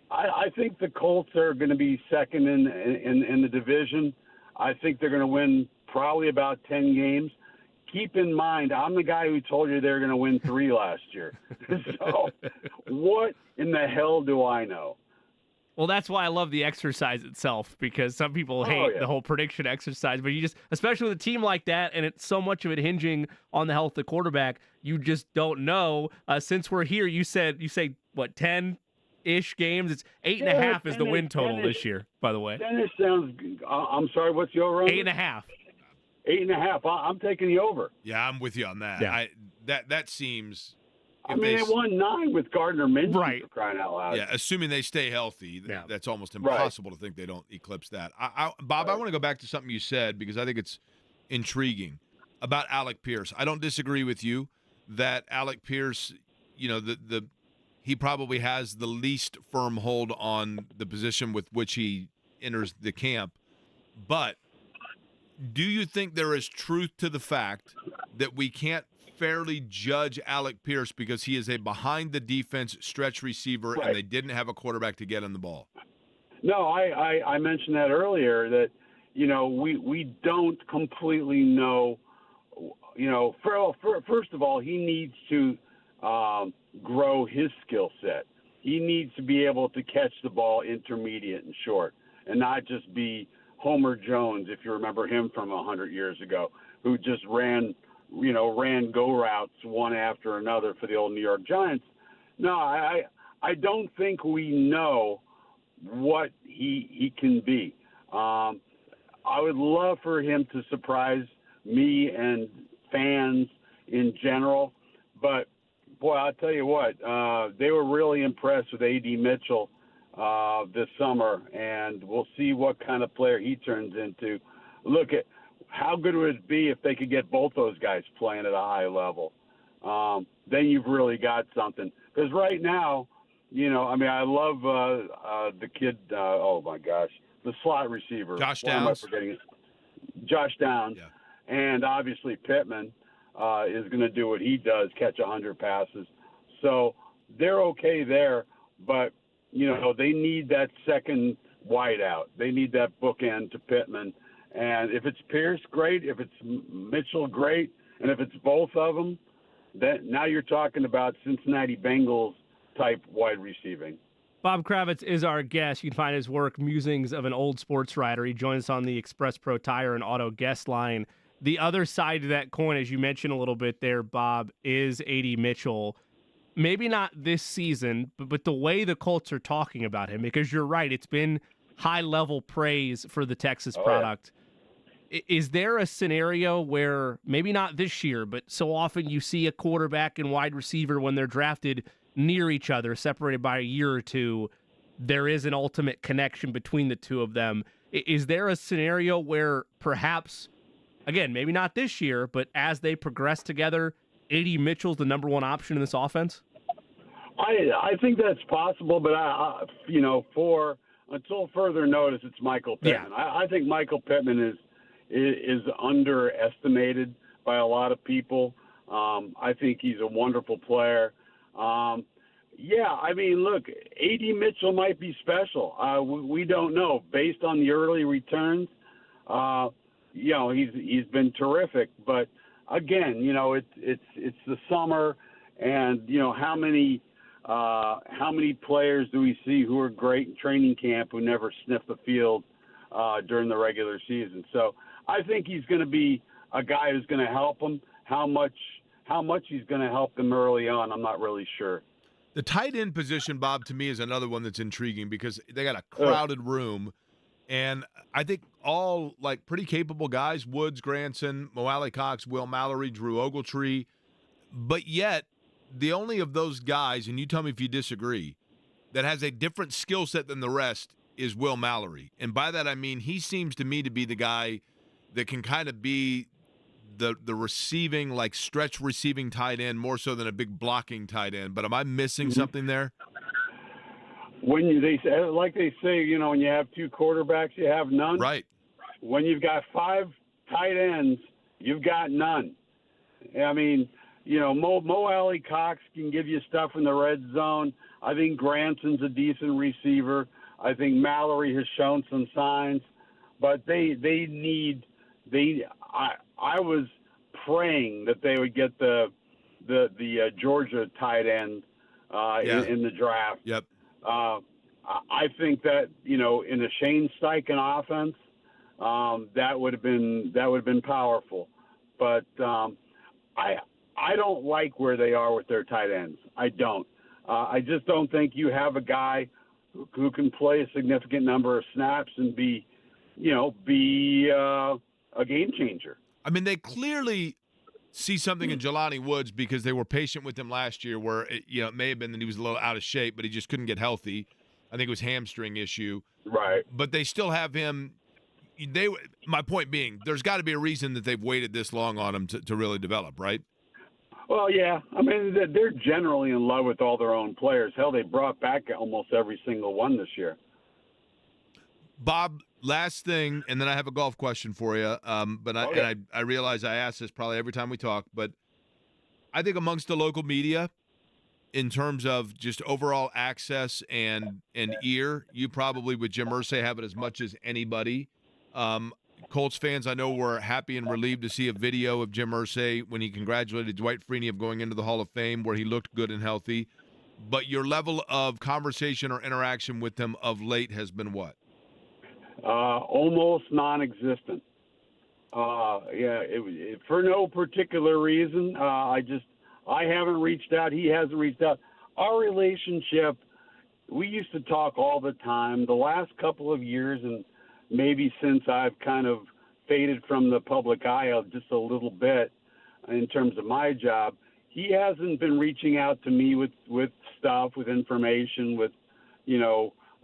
Speaker 4: I think the Colts are going to be second in the division. I think they're going to win probably about 10 games. Keep in mind, I'm the guy who told you they were going to win 3 last year. So what in the hell do I know?
Speaker 2: Well, that's why I love the exercise itself, because some people hate the whole prediction exercise, but you just, especially with a team like that, and it's so much of it hinging on the health of the quarterback, you just don't know. Since we're here, you say what, 10-ish games? It's 8.5 is the win total this year, by the way.
Speaker 4: 10 sounds. I'm sorry. What's your over?
Speaker 2: 8.5.
Speaker 4: 8.5. I'm taking the over.
Speaker 1: Yeah, I'm with you on that.
Speaker 2: Yeah.
Speaker 1: That seems.
Speaker 4: I mean, they won 9 with Gardner Minshew,
Speaker 2: right,
Speaker 4: for crying out loud.
Speaker 1: Yeah, assuming they stay healthy, that's almost impossible to think they don't eclipse that. Bob, I want to go back to something you said because I think it's intriguing about Alec Pierce. I don't disagree with you that Alec Pierce, he probably has the least firm hold on the position with which he enters the camp. But do you think there is truth to the fact that we can't fairly judge Alec Pierce because he is a behind-the-defense stretch receiver and they didn't have a quarterback to get him the ball?
Speaker 4: No, I mentioned that earlier that, we don't completely know. First of all, he needs to grow his skill set. He needs to be able to catch the ball intermediate and short and not just be Homer Jones, if you remember him from 100 years ago, who just ran go routes one after another for the old New York Giants. No, I don't think we know what he can be. I would love for him to surprise me and fans in general, but boy, I'll tell you what, they were really impressed with A.D. Mitchell this summer, and we'll see what kind of player he turns into. Look at how good would it be if they could get both those guys playing at a high level? Then you've really got something. Because right now, I love the kid. Oh my gosh, the slot receiver.
Speaker 1: Josh
Speaker 4: Why am I
Speaker 1: Downs.
Speaker 4: forgetting it? Josh Downs, and obviously Pittman is going to do what he does, catch 100 passes. So they're okay there, but they need that second wideout. They need that bookend to Pittman. And if it's Pierce, great. If it's Mitchell, great. And if it's both of them, then now you're talking about Cincinnati Bengals type wide receiving.
Speaker 2: Bob Kravitz is our guest. You can find his work, Musings of an Old Sports Writer. He joins us on the Express Pro Tire and Auto guest line. The other side of that coin, as you mentioned a little bit there, Bob, is A.D. Mitchell. Maybe not this season, but the way the Colts are talking about him, because you're right, it's been high-level praise for the Texas product. Is there a scenario where, maybe not this year, but so often you see a quarterback and wide receiver when they're drafted near each other, separated by a year or two, there is an ultimate connection between the two of them. Is there a scenario where perhaps, again, maybe not this year, but as they progress together, A.D. Mitchell's the number one option in this offense?
Speaker 4: I think that's possible, but until further notice, it's Michael Pittman.
Speaker 2: Yeah.
Speaker 4: I think Michael Pittman is underestimated by a lot of people. I think he's a wonderful player. Look, A.D. Mitchell might be special. We don't know. Based on the early returns, he's been terrific. But again, it's the summer, and how many players do we see who are great in training camp who never sniff the field during the regular season? So I think he's going to be a guy who's going to help them. How much he's going to help them early on, I'm not really sure.
Speaker 1: The tight end position, Bob, to me is another one that's intriguing because they got a crowded room, and I think all pretty capable guys: Woods, Granson, Mo Alley Cox, Will Mallory, Drew Ogletree. But yet, the only of those guys, and you tell me if you disagree, that has a different skill set than the rest is Will Mallory. And by that I mean he seems to me to be the guy that can kind of be the receiving, like stretch receiving tight end more so than a big blocking tight end. But am I missing something there?
Speaker 4: When they say, you know, when you have two quarterbacks, you have none.
Speaker 1: Right.
Speaker 4: When you've got 5 tight ends, you've got none. I mean, you know, Mo Alley Cox can give you stuff in the red zone. I think Granson's a decent receiver. I think Mallory has shown some signs, but I was praying that they would get the Georgia tight end in the draft.
Speaker 1: Yep.
Speaker 4: I think that, you know, in a Shane Steichen offense, that would have been powerful. But I don't like where they are with their tight ends. I don't. I just don't think you have a guy who can play a significant number of snaps and be a game changer.
Speaker 1: I mean, they clearly see something in Jelani Woods because they were patient with him last year where, it may have been that he was a little out of shape, but he just couldn't get healthy. I think it was hamstring issue.
Speaker 4: Right.
Speaker 1: But they still have him. My point being, there's got to be a reason that they've waited this long on him to really develop, right?
Speaker 4: Well, yeah. I mean, they're generally in love with all their own players. Hell, they brought back almost every single one this year.
Speaker 1: Bob, last thing, and then I have a golf question for you. I realize I ask this probably every time we talk, but I think amongst the local media, in terms of just overall access and ear, you probably with Jim Irsay have it as much as anybody. Colts fans, I know, were happy and relieved to see a video of Jim Irsay when he congratulated Dwight Freeney of going into the Hall of Fame, where he looked good and healthy. But your level of conversation or interaction with him of late has been what?
Speaker 4: Almost non-existent. For no particular reason. I haven't reached out. He hasn't reached out. Our relationship, we used to talk all the time. The last couple of years, and maybe since I've kind of faded from the public eye just a little bit in terms of my job, he hasn't been reaching out to me with stuff, with information, with,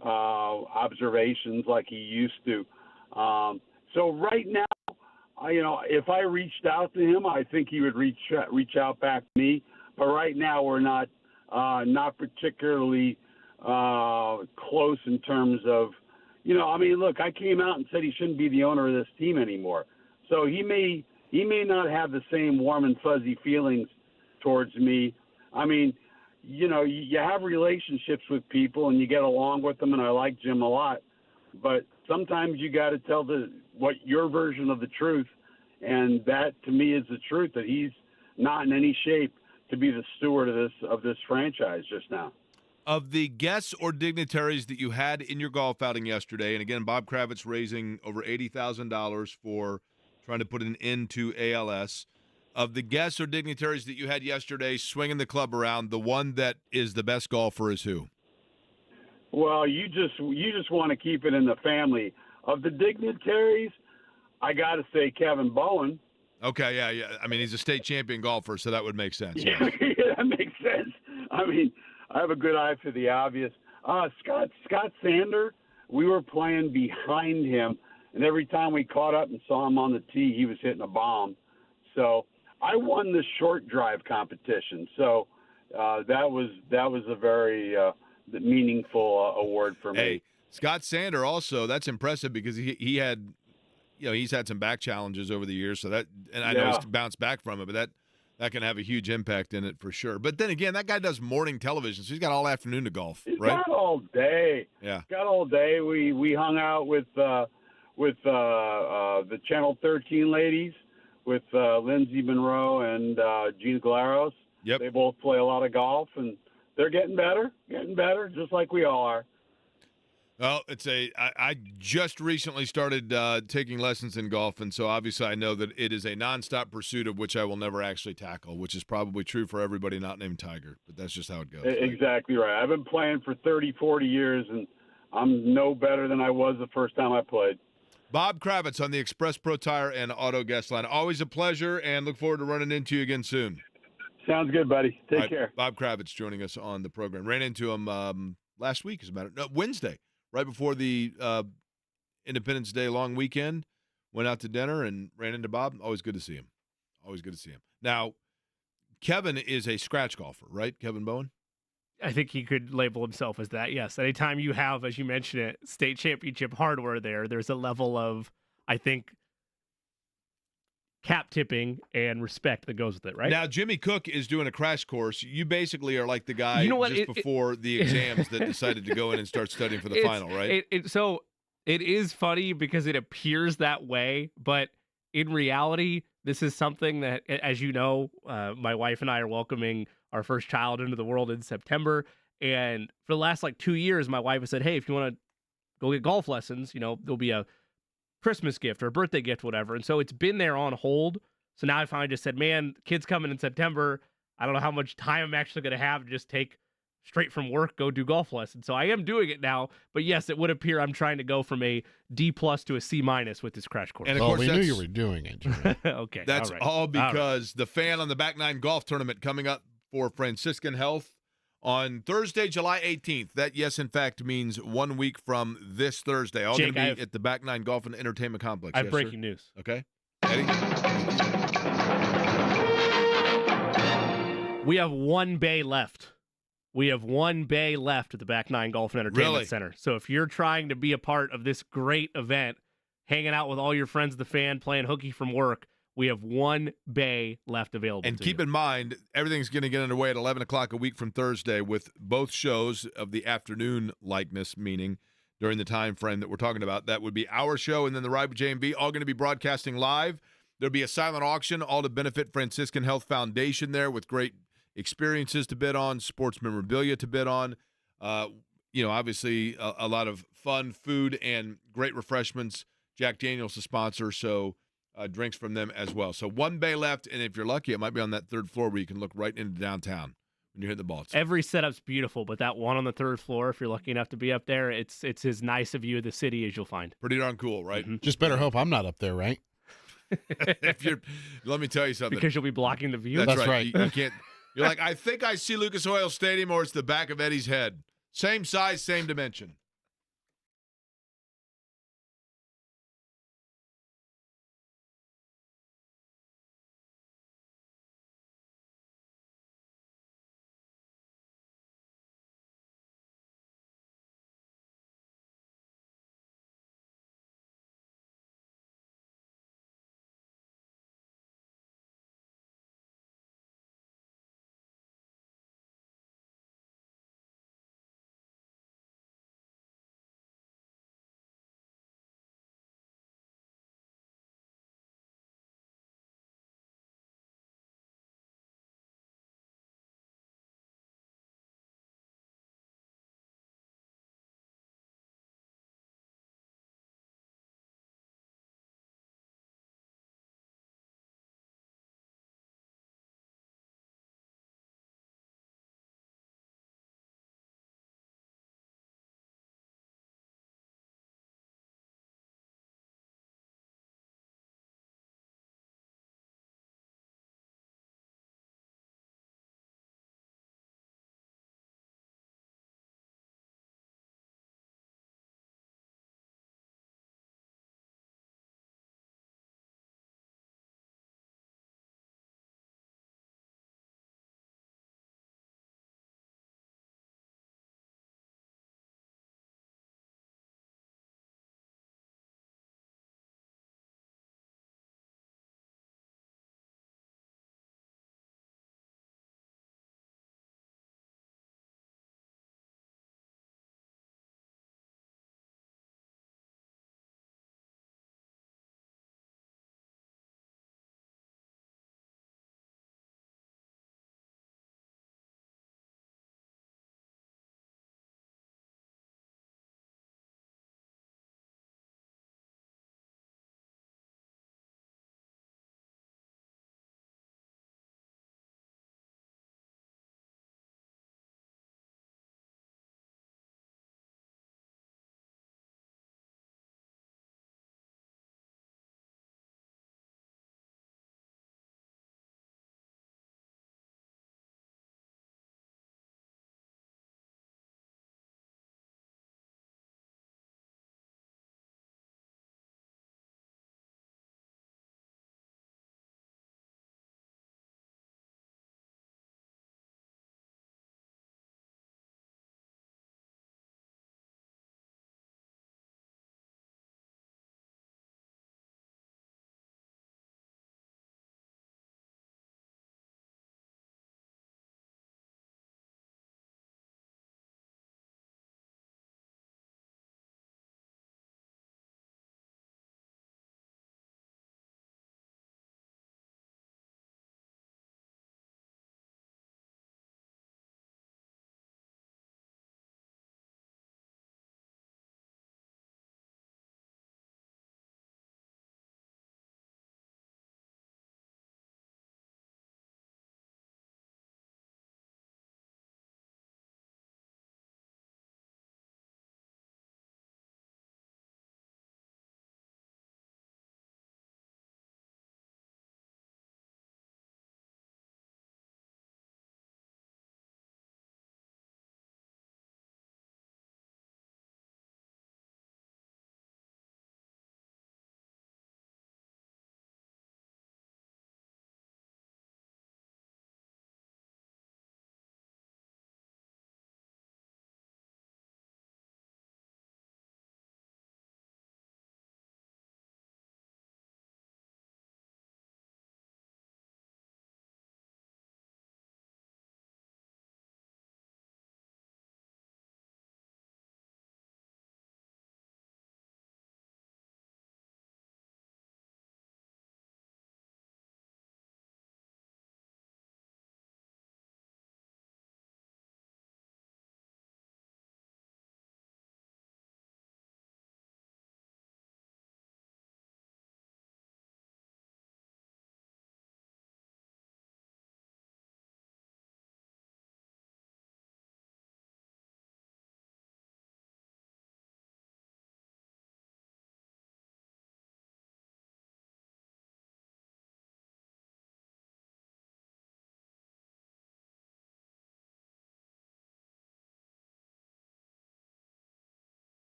Speaker 4: observations like he used to. So right now, if I reached out to him, I think he would reach out back to me. But right now, we're not particularly close in terms of, look, I came out and said he shouldn't be the owner of this team anymore. So he may not have the same warm and fuzzy feelings towards me. I mean, you have relationships with people and you get along with them, and I like Jim a lot. But sometimes you got to tell what your version of the truth, and that to me is the truth, that he's not in any shape to be the steward of this franchise just now.
Speaker 1: Of the guests or dignitaries that you had in your golf outing yesterday, and again, Bob Kravitz raising over $80,000 for trying to put an end to ALS. Of the guests or dignitaries that you had yesterday swinging the club around, the one that is the best golfer is who?
Speaker 4: Well, you just want to keep it in the family. Of the dignitaries, I got to say Kevin Bowen.
Speaker 1: Okay, yeah. I mean, he's a state champion golfer, so that would make sense.
Speaker 4: Yeah, that makes sense. I mean, I have a good eye for the obvious. Scott Sander, we were playing behind him, and every time we caught up and saw him on the tee, he was hitting a bomb. So I won the short drive competition. So that was a very meaningful award for me.
Speaker 1: Hey, Scott Sander also, that's impressive because he had, he's had some back challenges over the years. So I know he's bounced back from it, but that can have a huge impact in it for sure. But then again, that guy does morning television, so he's got all afternoon to golf, right?
Speaker 4: He's got all day.
Speaker 1: Yeah.
Speaker 4: Got all day. We hung out with the Channel 13 ladies, with Lindsay Monroe and Gina Galaros.
Speaker 1: Yep.
Speaker 4: They both play a lot of golf, and they're getting better, just like we all are.
Speaker 1: Well, I just recently started taking lessons in golf, and so obviously I know that it is a nonstop pursuit of which I will never actually tackle, which is probably true for everybody not named Tiger, but that's just how it goes.
Speaker 4: Exactly right. I've been playing for 30, 40 years, and I'm no better than I was the first time I played.
Speaker 1: Bob Kravitz on the Express Pro Tire and Auto Guest Line. Always a pleasure, and look forward to running into you again soon.
Speaker 4: Sounds good, buddy.
Speaker 1: All
Speaker 4: Take
Speaker 1: right,
Speaker 4: care.
Speaker 1: Bob Kravitz joining us on the program. Ran into him last week, as a matter no, Wednesday, right before the Independence Day long weekend. Went out to dinner and ran into Bob. Always good to see him. Always good to see him. Now, Kevin is a scratch golfer, right? Kevin Bowen?
Speaker 2: I think he could label himself as that. Yes. Anytime you have, as you mentioned it, state championship hardware there's a level of, I think, cap tipping and respect that goes with it, right?
Speaker 1: Now, Jimmy Cook is doing a crash course. You basically are like the guy
Speaker 2: You know what?
Speaker 1: just before the exams that decided to go in and start studying for the final, right?
Speaker 2: So it is funny because it appears that way, but in reality, this is something that, as you know, my wife and I are welcoming our first child into the world in September. And for the last 2 years, my wife has said, hey, if you want to go get golf lessons, there'll be a Christmas gift or a birthday gift, whatever. And so it's been there on hold. So now I finally just said, man, kid's coming in September. I don't know how much time I'm actually going to have to just take straight from work, go do golf lessons. So I am doing it now. But yes, it would appear I'm trying to go from a D+ to a C- with this crash course.
Speaker 1: And of
Speaker 3: Well,
Speaker 1: course,
Speaker 3: we knew
Speaker 1: that's-
Speaker 3: you were doing it. Jimmy.
Speaker 2: Okay.
Speaker 1: That's
Speaker 2: all right.
Speaker 1: because the fan on the Back Nine Golf Tournament coming up for Franciscan Health on Thursday, July 18th. That, yes, in fact, means 1 week from this Thursday. All going
Speaker 2: Jake,
Speaker 1: to be at the Back Nine Golf and Entertainment Complex.
Speaker 2: I have
Speaker 1: Yes,
Speaker 2: breaking
Speaker 1: sir?
Speaker 2: news.
Speaker 1: Okay. Eddie?
Speaker 2: We have one bay left. We have one bay left at the Back Nine Golf and Entertainment
Speaker 1: Really?
Speaker 2: Center. So if you're trying to be a part of this great event, hanging out with all your friends, the fan, playing hooky from work, we have one bay left available.
Speaker 1: And
Speaker 2: to
Speaker 1: keep
Speaker 2: you.
Speaker 1: in mind, everything's going to get underway at 11 o'clock a week from Thursday with both shows of the afternoon likeness, meaning during the time frame that we're talking about. That would be our show and then the Ride with J&B, all going to be broadcasting live. There'll be a silent auction, all to benefit Franciscan Health Foundation there with great experiences to bid on, sports memorabilia to bid on. Obviously a lot of fun food and great refreshments. Jack Daniels, the sponsor, so drinks from them as well. So one bay left, and if you're lucky, it might be on that third floor where you can look right into downtown when you hit the ball.
Speaker 2: Every setup's beautiful, but that one on the third floor, if you're lucky enough to be up there, it's as nice a view of the city as you'll find.
Speaker 1: Pretty darn cool, right?
Speaker 2: Mhm.
Speaker 3: Just better hope I'm not up there, right?
Speaker 1: Let me tell you something.
Speaker 2: Because you'll be blocking the view.
Speaker 3: That's right.
Speaker 1: You can't. You're like, I think I see Lucas Oil Stadium, or it's the back of Eddie's head. Same size, same dimension.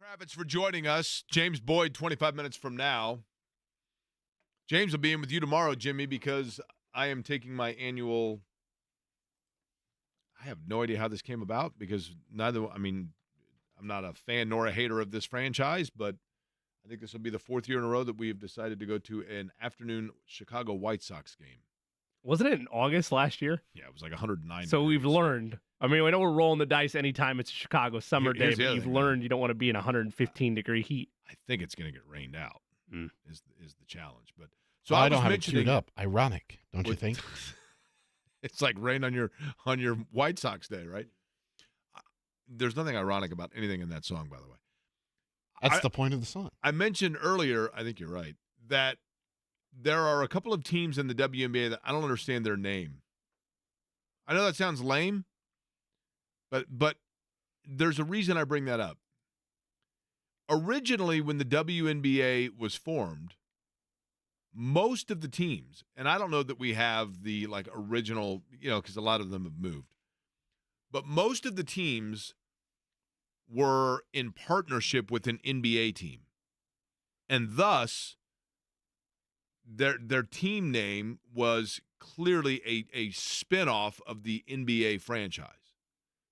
Speaker 1: Kravitz for joining us. James Boyd, 25 minutes from now. James will be in with you tomorrow, Jimmy, because I am taking my annual. I have no idea how this came about because I'm not a fan nor a hater of this franchise, but I think this will be the fourth year in a row that we've decided to go to an afternoon Chicago White Sox game.
Speaker 2: Wasn't it in August last year?
Speaker 1: Yeah, it was like 109.
Speaker 2: So we've
Speaker 1: degrees.
Speaker 2: learned. I mean, I know we're rolling the dice anytime it's a Chicago summer day,
Speaker 1: Here's the
Speaker 2: but
Speaker 1: other
Speaker 2: you've
Speaker 1: thing,
Speaker 2: learned you don't want to be in 115-degree heat.
Speaker 1: I think it's going to get rained out.
Speaker 2: Mm.
Speaker 1: Is the challenge, but so
Speaker 3: I
Speaker 1: was
Speaker 3: don't have it
Speaker 1: mentioning
Speaker 3: queued up. Ironic, don't you
Speaker 1: with-
Speaker 3: think?
Speaker 1: It's like rain on your White Sox day, right? There's nothing ironic about anything in that song, by the way.
Speaker 3: That's the point of the song.
Speaker 1: I mentioned earlier, I think you're right, that there are a couple of teams in the WNBA that I don't understand their name. I know that sounds lame, but there's a reason I bring that up. Originally, when the WNBA was formed, most of the teams, and I don't know that we have the original, because a lot of them have moved, but most of the teams were in partnership with an NBA team. And thus, their team name was clearly a spinoff of the NBA franchise.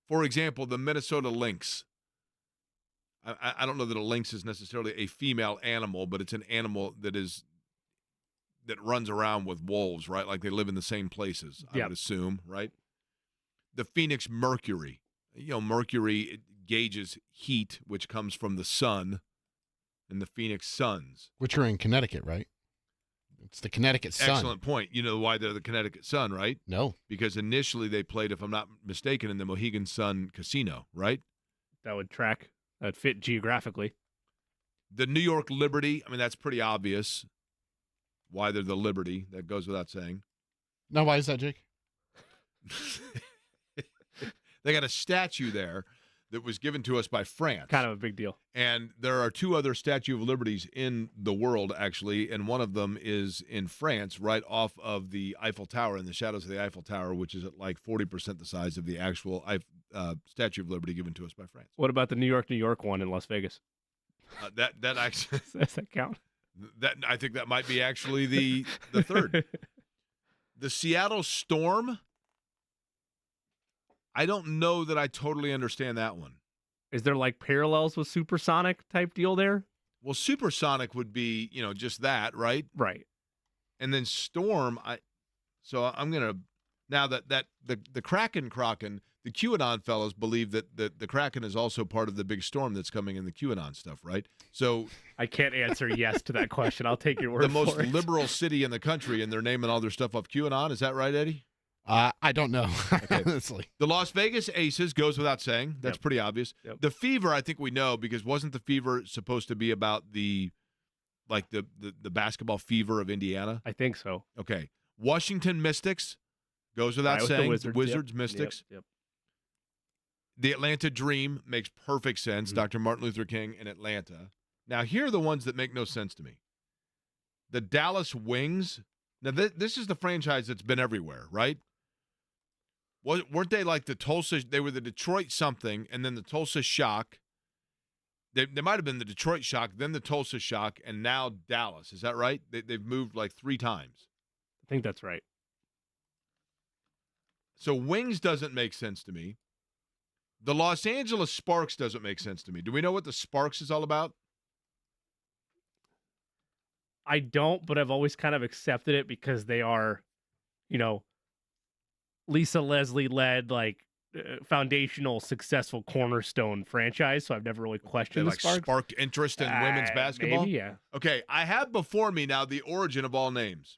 Speaker 1: For example, the Minnesota Lynx. I don't know that a lynx is necessarily a female animal, but it's an animal that runs around with wolves, right? Like they live in the same places, I would assume, right? The Phoenix Mercury. Mercury gauges heat, which comes from the sun, and the Phoenix Suns.
Speaker 3: Which are in Connecticut, right? It's the Connecticut Sun.
Speaker 1: Excellent point. You know why they're the Connecticut Sun, right?
Speaker 3: No.
Speaker 1: Because initially they played, if I'm not mistaken, in the Mohegan Sun Casino, right?
Speaker 2: That would track. That would fit geographically.
Speaker 1: The New York Liberty, I mean, that's pretty obvious why they're the Liberty. That goes without saying.
Speaker 3: Now, why is that, Jake?
Speaker 1: They got a statue there that was given to us by France.
Speaker 2: Kind of a big deal.
Speaker 1: And there are two other Statue of Liberties in the world, actually, and one of them is in France, right off of the Eiffel Tower, in the shadows of the Eiffel Tower, which is at like 40% the size of the actual Statue of Liberty given to us by France.
Speaker 2: What about the New York one in Las Vegas?
Speaker 1: That actually
Speaker 2: Does that count?
Speaker 1: that I think that might be actually the third. The Seattle Storm. I don't know that I totally understand that one.
Speaker 2: Is there parallels with Supersonic type deal there?
Speaker 1: Well, Supersonic would be, just that, right?
Speaker 2: Right.
Speaker 1: And then Storm, I'm going to, now that the Kraken, the QAnon fellows believe that the Kraken is also part of the big storm that's coming in the QAnon stuff, right? So
Speaker 2: I can't answer yes to that question. I'll take your word
Speaker 1: the
Speaker 2: for
Speaker 1: most
Speaker 2: it.
Speaker 1: liberal city in the country, and they're naming all their stuff off QAnon. Is that right, Eddie?
Speaker 3: I don't know,
Speaker 1: Okay.
Speaker 3: honestly.
Speaker 1: The Las Vegas Aces goes without saying. That's pretty obvious.
Speaker 2: Yep.
Speaker 1: The Fever, I think we know, because wasn't the Fever supposed to be about the basketball fever of Indiana?
Speaker 2: I think so.
Speaker 1: Okay. Washington Mystics goes without
Speaker 2: Right, with the
Speaker 1: saying.
Speaker 2: Wizards,
Speaker 1: Wizards,
Speaker 2: yep.
Speaker 1: Mystics.
Speaker 2: Yep.
Speaker 1: The Atlanta Dream makes perfect sense.
Speaker 2: Mhm.
Speaker 1: Dr. Martin Luther King in Atlanta. Now, here are the ones that make no sense to me. The Dallas Wings. Now, this is the franchise that's been everywhere, right? Weren't they like the Tulsa? They were the Detroit something, and then the Tulsa Shock. They might have been the Detroit Shock, then the Tulsa Shock, and now Dallas. Is that right? They've moved like 3 times.
Speaker 2: I think that's right.
Speaker 1: So Wings doesn't make sense to me. The Los Angeles Sparks doesn't make sense to me. Do we know what the Sparks is all about?
Speaker 2: I don't, but I've always kind of accepted it because they are, Lisa Leslie led foundational successful cornerstone franchise. So I've never really
Speaker 1: They
Speaker 2: questioned the
Speaker 1: like
Speaker 2: Sparks.
Speaker 1: sparked interest in women's basketball?
Speaker 2: Maybe, yeah.
Speaker 1: Okay, I have before me now the origin of all names.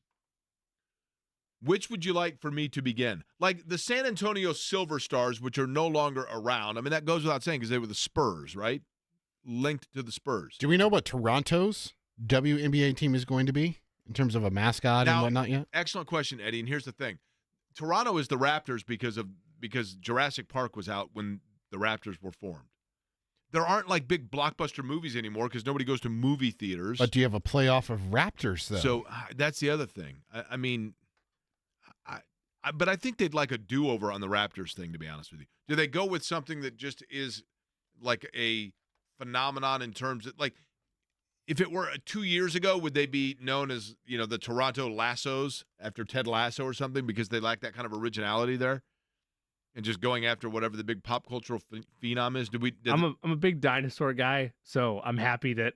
Speaker 1: Which would you like for me to begin? Like the San Antonio Silver Stars, which are no longer around. I mean, that goes without saying because they were the Spurs, right? Linked to the Spurs.
Speaker 3: Do we know what Toronto's WNBA team is going to be in terms of a mascot
Speaker 1: Now,
Speaker 3: and whatnot yet?
Speaker 1: Excellent question, Eddie. And here's the thing. Toronto is the Raptors because Jurassic Park was out when the Raptors were formed. There aren't like big blockbuster movies anymore because nobody goes to movie theaters.
Speaker 3: But do you have a playoff of Raptors, though?
Speaker 1: So that's the other thing. But I think they'd like a do-over on the Raptors thing, to be honest with you. Do they go with something that just is like a phenomenon in terms of like, if it were 2 years ago, would they be known as, the Toronto Lassos after Ted Lasso or something because they lack that kind of originality there and just going after whatever the big pop cultural phenom is?
Speaker 2: I'm a big dinosaur guy, so I'm happy that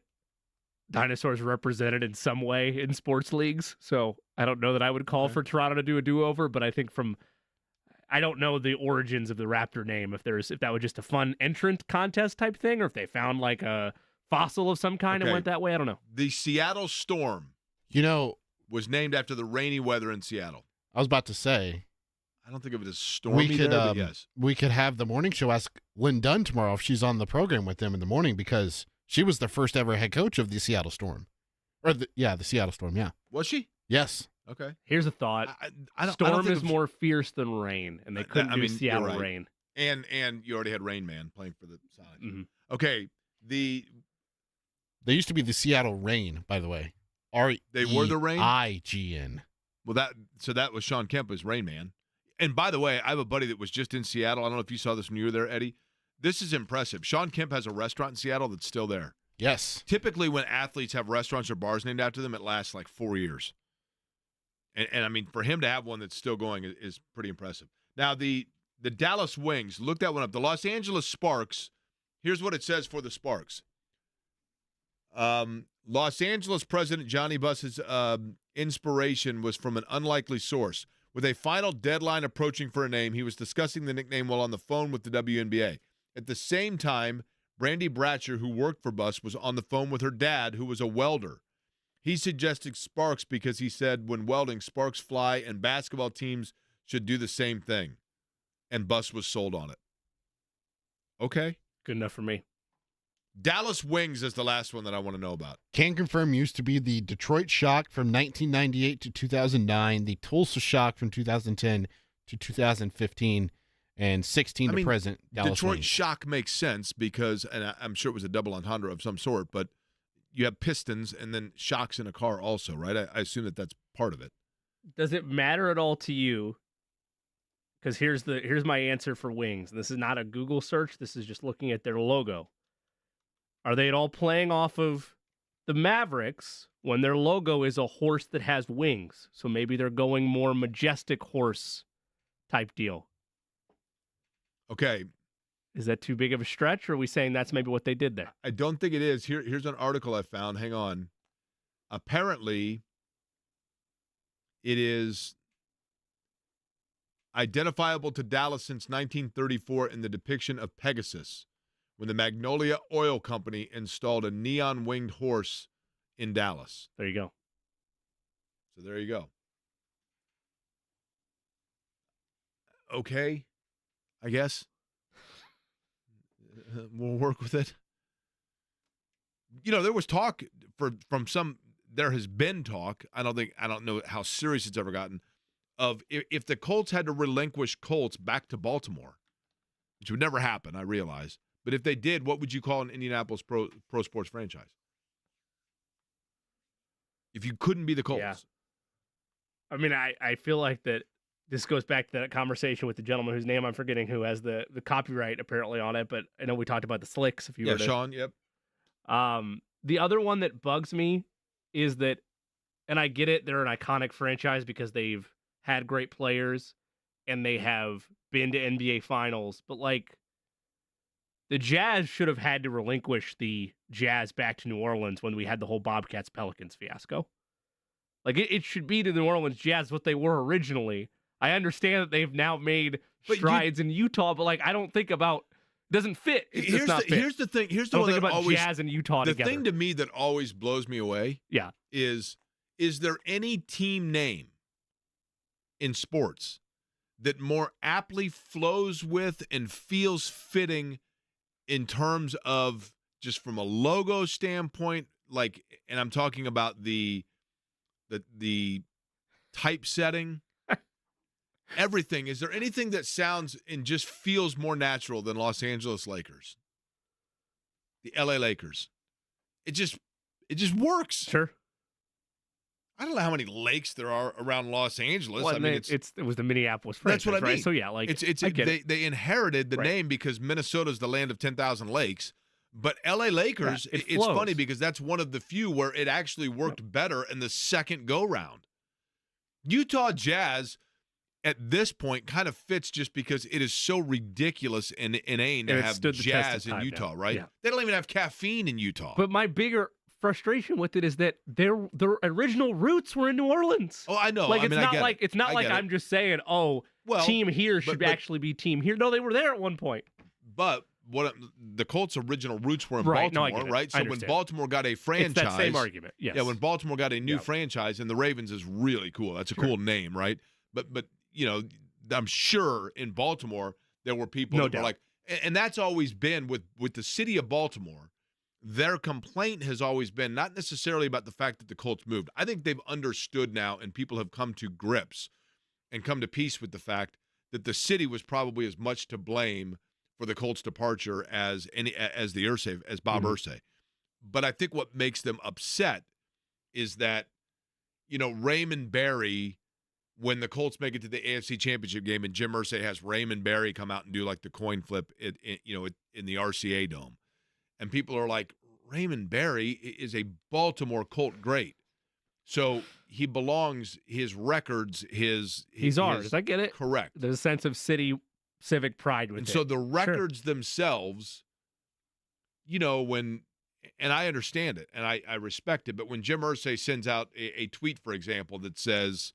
Speaker 2: dinosaurs are represented in some way in sports leagues. So I don't know that I would call for Toronto to do a do-over, but I think I don't know the origins of the Raptor name, if that was just a fun entrant contest type thing, or if they found like a fossil of some kind and went that way. I don't know.
Speaker 1: The Seattle Storm, was named after the rainy weather in Seattle.
Speaker 3: I was about to say,
Speaker 1: I don't think of it as stormy but yes.
Speaker 3: We could have the morning show ask Lynn Dunn tomorrow if she's on the program with them in the morning, because she was the first ever head coach of the Seattle Storm. The Seattle Storm, yeah.
Speaker 1: Was she?
Speaker 3: Yes.
Speaker 1: Okay.
Speaker 2: Here's a thought. Storm is more fierce than rain, and they couldn't do Seattle rain.
Speaker 1: And you already had Rain Man playing for the Sonics.
Speaker 2: Mm-hmm.
Speaker 1: Okay.
Speaker 3: They used to be the Seattle Rain, by the way.
Speaker 1: They were the Rain?
Speaker 3: IGN.
Speaker 1: Well, that was Sean Kemp as Rain Man. And by the way, I have a buddy that was just in Seattle. I don't know if you saw this when you were there, Eddie. This is impressive. Sean Kemp has a restaurant in Seattle that's still there.
Speaker 3: Yes.
Speaker 1: Typically, when athletes have restaurants or bars named after them, it lasts like 4 years. And I mean, for him to have one that's still going is pretty impressive. Now, the Dallas Wings, look that one up. The Los Angeles Sparks, here's what it says for the Sparks. Los Angeles president Johnny Buss's inspiration was from an unlikely source. With a final deadline approaching for a name, he was discussing the nickname while on the phone with the WNBA. At the same time, Brandy Bratcher, who worked for Buss, was on the phone with her dad, who was a welder. He suggested Sparks because he said when welding, sparks fly, and basketball teams should do the same thing. And Buss was sold on it. Okay.
Speaker 2: Good enough for me.
Speaker 1: Dallas Wings is the last one that I want to know about.
Speaker 3: Can confirm used to be the Detroit Shock from 1998 to 2009, the Tulsa Shock from 2010 to 2015, and 16 to present. Dallas
Speaker 1: Detroit
Speaker 3: Wings.
Speaker 1: Shock makes sense because, and I'm sure it was a double entendre of some sort, but you have pistons and then shocks in a car also, right? I assume that's part of it.
Speaker 2: Does it matter at all to you? Because here's my answer for Wings. This is not a Google search. This is just looking at their logo. Are they at all playing off of the Mavericks when their logo is a horse that has wings? So maybe they're going more majestic horse type deal.
Speaker 1: Okay.
Speaker 2: Is that too big of a stretch, or are we saying that's maybe what they did there?
Speaker 1: I don't think it is. Here's an article I found. Hang on. Apparently, it is identifiable to Dallas since 1934 in the depiction of Pegasus, when the Magnolia Oil Company installed a neon-winged horse in Dallas.
Speaker 2: There you go.
Speaker 1: So there you go. Okay, I guess. We'll work with it. There was talk there has been talk, I don't know how serious it's ever gotten, of if the Colts had to relinquish Colts back to Baltimore, which would never happen, I realize. But if they did, what would you call an Indianapolis pro sports franchise? If you couldn't be the Colts.
Speaker 2: Yeah. I mean, I feel like that this goes back to that conversation with the gentleman whose name I'm forgetting, who has the copyright apparently on it, but I know we talked about the Slicks. If you were to,
Speaker 1: Sean, yep.
Speaker 2: The other one that bugs me is that, and I get it, they're an iconic franchise because they've had great players and they have been to NBA Finals, but like, the Jazz should have had to relinquish the Jazz back to New Orleans when we had the whole Bobcats-Pelicans fiasco. Like, it should be the New Orleans Jazz what they were originally. I understand that they've now made strides in Utah, but, like, I don't think about – doesn't fit.
Speaker 1: Here's the thing. Here's the
Speaker 2: I don't
Speaker 1: one
Speaker 2: think
Speaker 1: that
Speaker 2: about
Speaker 1: always –
Speaker 2: Jazz and Utah
Speaker 1: the
Speaker 2: together.
Speaker 1: thing to me that always blows me away is there any team name in sports that more aptly flows with and feels fitting in terms of just from a logo standpoint, like, and I'm talking about the typesetting, everything. Is there anything that sounds and just feels more natural than Los Angeles Lakers? The LA Lakers. It just works.
Speaker 2: Sure.
Speaker 1: I don't know how many lakes there are around Los Angeles.
Speaker 2: Well,
Speaker 1: I mean,
Speaker 2: it was the Minneapolis franchise,
Speaker 1: that's what I mean.
Speaker 2: Right? So yeah, like
Speaker 1: I get
Speaker 2: it.
Speaker 1: They inherited the name because Minnesota's the land of 10,000 lakes, But LA Lakers,
Speaker 2: Yeah, it
Speaker 1: it's
Speaker 2: flows.
Speaker 1: funny because that's one of the few where it actually worked better in the second go-round. Utah Jazz, at this point, kind of fits just because it is so ridiculous and inane to
Speaker 2: And it
Speaker 1: have
Speaker 2: stood the test of
Speaker 1: Jazz in
Speaker 2: time
Speaker 1: Utah,
Speaker 2: now.
Speaker 1: right?
Speaker 2: Yeah.
Speaker 1: They don't even have caffeine in Utah.
Speaker 2: But my bigger frustration with it is that their original roots were in New Orleans.
Speaker 1: Oh, I know.
Speaker 2: Like,
Speaker 1: I
Speaker 2: it's
Speaker 1: mean,
Speaker 2: not
Speaker 1: I get
Speaker 2: like
Speaker 1: it.
Speaker 2: it's not
Speaker 1: I
Speaker 2: like
Speaker 1: get it.
Speaker 2: I'm just saying, oh,
Speaker 1: Well,
Speaker 2: team here should
Speaker 1: but-
Speaker 2: actually be team here. No, they were there at one point.
Speaker 1: But what the Colts' original roots were in
Speaker 2: Right, no, I
Speaker 1: Baltimore,
Speaker 2: get it.
Speaker 1: right?
Speaker 2: I
Speaker 1: So when
Speaker 2: understand.
Speaker 1: Baltimore got a franchise,
Speaker 2: It's that same argument. Yes.
Speaker 1: yeah, when Baltimore got a new
Speaker 2: Yeah.
Speaker 1: franchise, and the Ravens is really cool. That's a
Speaker 2: Sure.
Speaker 1: cool name, right? But you know, I'm sure in Baltimore there were people
Speaker 2: No
Speaker 1: that were
Speaker 2: doubt.
Speaker 1: like, and that's always been with the city of Baltimore. Their complaint has always been not necessarily about the fact that the Colts moved. I think they've understood now, and people have come to grips and come to peace with the fact that the city was probably as much to blame for the Colts' departure as Bob Irsay. But I think what makes them upset is that, you know, Raymond Barry, when the Colts make it to the AFC Championship game and Jim Irsay has Raymond Barry come out and do like the coin flip in the RCA Dome, and people are like, Raymond Barry is a Baltimore Colt great. So he belongs, his records,
Speaker 2: He's ours. I get it.
Speaker 1: Correct.
Speaker 2: There's a sense of city civic pride with
Speaker 1: And
Speaker 2: it.
Speaker 1: so the records themselves, you know, and I understand it and I respect it, but when Jim Irsay sends out a tweet, for example, that says,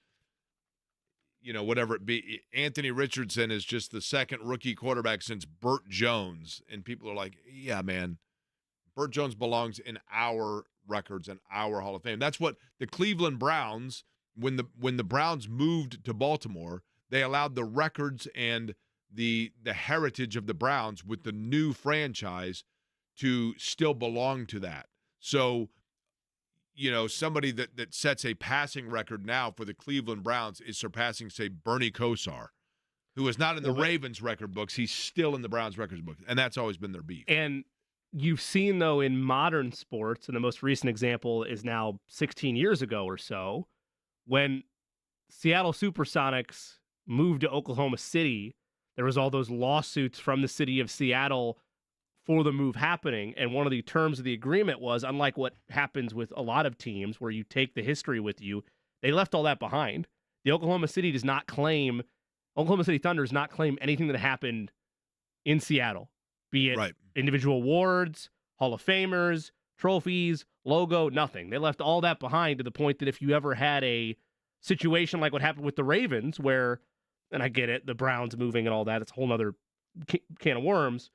Speaker 1: you know, whatever it be, Anthony Richardson is just the second rookie quarterback since Burt Jones, and people are like, yeah, man, Burt Jones belongs in our records and our Hall of Fame. That's what the Cleveland Browns, when the Browns moved to Baltimore, they allowed the records and the heritage of the Browns with the new franchise to still belong to that. So, you know, somebody that sets a passing record now for the Cleveland Browns is surpassing, say, Bernie Kosar, who is not in the Ravens record books. He's still in the Browns records book, and that's always been their beef.
Speaker 2: And you've seen, though, in modern sports, and the most recent example is now 16 years ago or so, when Seattle Supersonics moved to Oklahoma City, there was all those lawsuits from the city of Seattle for the move happening. And one of the terms of the agreement was, unlike what happens with a lot of teams where you take the history with you, they left all that behind. The Oklahoma City Thunder does not claim anything that happened in Seattle, be it individual awards, Hall of Famers, trophies, logo, nothing. They left all that behind to the point that if you ever had a situation like what happened with the Ravens where, and I get it, the Browns moving and all that, it's a whole other can of worms.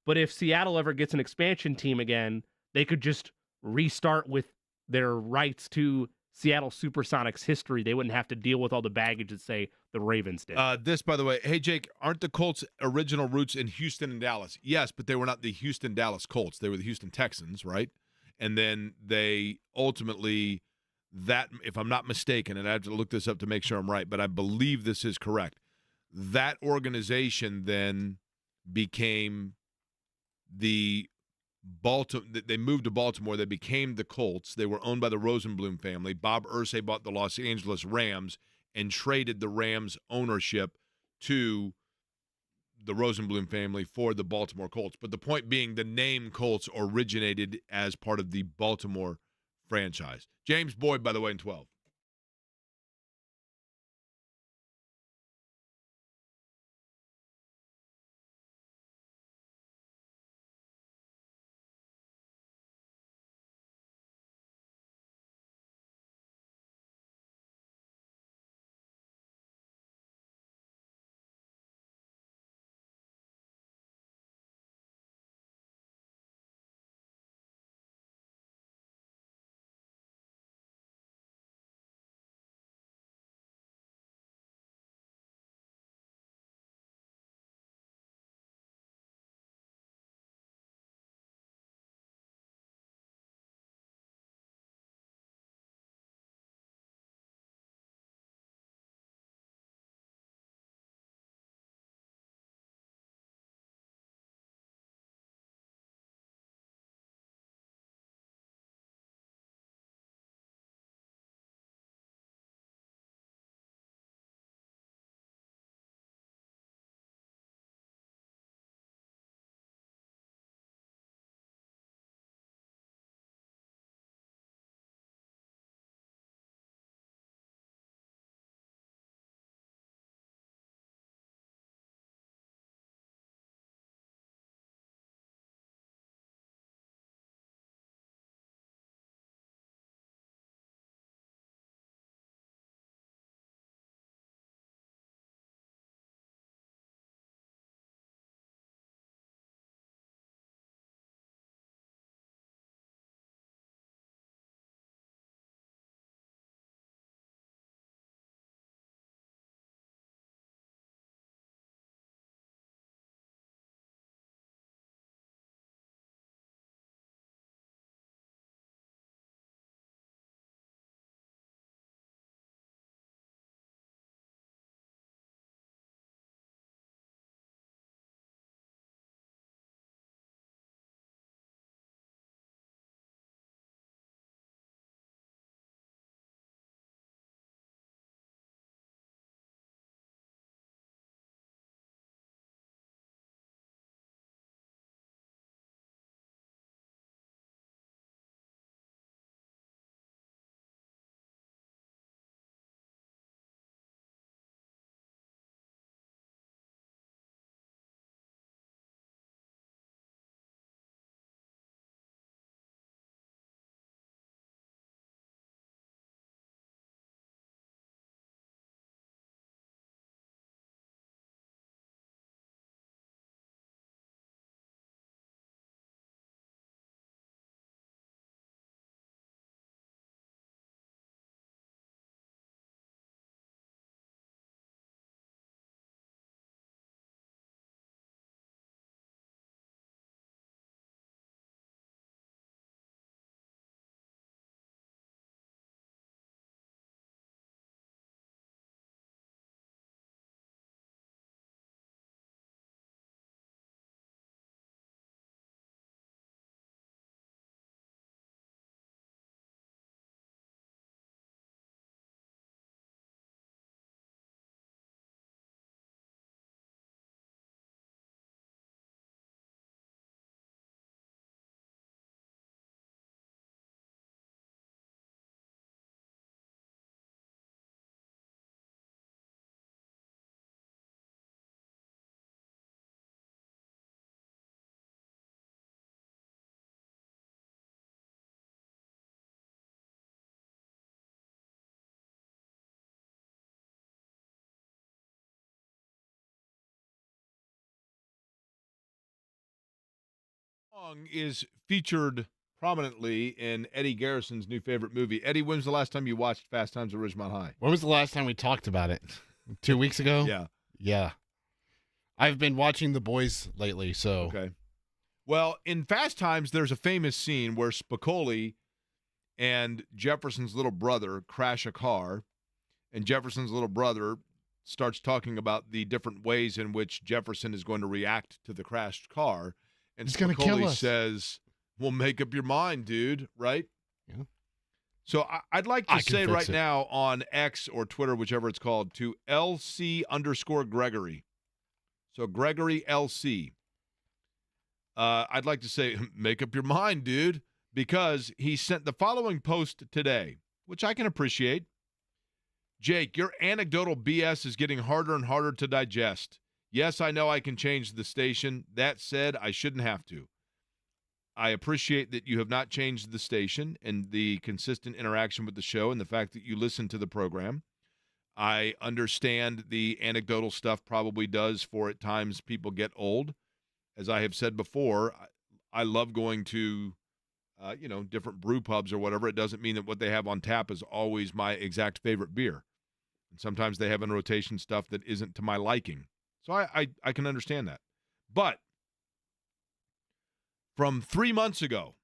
Speaker 2: But if Seattle ever gets an expansion team again, they could just restart with their rights to Seattle Supersonics history. They wouldn't have to deal with all the baggage that, say, the Ravens did.
Speaker 1: This, by the way, hey, Jake, aren't the Colts' original roots in Houston and Dallas? Yes, but they were not the Houston-Dallas Colts. They were the Houston Texans, right? And then they ultimately, if I'm not mistaken, and I have to look this up to make sure I'm right, but I believe this is correct, that organization then became they moved to Baltimore. They became the Colts. They were owned by the Rosenblum family. Bob Irsay bought the Los Angeles Rams and traded the Rams ownership to the Rosenblum family for the Baltimore Colts. But the point being, the name Colts originated as part of the Baltimore franchise. James Boyd, by the way, in 12. song is featured prominently in Eddie Garrison's new favorite movie. Eddie, when was the last time you watched Fast Times at Ridgemont High?
Speaker 3: When was the last time we talked about it? 2 weeks ago?
Speaker 1: Yeah.
Speaker 3: Yeah. I've been watching The Boys lately, so.
Speaker 1: Okay. Well, in Fast Times, there's a famous scene where Spicoli and Jefferson's little brother crash a car, and Jefferson's little brother starts talking about the different ways in which Jefferson is going to react to the crashed car. And
Speaker 3: He's gonna kill
Speaker 1: Spicoli
Speaker 3: us.
Speaker 1: says, well, make up your mind, dude, right?
Speaker 3: Yeah.
Speaker 1: So I'd like to
Speaker 3: I can
Speaker 1: say
Speaker 3: fix
Speaker 1: right
Speaker 3: it.
Speaker 1: now on X or Twitter, whichever it's called, to LC_Gregory. So Gregory LC. I'd like to say, make up your mind, dude, because he sent the following post today, which I can appreciate. Jake, your anecdotal BS is getting harder and harder to digest. Yes, I know I can change the station. That said, I shouldn't have to. I appreciate that you have not changed the station and the consistent interaction with the show and the fact that you listen to the program. I understand the anecdotal stuff probably does for at times people get old. As I have said before, I love going to, different brew pubs or whatever. It doesn't mean that what they have on tap is always my exact favorite beer. And sometimes they have in rotation stuff that isn't to my liking. So I can understand that. But from 3 months ago,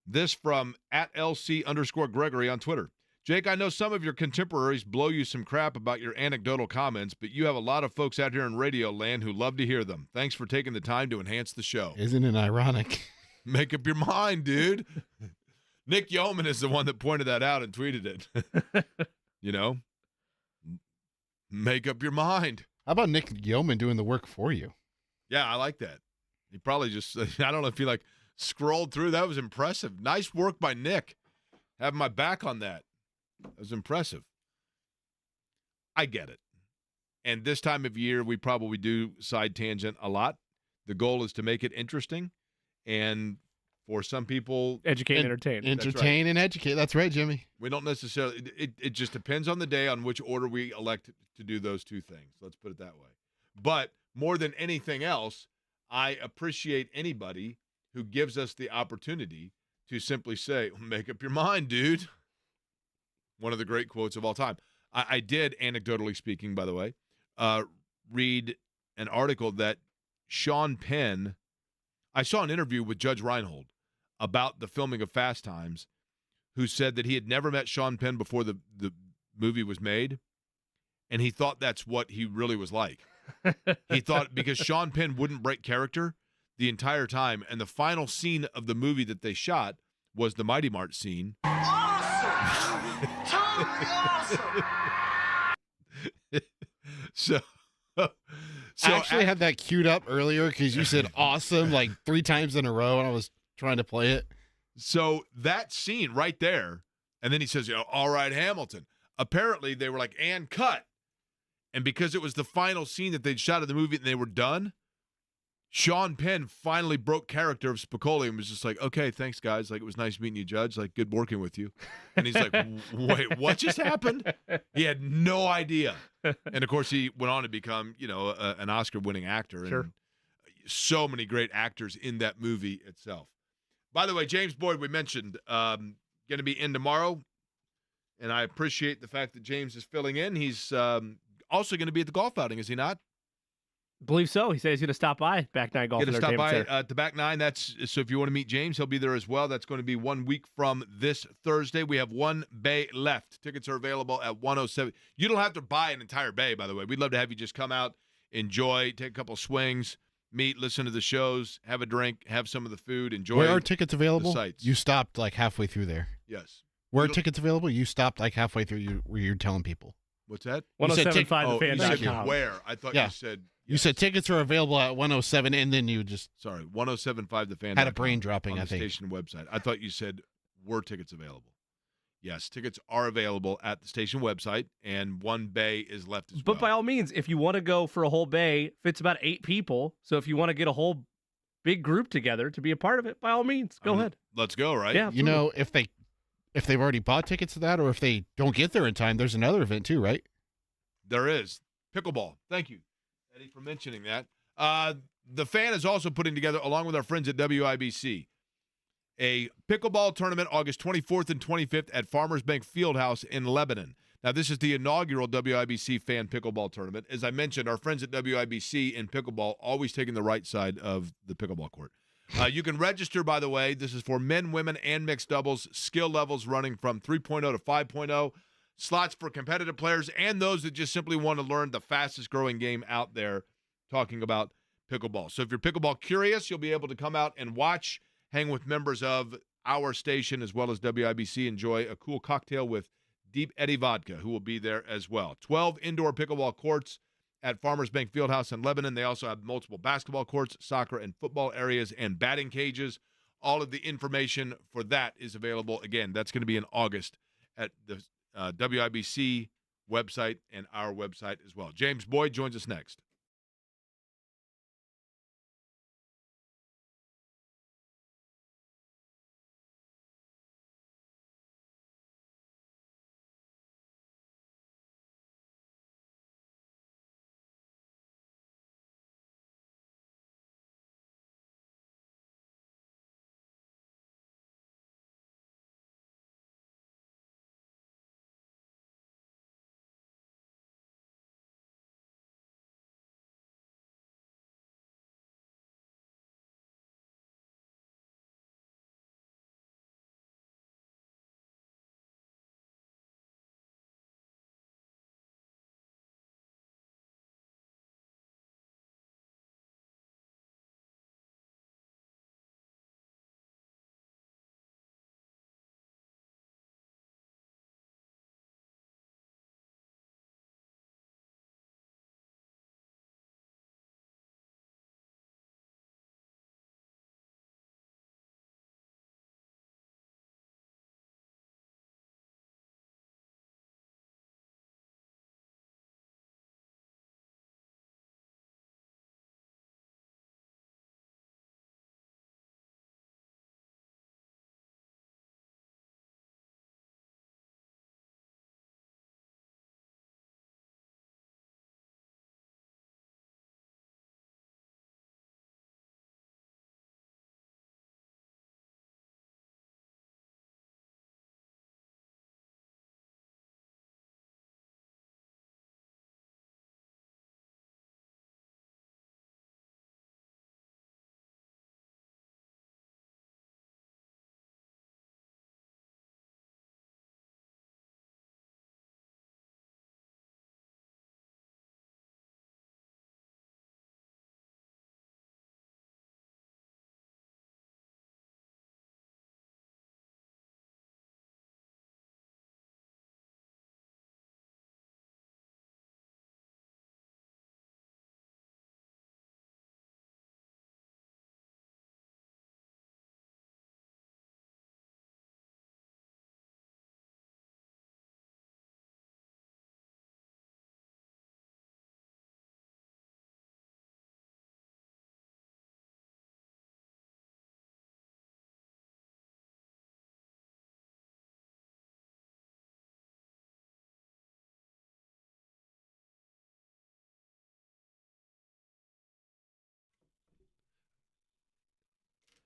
Speaker 1: this from @LC_Gregory on Twitter. Jake, I know some of your contemporaries blow you some crap about your anecdotal comments, but you have a lot of folks out here in radio land who love to hear them. Thanks for taking the time to enhance the show.
Speaker 3: Isn't it ironic?
Speaker 1: Make up your mind, dude. Nick Yeoman is the one that pointed that out and tweeted it. Make up your mind.
Speaker 3: How about Nick Yeoman doing the work for you?
Speaker 1: Yeah, I like that. He probably just, I don't know if he scrolled through. That was impressive. Nice work by Nick. Having my back on that. That was impressive. I get it. And this time of year, we probably do side tangent a lot. The goal is to make it interesting. And for some people,
Speaker 2: Educate and entertain.
Speaker 3: Entertain and educate. That's right, Jimmy.
Speaker 1: we don't necessarily, it just depends on the day on which order we elect to do those two things. Let's put it that way. But more than anything else, I appreciate anybody who gives us the opportunity to simply say, make up your mind, dude. One of the great quotes of all time. I did, anecdotally speaking, by the way, read an article that Sean Penn, I saw an interview with Judge Reinhold about the filming of Fast Times, who said that he had never met Sean Penn before the movie was made, and he thought that's what he really was like. He thought because Sean Penn wouldn't break character the entire time, and the final scene of the movie that they shot was the Mighty Mart scene.
Speaker 5: Awesome! Totally awesome!
Speaker 1: So
Speaker 3: I actually had that queued up earlier because you said awesome like 3 times in a row, and I was trying to play it.
Speaker 1: So that scene right there, and then he says, all right, Hamilton. Apparently, they were like, and cut. And because it was the final scene that they'd shot of the movie and they were done, Sean Penn finally broke character of Spicoli and was just like, okay, thanks, guys. Like, it was nice meeting you, Judge. Like, good working with you. And he's like, wait, what just happened? He had no idea. And, of course, he went on to become, an Oscar-winning actor.
Speaker 2: Sure.
Speaker 1: And so many great actors in that movie itself. By the way, James Boyd, we mentioned, going to be in tomorrow. And I appreciate the fact that James is filling in. He's also going to be at the golf outing, is he not?
Speaker 2: Believe so. He said he's going to stop by Back Nine Golf
Speaker 1: Going to stop
Speaker 2: Entertainment
Speaker 1: by
Speaker 2: Center.
Speaker 1: at the Back Nine. So if you want to meet James, he'll be there as well. That's going to be 1 week from this Thursday. We have one bay left. Tickets are available at 107. You don't have to buy an entire bay, by the way. We'd love to have you just come out, enjoy, take a couple swings, meet, listen to the shows, have a drink, have some of the food, enjoy.
Speaker 3: Where are tickets available?
Speaker 1: the sites.
Speaker 3: You stopped like halfway through there.
Speaker 1: Yes.
Speaker 3: Where are
Speaker 1: You don't-
Speaker 3: tickets available? You stopped like halfway through where you're telling people.
Speaker 1: What's that?
Speaker 3: You said
Speaker 2: 1075
Speaker 1: you said
Speaker 2: thefan.com.
Speaker 1: where? I thought
Speaker 3: Yeah.
Speaker 1: you said.
Speaker 3: You
Speaker 1: yes.
Speaker 3: said tickets are available at 107, and then you just
Speaker 1: 1075 thefan.
Speaker 3: had a brain dropping,
Speaker 1: on
Speaker 3: I
Speaker 1: the
Speaker 3: think.
Speaker 1: station website. I thought you said were tickets available. Yes, tickets are available at the station website, and one bay is left as well.
Speaker 2: But by all means, if you want to go for a whole bay, fits about 8 people. So if you want to get a whole big group together to be a part of it, by all means, go ahead.
Speaker 1: Let's go, right?
Speaker 2: Yeah,
Speaker 3: You know, if they've already bought tickets to that, or if they don't get there in time, there's another event too, right?
Speaker 1: There is. Pickleball. Thank you, Eddie, for mentioning that. the Fan is also putting together, along with our friends at WIBC, a pickleball tournament August 24th and 25th at Farmers Bank Fieldhouse in Lebanon. Now, this is the inaugural WIBC Fan Pickleball Tournament. As I mentioned, our friends at WIBC in pickleball always taking the right side of the pickleball court. You can register, by the way. This is for men, women, and mixed doubles. Skill levels running from 3.0 to 5.0. Slots for competitive players and those that just simply want to learn the fastest-growing game out there, talking about pickleball. So if you're pickleball curious, you'll be able to come out and watch, hang with members of our station as well as WIBC, enjoy a cool cocktail with Deep Eddy Vodka, who will be there as well. 12 indoor pickleball courts at Farmers Bank Fieldhouse in Lebanon. They also have multiple basketball courts, soccer and football areas, and batting cages. All of the information for that is available. Again, that's going to be in August at the WIBC website and our website as well. James Boyd joins us next.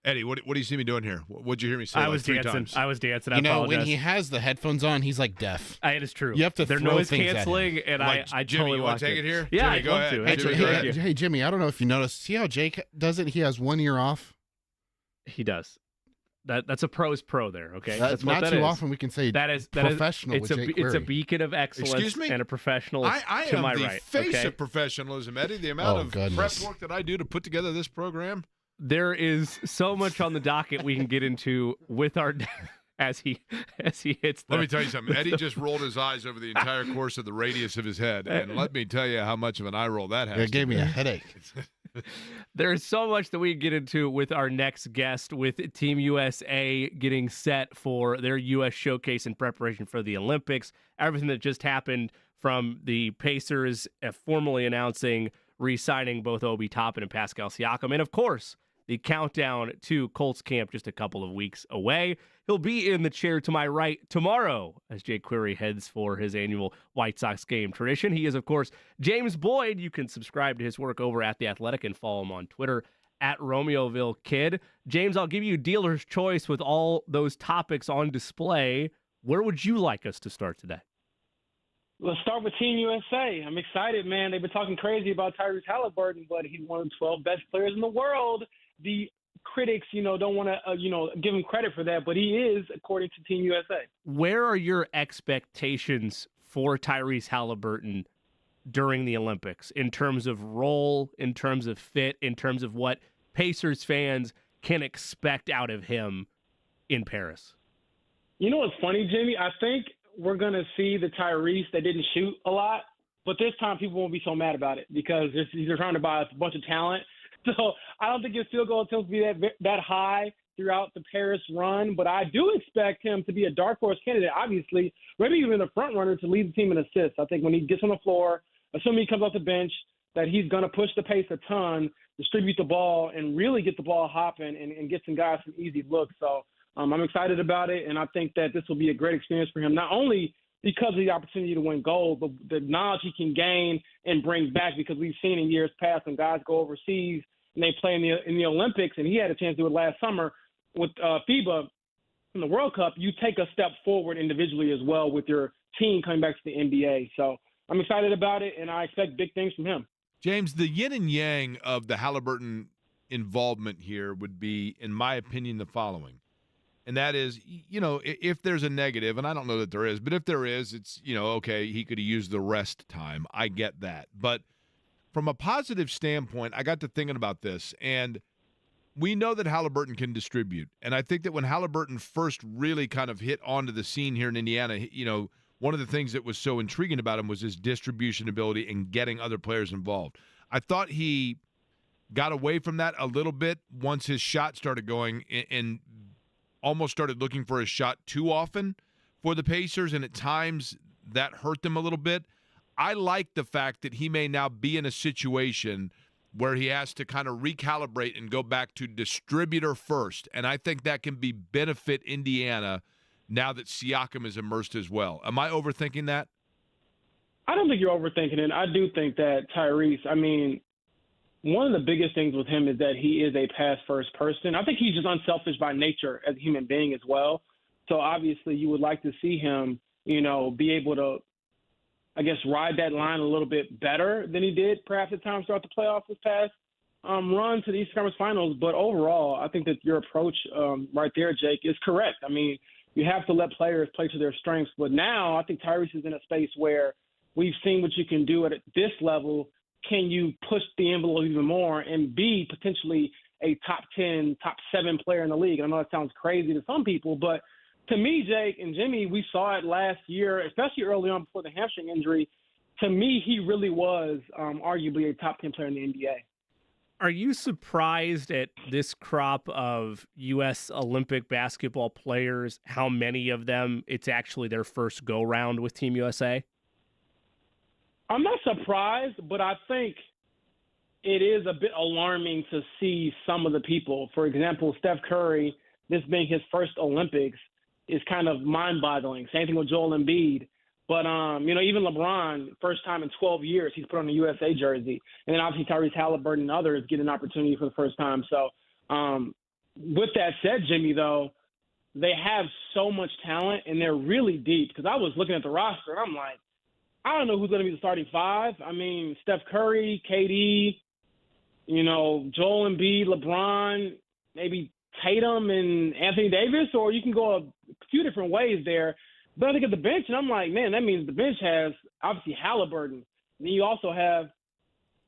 Speaker 1: Eddie, what do you see me doing here? What'd you hear me say?
Speaker 2: I
Speaker 1: like
Speaker 2: was
Speaker 1: three
Speaker 2: dancing.
Speaker 1: times?
Speaker 2: I was dancing. I
Speaker 3: You know,
Speaker 2: apologize.
Speaker 3: when he has the headphones on, he's like deaf.
Speaker 2: It is true.
Speaker 3: You have to
Speaker 2: They're
Speaker 3: throw
Speaker 2: noise
Speaker 3: things at
Speaker 2: canceling, and
Speaker 1: Like,
Speaker 2: I
Speaker 1: Jimmy,
Speaker 2: totally
Speaker 1: you want
Speaker 2: locked
Speaker 1: to take
Speaker 2: it.
Speaker 1: it here?
Speaker 2: Yeah,
Speaker 1: Jimmy,
Speaker 2: I'd
Speaker 1: go
Speaker 2: love
Speaker 1: ahead.
Speaker 2: to.
Speaker 3: Hey,
Speaker 1: Jimmy, go ahead.
Speaker 3: hey, Jimmy, I don't know if you noticed. See how Jake does it? He has one ear off.
Speaker 2: He does. That's a pro's pro there. Okay, that's what
Speaker 3: not
Speaker 2: that
Speaker 3: too
Speaker 2: is.
Speaker 3: often we can say
Speaker 2: That is
Speaker 3: professional
Speaker 2: It's
Speaker 3: with
Speaker 2: a
Speaker 3: Jake
Speaker 2: it's a
Speaker 3: Query.
Speaker 2: beacon of excellence
Speaker 1: Excuse me?
Speaker 2: and a professional
Speaker 1: I
Speaker 2: to
Speaker 1: am
Speaker 2: my
Speaker 1: the
Speaker 2: right.
Speaker 1: face
Speaker 2: okay?
Speaker 1: of professionalism, Eddie. The amount
Speaker 3: Oh,
Speaker 1: of
Speaker 3: goodness.
Speaker 1: prep work that I do to put together this program.
Speaker 2: There is so much on the docket we can get into with our as he hits.
Speaker 1: Let me tell you something. Eddie just rolled his eyes over the entire course of the radius of his head, and let me tell you how much of an eye roll that has.
Speaker 3: It gave me a headache.
Speaker 2: There's so much that we can get into with our next guest, with Team USA getting set for their U.S. showcase in preparation for the Olympics. Everything that just happened from the Pacers formally announcing re-signing both Obi Toppin and Pascal Siakam. And, of course, the countdown to Colts camp just a couple of weeks away. He'll be in the chair to my right tomorrow as Jake Query heads for his annual White Sox game tradition. He is, of course, James Boyd. You can subscribe to his work over at The Athletic and follow him on Twitter at Romeoville Kid. James, I'll give you dealer's choice with all those topics on display. Where would you like us to start today?
Speaker 6: Let's start with Team USA. I'm excited, man. They've been talking crazy about Tyrese Halliburton, but he's one of the 12 best players in the world. The critics, don't want to, give him credit for that, but he is, according to Team USA.
Speaker 2: Where are your expectations for Tyrese Halliburton during the Olympics in terms of role, in terms of fit, in terms of what Pacers fans can expect out of him in Paris?
Speaker 6: You know what's funny, Jimmy? I think we're going to see the Tyrese that didn't shoot a lot, but this time people won't be so mad about it because they're trying to buy a bunch of talent. So I don't think his field goal attempts will be that high throughout the Paris run, but I do expect him to be a dark horse candidate, obviously, maybe even a front runner to lead the team in assists. I think when he gets on the floor, assuming he comes off the bench, that he's going to push the pace a ton, distribute the ball, and really get the ball hopping and get some guys some easy looks. So I'm excited about it, and I think that this will be a great experience for him, not only because of the opportunity to win gold, but the knowledge he can gain and bring back, because we've seen in years past when guys go overseas and they play in the Olympics, and he had a chance to do it last summer with FIBA in the World Cup, you take a step forward individually as well with your team coming back to the NBA. So I'm excited about it, and I expect big things from him.
Speaker 1: James, the yin and yang of the Halliburton involvement here would be, in my opinion, the following. And that is, if there's a negative, and I don't know that there is, but if there is, it's, okay, he could have used the rest time. I get that. But from a positive standpoint, I got to thinking about this, and we know that Halliburton can distribute. And I think that when Halliburton first really kind of hit onto the scene here in Indiana, one of the things that was so intriguing about him was his distribution ability and getting other players involved. I thought he got away from that a little bit once his shot started going and almost started looking for his shot too often for the Pacers, and at times that hurt them a little bit. I like the fact that he may now be in a situation where he has to kind of recalibrate and go back to distributor first, and I think that can be benefit Indiana now that Siakam is immersed as well. Am I overthinking that?
Speaker 6: I don't think you're overthinking it. I do think that Tyrese, one of the biggest things with him is that he is a pass-first person. I think he's just unselfish by nature as a human being as well. So obviously you would like to see him, be able to, ride that line a little bit better than he did perhaps at times throughout the playoffs this past run to the Eastern Conference Finals. But overall, I think that your approach right there, Jake, is correct. You have to let players play to their strengths. But now I think Tyrese is in a space where we've seen what you can do at this level. Can you push the envelope even more and be potentially a top 10, top 7 player in the league? I know that sounds crazy to some people, but to me, Jake and Jimmy, we saw it last year, especially early on before the hamstring injury. To me, he really was arguably a top 10 player in the NBA.
Speaker 2: Are you surprised at this crop of U.S. Olympic basketball players, how many of them it's actually their first go-round with Team USA?
Speaker 6: I'm not surprised, but I think it is a bit alarming to see some of the people. For example, Steph Curry, this being his first Olympics, is kind of mind-boggling. Same thing with Joel Embiid. But, even LeBron, first time in 12 years, he's put on a USA jersey. And then obviously Tyrese Halliburton and others get an opportunity for the first time. So with that said, Jimmy, though, they have so much talent and they're really deep. Because I was looking at the roster and I'm like, I don't know who's going to be the starting five. Steph Curry, KD, Joel Embiid, LeBron, maybe Tatum and Anthony Davis, or you can go a few different ways there. But I look at the bench, and I'm like, man, that means the bench has obviously Halliburton. And then you also have,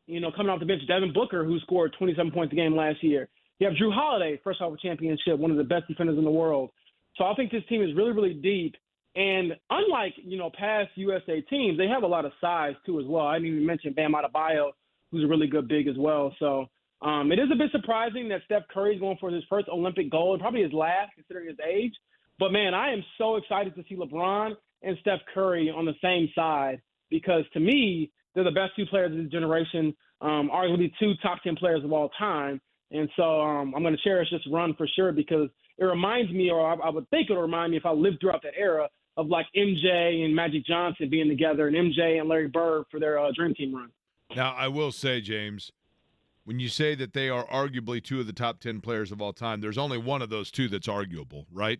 Speaker 6: coming off the bench, Devin Booker, who scored 27 points a game last year. You have Drew Holiday, first off a championship, one of the best defenders in the world. So I think this team is really, really deep. And unlike, past USA teams, they have a lot of size, too, as well. I didn't even mention Bam Adebayo, who's a really good big as well. So it is a bit surprising that Steph Curry is going for his first Olympic gold, probably his last, considering his age. But, man, I am so excited to see LeBron and Steph Curry on the same side because, to me, they're the best two players of this generation, arguably two top 10 players of all time. And so I'm going to cherish this run for sure because it reminds me, or I would think it would remind me if I lived throughout that era of like MJ and Magic Johnson being together and MJ and Larry Bird for their Dream Team run.
Speaker 1: Now, I will say, James, when you say that they are arguably two of the top 10 players of all time, there's only one of those two that's arguable, right?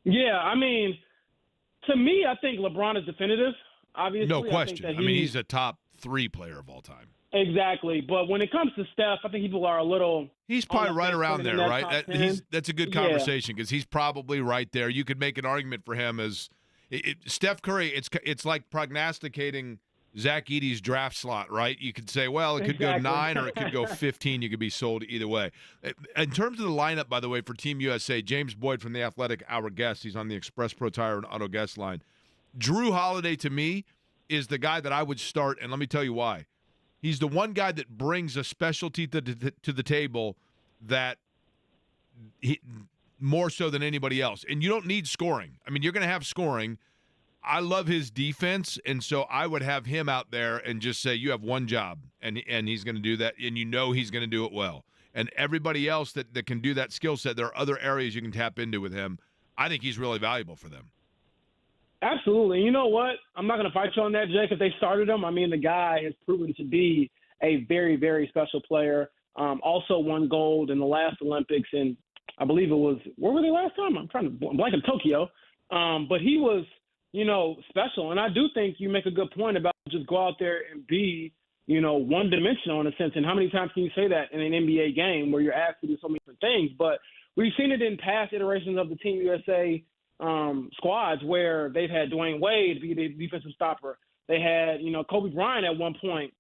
Speaker 6: Yeah, I mean, to me, I think LeBron is definitive. Obviously,
Speaker 1: No question.
Speaker 6: I,
Speaker 1: he's a top 3 player of all time.
Speaker 6: Exactly. But when it comes to Steph, I think people are a little –
Speaker 1: He's probably right around there, right? That's a good conversation because he's probably right there. You could make an argument for him as Steph Curry. It's like prognosticating Zach Edey's draft slot, right? You could say, well, it could go 9 or it could go 15. You could be sold either way. In terms of the lineup, by the way, for Team USA, James Boyd from The Athletic, our guest, he's on the Express Pro Tire and Auto guest line. Drew Holiday, to me, is the guy that I would start, and let me tell you why. He's the one guy that brings a specialty to the table that more so than anybody else. And you don't need scoring. I mean, you're going to have scoring. I love his defense, and so I would have him out there and just say, you have one job, and he's going to do that, and you know he's going to do it well. And everybody else that can do that skill set, there are other areas you can tap into with him. I think he's really valuable for them.
Speaker 6: Absolutely. You know what? I'm not going to fight you on that, Jake, if they started him. I mean, the guy has proven to be a very, very special player. Also won gold in the last Olympics, and I believe it was – where were they last time? I'm blank in Tokyo. But he was, special. And I do think you make a good point about just go out there and be, one-dimensional in a sense. And how many times can you say that in an NBA game where you're asked to do so many different things? But we've seen it in past iterations of the Team USA squads where they've had Dwayne Wade be the defensive stopper. They had, Kobe Bryant at one point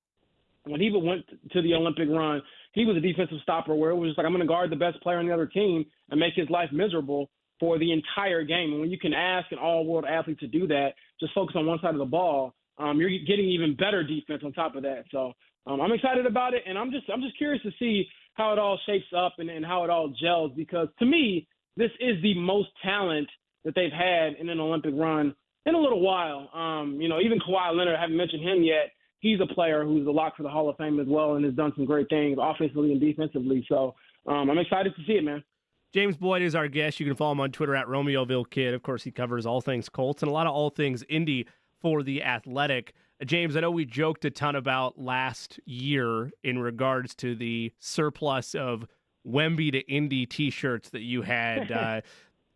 Speaker 6: when he went to the Olympic run, he was a defensive stopper where it was just like, I'm going to guard the best player on the other team and make his life miserable for the entire game. And when you can ask an all-world athlete to do that, just focus on one side of the ball, you're getting even better defense on top of that. So I'm excited about it, and I'm just curious to see how it all shapes up and how it all gels because to me, this is the most talent that they've had in an Olympic run in a little while. Even Kawhi Leonard, I haven't mentioned him yet. He's a player who's a lock for the Hall of Fame as well and has done some great things offensively and defensively. So I'm excited to see it, man.
Speaker 2: James Boyd is our guest. You can follow him on Twitter at Romeoville Kid. Of course, he covers all things Colts and a lot of all things Indy for The Athletic. James, I know we joked a ton about last year in regards to the surplus of Wemby to Indy T-shirts that you had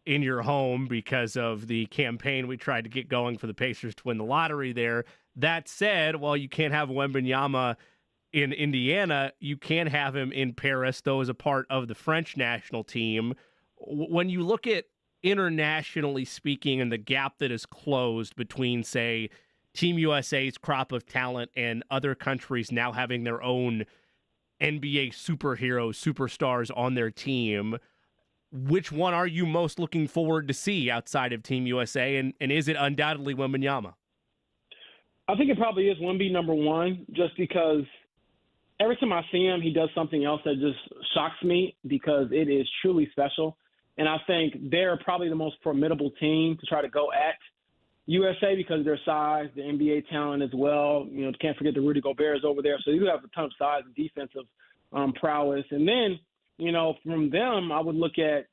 Speaker 2: in your home because of the campaign we tried to get going for the Pacers to win the lottery there. That said, while you can't have Wembanyama in Indiana, you can have him in Paris, though as a part of the French national team. When you look at internationally speaking and the gap that is closed between, say, Team USA's crop of talent and other countries now having their own NBA superheroes, superstars on their team, which one are you most looking forward to see outside of Team USA? And is it undoubtedly Wembanyama?
Speaker 6: I think it probably is Wemby number one, just because every time I see him, he does something else that just shocks me because it is truly special. And I think they're probably the most formidable team to try to go at USA because of their size, the NBA talent as well. Can't forget the Rudy Gobert's over there. So you have a ton of size and defensive prowess. And then, from them, I would look at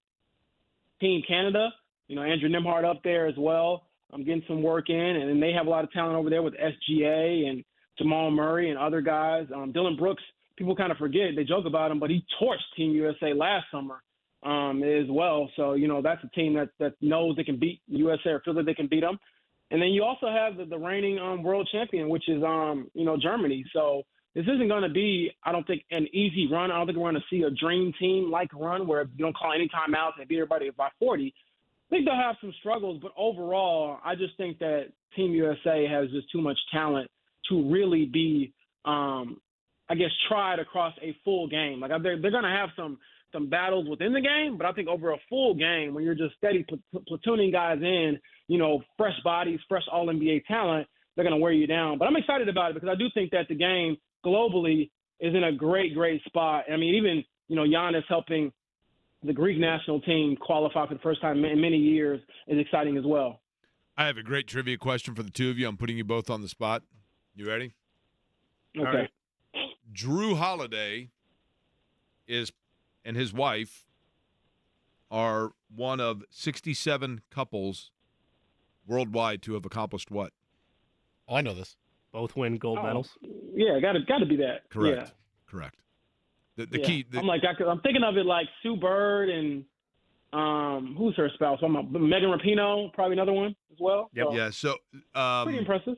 Speaker 6: Team Canada, Andrew Nembhard up there as well. I'm getting some work in, and then they have a lot of talent over there with SGA and Jamal Murray and other guys. Dylan Brooks, people kind of forget, they joke about him, but he torched Team USA last summer as well. So, that's a team that knows they can beat USA or feels that they can beat them. And then you also have the reigning world champion, which is, Germany. So this isn't going to be, I don't think, an easy run. I don't think we're going to see a dream team-like run where you don't call any timeouts and beat everybody by 40. I think they'll have some struggles, but overall, I just think that Team USA has just too much talent to really be, tried across a full game. Like they're going to have some battles within the game, but I think over a full game, when you're just steady platooning guys in, fresh bodies, fresh All-NBA talent, they're going to wear you down. But I'm excited about it because I do think that the game globally is in a great, great spot. I mean, even, Giannis helping the Greek national team qualify for the first time in many years is exciting as well.
Speaker 1: I have a great trivia question for the two of you. I'm putting you both on the spot. You ready?
Speaker 6: Okay.
Speaker 1: Drew Holiday and his wife are one of 67 couples worldwide to have accomplished what?
Speaker 3: Oh, I know this.
Speaker 2: Both win gold medals.
Speaker 6: Yeah, got to be that.
Speaker 1: Correct.
Speaker 6: Yeah.
Speaker 1: Correct. The key.
Speaker 6: I'm thinking of it like Sue Bird and who's her spouse? Megan Rapinoe, probably another one as well.
Speaker 2: Yep.
Speaker 6: So,
Speaker 1: Yeah. So
Speaker 6: pretty impressive.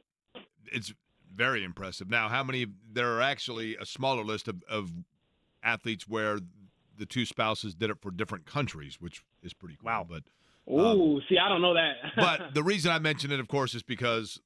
Speaker 1: it's very impressive. Now, how many? There are actually a smaller list of athletes where the two spouses did it for different countries, which is pretty cool.
Speaker 2: Wow.
Speaker 1: But
Speaker 6: See, I don't know that.
Speaker 1: but the reason I mention it, of course, is because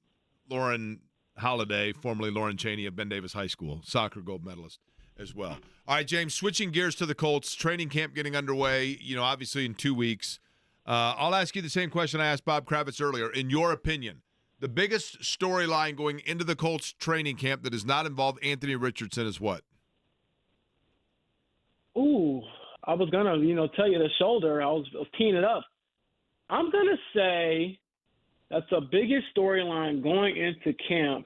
Speaker 1: Lauren Holiday, formerly Lauren Cheney of Ben Davis High School, soccer gold medalist as well. All right, James, switching gears to the Colts, training camp getting underway, obviously in 2 weeks. I'll ask you the same question I asked Bob Kravitz earlier. In your opinion, the biggest storyline going into the Colts training camp that does not involve Anthony Richardson is what?
Speaker 6: Ooh, I was gonna, tell you the shoulder. I was teeing it up. I'm gonna say that the biggest storyline going into camp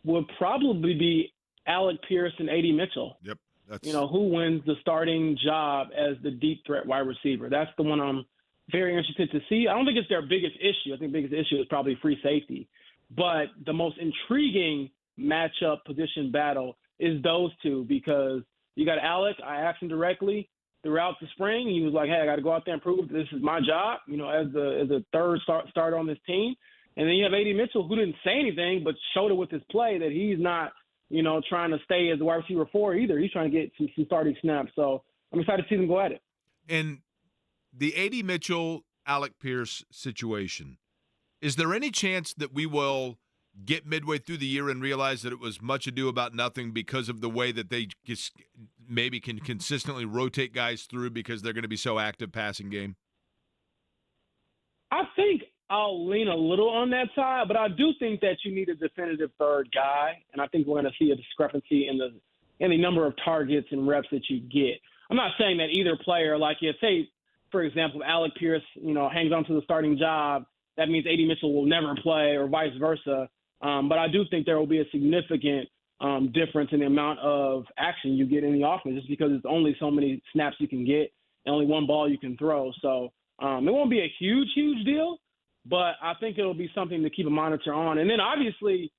Speaker 6: would probably be Alec Pierce and A.D. Mitchell.
Speaker 1: Yep. That's
Speaker 6: Who wins the starting job as the deep threat wide receiver. That's the one I'm very interested to see. I don't think it's their biggest issue. I think the biggest issue is probably free safety. But the most intriguing matchup position battle is those two because you got Alec. I asked him directly throughout the spring. He was like, hey, I got to go out there and prove that this is my job, as the third starter on this team. And then you have A.D. Mitchell, who didn't say anything but showed it with his play that he's not, trying to stay as the wide receiver 4 either. He's trying to get some starting snaps. So I'm excited to see them go at it.
Speaker 1: And the A.D. Mitchell, Alec Pierce situation, is there any chance that we will get midway through the year and realize that it was much ado about nothing because of the way that they just maybe can consistently rotate guys through because they're going to be so active passing game?
Speaker 6: I think I'll lean a little on that side, but I do think that you need a definitive third guy, and I think we're going to see a discrepancy in the number of targets and reps that you get. I'm not saying that either player, say, for example, Alec Pierce, hangs on to the starting job, that means A.D. Mitchell will never play or vice versa. But I do think there will be a significant difference in the amount of action you get in the offense just because it's only so many snaps you can get and only one ball you can throw. So it won't be a huge, huge deal, but I think it'll be something to keep a monitor on. And then obviously,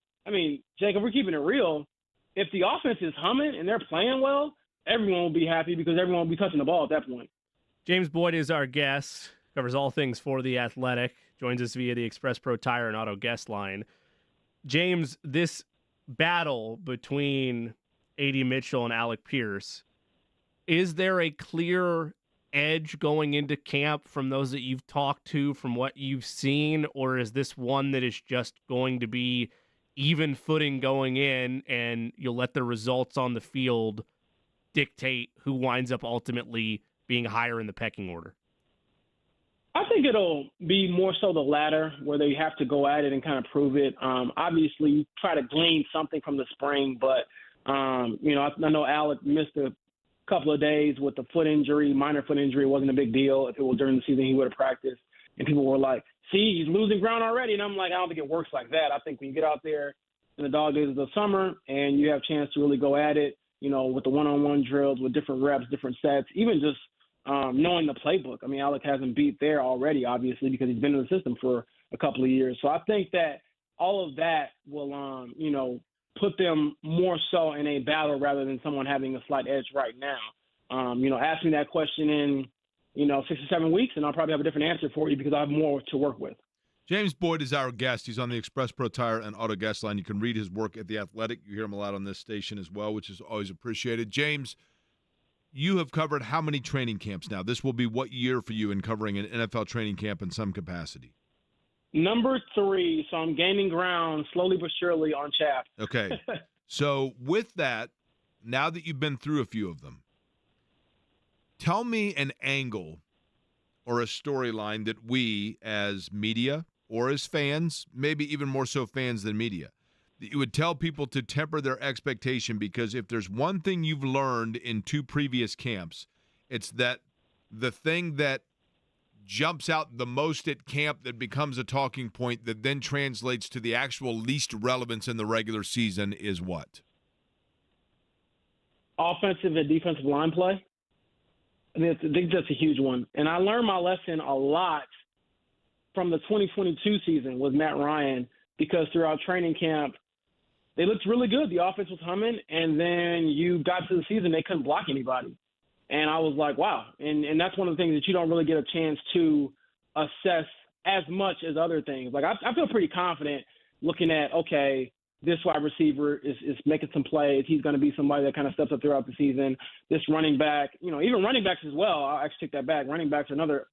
Speaker 6: Jake, if we're keeping it real, if the offense is humming and they're playing well, everyone will be happy because everyone will be touching the ball at that point.
Speaker 2: James Boyd is our guest, covers all things for The Athletic, joins us via the Express Pro Tire and Auto guest line. James, this battle between A.D. Mitchell and Alec Pierce, is there a clear edge going into camp from those that you've talked to, from what you've seen, or is this one that is just going to be even footing going in and you'll let the results on the field dictate who winds up ultimately being higher in the pecking order?
Speaker 6: I think it'll be more so the latter, where they have to go at it and kind of prove it. Obviously, you try to glean something from the spring, but I know Alec missed a couple of days with the foot injury, minor foot injury. It wasn't a big deal. If it was during the season, he would have practiced. And people were like, see, he's losing ground already. And I'm like, I don't think it works like that. I think when you get out there in the dog days of the summer and you have a chance to really go at it, with the one-on-one drills, with different reps, different sets, even just knowing the playbook. Alec hasn't beat there already, obviously, because he's been in the system for a couple of years. So I think that all of that will, put them more so in a battle rather than someone having a slight edge right now. Ask me that question in, 6 or 7 weeks, and I'll probably have a different answer for you because I have more to work with.
Speaker 1: James Boyd is our guest. He's on the Express Pro Tire and Auto guest line. You can read his work at The Athletic. You hear him a lot on this station as well, which is always appreciated. James, you have covered how many training camps now? This will be what year for you in covering an NFL training camp in some capacity?
Speaker 6: Number 3, so I'm gaining ground slowly but surely on Chap.
Speaker 1: Okay. So with that, now that you've been through a few of them, tell me an angle or a storyline that we as media or as fans, maybe even more so fans than media, that you would tell people to temper their expectation, because if there's one thing you've learned in 2 previous camps, it's that the thing that jumps out the most at camp that becomes a talking point that then translates to the actual least relevance in the regular season is what?
Speaker 6: offensive and defensive line play. I think that's a huge one. And I learned my lesson a lot from the 2022 season with Matt Ryan, because throughout training camp, they looked really good. The offense was humming, and then you got to the season, they couldn't block anybody. And I was like, wow. And that's one of the things that you don't really get a chance to assess as much as other things. Like, I feel pretty confident looking at, okay, this wide receiver is making some plays. He's going to be somebody that kind of steps up throughout the season. This running back, even running backs as well. I'll actually take that back. Running backs are another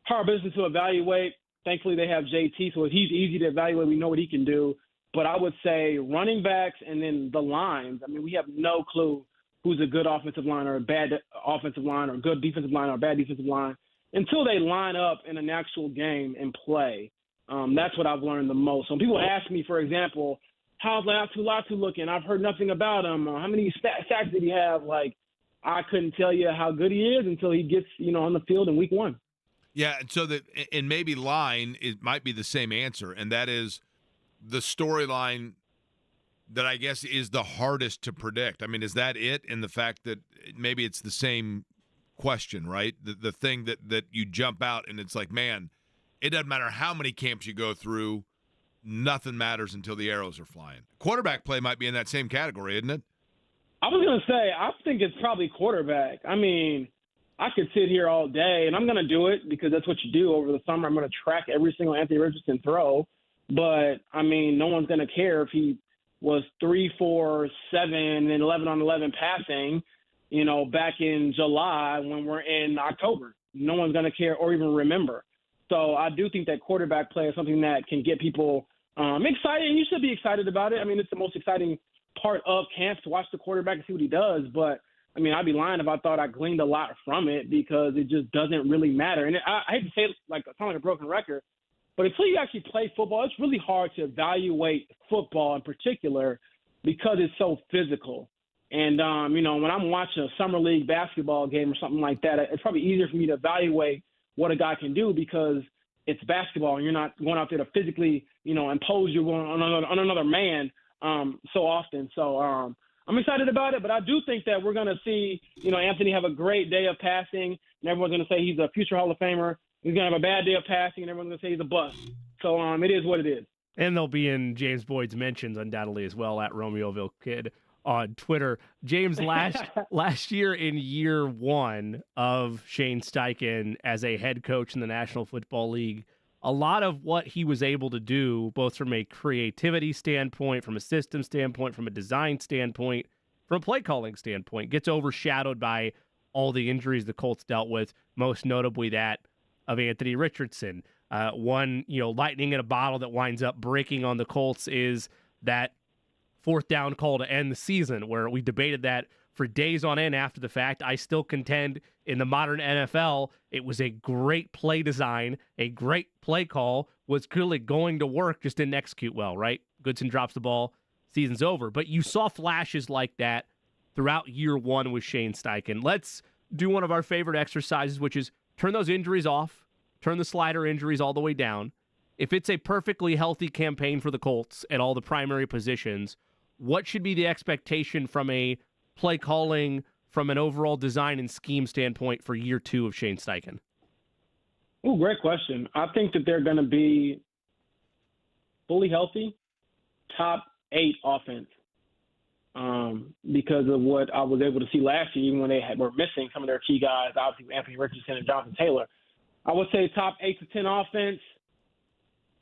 Speaker 6: hard business to evaluate. Thankfully, they have JT, so he's easy to evaluate. We know what he can do. But I would say running backs and then the lines. I mean, we have no clue who's a good offensive line or a bad offensive line or a good defensive line or a bad defensive line until they line up in an actual game and play. That's what I've learned the most. So when people ask me, for example, how's Latu looking? I've heard nothing about him. How many sacks did he have? Like, I couldn't tell you how good he is until he gets, on the field in week 1.
Speaker 1: Yeah, and so and maybe line, it might be the same answer, and that is the storyline that I guess is the hardest to predict. I mean, is that it? And the fact that maybe it's the same question, right? The thing that you jump out and it's like, man, it doesn't matter how many camps you go through, nothing matters until the arrows are flying. Quarterback play might be in that same category, isn't it?
Speaker 6: I was going to say, I think it's probably quarterback. I mean, I could sit here all day, and I'm going to do it because that's what you do over the summer. I'm going to track every single Anthony Richardson throw. But, I mean, no one's going to care if he was 3, 4, 7, and 11 on 11 passing, back in July when we're in October. No one's going to care or even remember. So I do think that quarterback play is something that can get people excited, and you should be excited about it. I mean, it's the most exciting part of camp to watch the quarterback and see what he does. But, I mean, I'd be lying if I thought I gleaned a lot from it because it just doesn't really matter. And I hate to say it I sound like a broken record, but until you actually play football, it's really hard to evaluate football in particular because it's so physical. And, when I'm watching a summer league basketball game or something like that, it's probably easier for me to evaluate what a guy can do because it's basketball and you're not going out there to physically, impose your will on another man so often. So I'm excited about it, but I do think that we're going to see, Anthony have a great day of passing and everyone's going to say he's a future Hall of Famer. He's going to have a bad day of passing and everyone's going to say he's a bust. So it is what it is.
Speaker 2: And they'll be in James Boyd's mentions undoubtedly as well at Romeoville Kid on Twitter. James, last year in year 1 of Shane Steichen as a head coach in the National Football League, a lot of what he was able to do, both from a creativity standpoint, from a system standpoint, from a design standpoint, from a play calling standpoint, gets overshadowed by all the injuries the Colts dealt with, most notably that of Anthony Richardson. One, lightning in a bottle that winds up breaking on the Colts is that 4th down call to end the season, where we debated that for days on end after the fact. I still contend in the modern NFL, it was a great play design, a great play call, was clearly going to work, just didn't execute well, right? Goodson drops the ball, season's over. But you saw flashes like that throughout year 1 with Shane Steichen. Let's do one of our favorite exercises, which is turn those injuries off, turn the slider injuries all the way down. If it's a perfectly healthy campaign for the Colts at all the primary positions, what should be the expectation from a play calling, from an overall design and scheme standpoint for year 2 of Shane Steichen?
Speaker 6: Oh, great question. I think that they're going to be fully healthy, top 8 offense, because of what I was able to see last year, even when they were missing some of their key guys, obviously Anthony Richardson and Jonathan Taylor. I would say top 8 to 10 offense,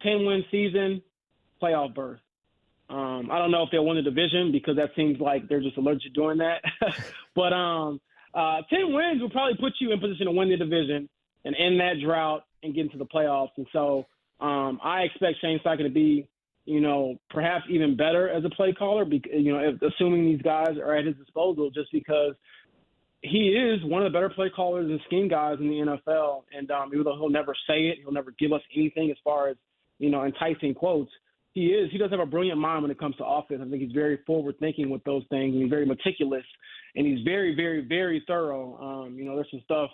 Speaker 6: 10-win season, playoff berth. I don't know if they'll win the division because that seems like they're just allergic to doing that. But 10 wins will probably put you in position to win the division and end that drought and get into the playoffs. And so I expect Shane Steichen to be, perhaps even better as a play caller, assuming these guys are at his disposal, just because he is one of the better play callers and scheme guys in the NFL. And even though he'll never say it, he'll never give us anything as far as, enticing quotes. He does have a brilliant mind when it comes to offense. I think he's very forward-thinking with those things, and he's very meticulous, and he's very, very, very thorough. There's some stuff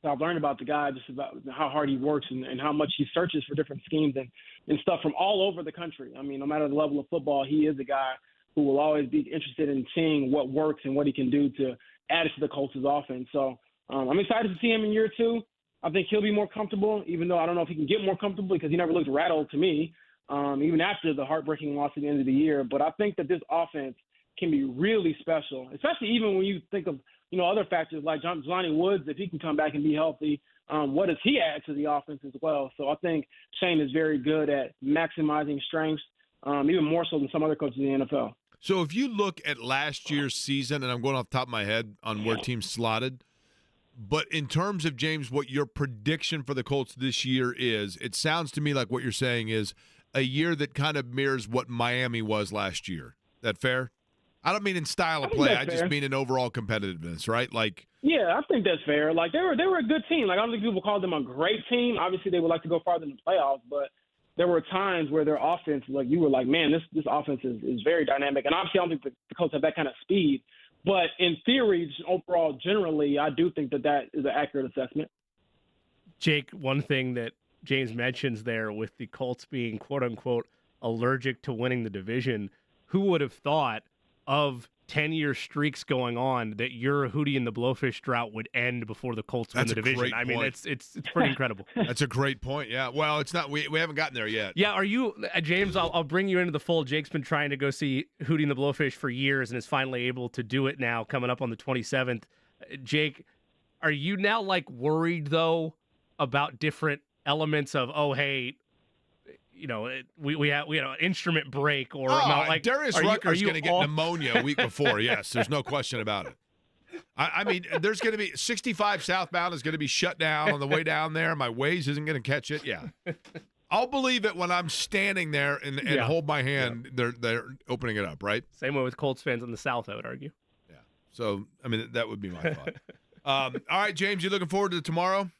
Speaker 6: that I've learned about the guy, just about how hard he works and how much he searches for different schemes and stuff from all over the country. I mean, no matter the level of football, he is a guy who will always be interested in seeing what works and what he can do to add it to the Colts' offense. So I'm excited to see him in year 2. I think he'll be more comfortable, even though I don't know if he can get more comfortable because he never looked rattled to me, even after the heartbreaking loss at the end of the year. But I think that this offense can be really special, especially even when you think of, other factors like Jelani Woods, if he can come back and be healthy. What does he add to the offense as well? So I think Shane is very good at maximizing strengths, even more so than some other coaches in the NFL.
Speaker 1: So if you look at last year's season, and I'm going off the top of my head on where teams slotted, but in terms of, James, what your prediction for the Colts this year is, it sounds to me like what you're saying is a year that kind of mirrors what Miami was last year. That fair? I don't mean in style of play. I just mean in overall competitiveness, right?
Speaker 6: Yeah, I think that's fair. Like, they were a good team. Like, I don't think people call them a great team. Obviously, they would like to go farther in the playoffs, but there were times where their offense, like, you were like, man, this offense is very dynamic. And obviously, I don't think the Colts have that kind of speed. But in theory, just overall, generally, I do think that is an accurate assessment.
Speaker 2: Jake, one thing that James mentions there with the Colts being, quote unquote, allergic to winning the division, who would have thought of 10-year streaks going on that your Hootie and the Blowfish drought would end before the Colts win the division? I mean, it's pretty incredible.
Speaker 1: That's a great point. Yeah. Well, it's not. We haven't gotten there yet.
Speaker 2: Yeah. Are you, James? I'll bring you into the fold. Jake's been trying to go see Hootie and the Blowfish for years and is finally able to do it now. Coming up on the 27th. Jake, are you now worried though about different elements of hey? We had an instrument break or
Speaker 1: Darius Rucker's going to get pneumonia a week before. Yes, there's no question about it. I mean, there's going to be 65 southbound is going to be shut down on the way down there. My Waze isn't going to catch it. Yeah, I'll believe it when I'm standing there and hold my hand. Yeah. They're opening it up, right?
Speaker 2: Same way with Colts fans in the South, I would argue.
Speaker 1: Yeah. So I mean, that would be my thought. All right, James, you looking forward to tomorrow?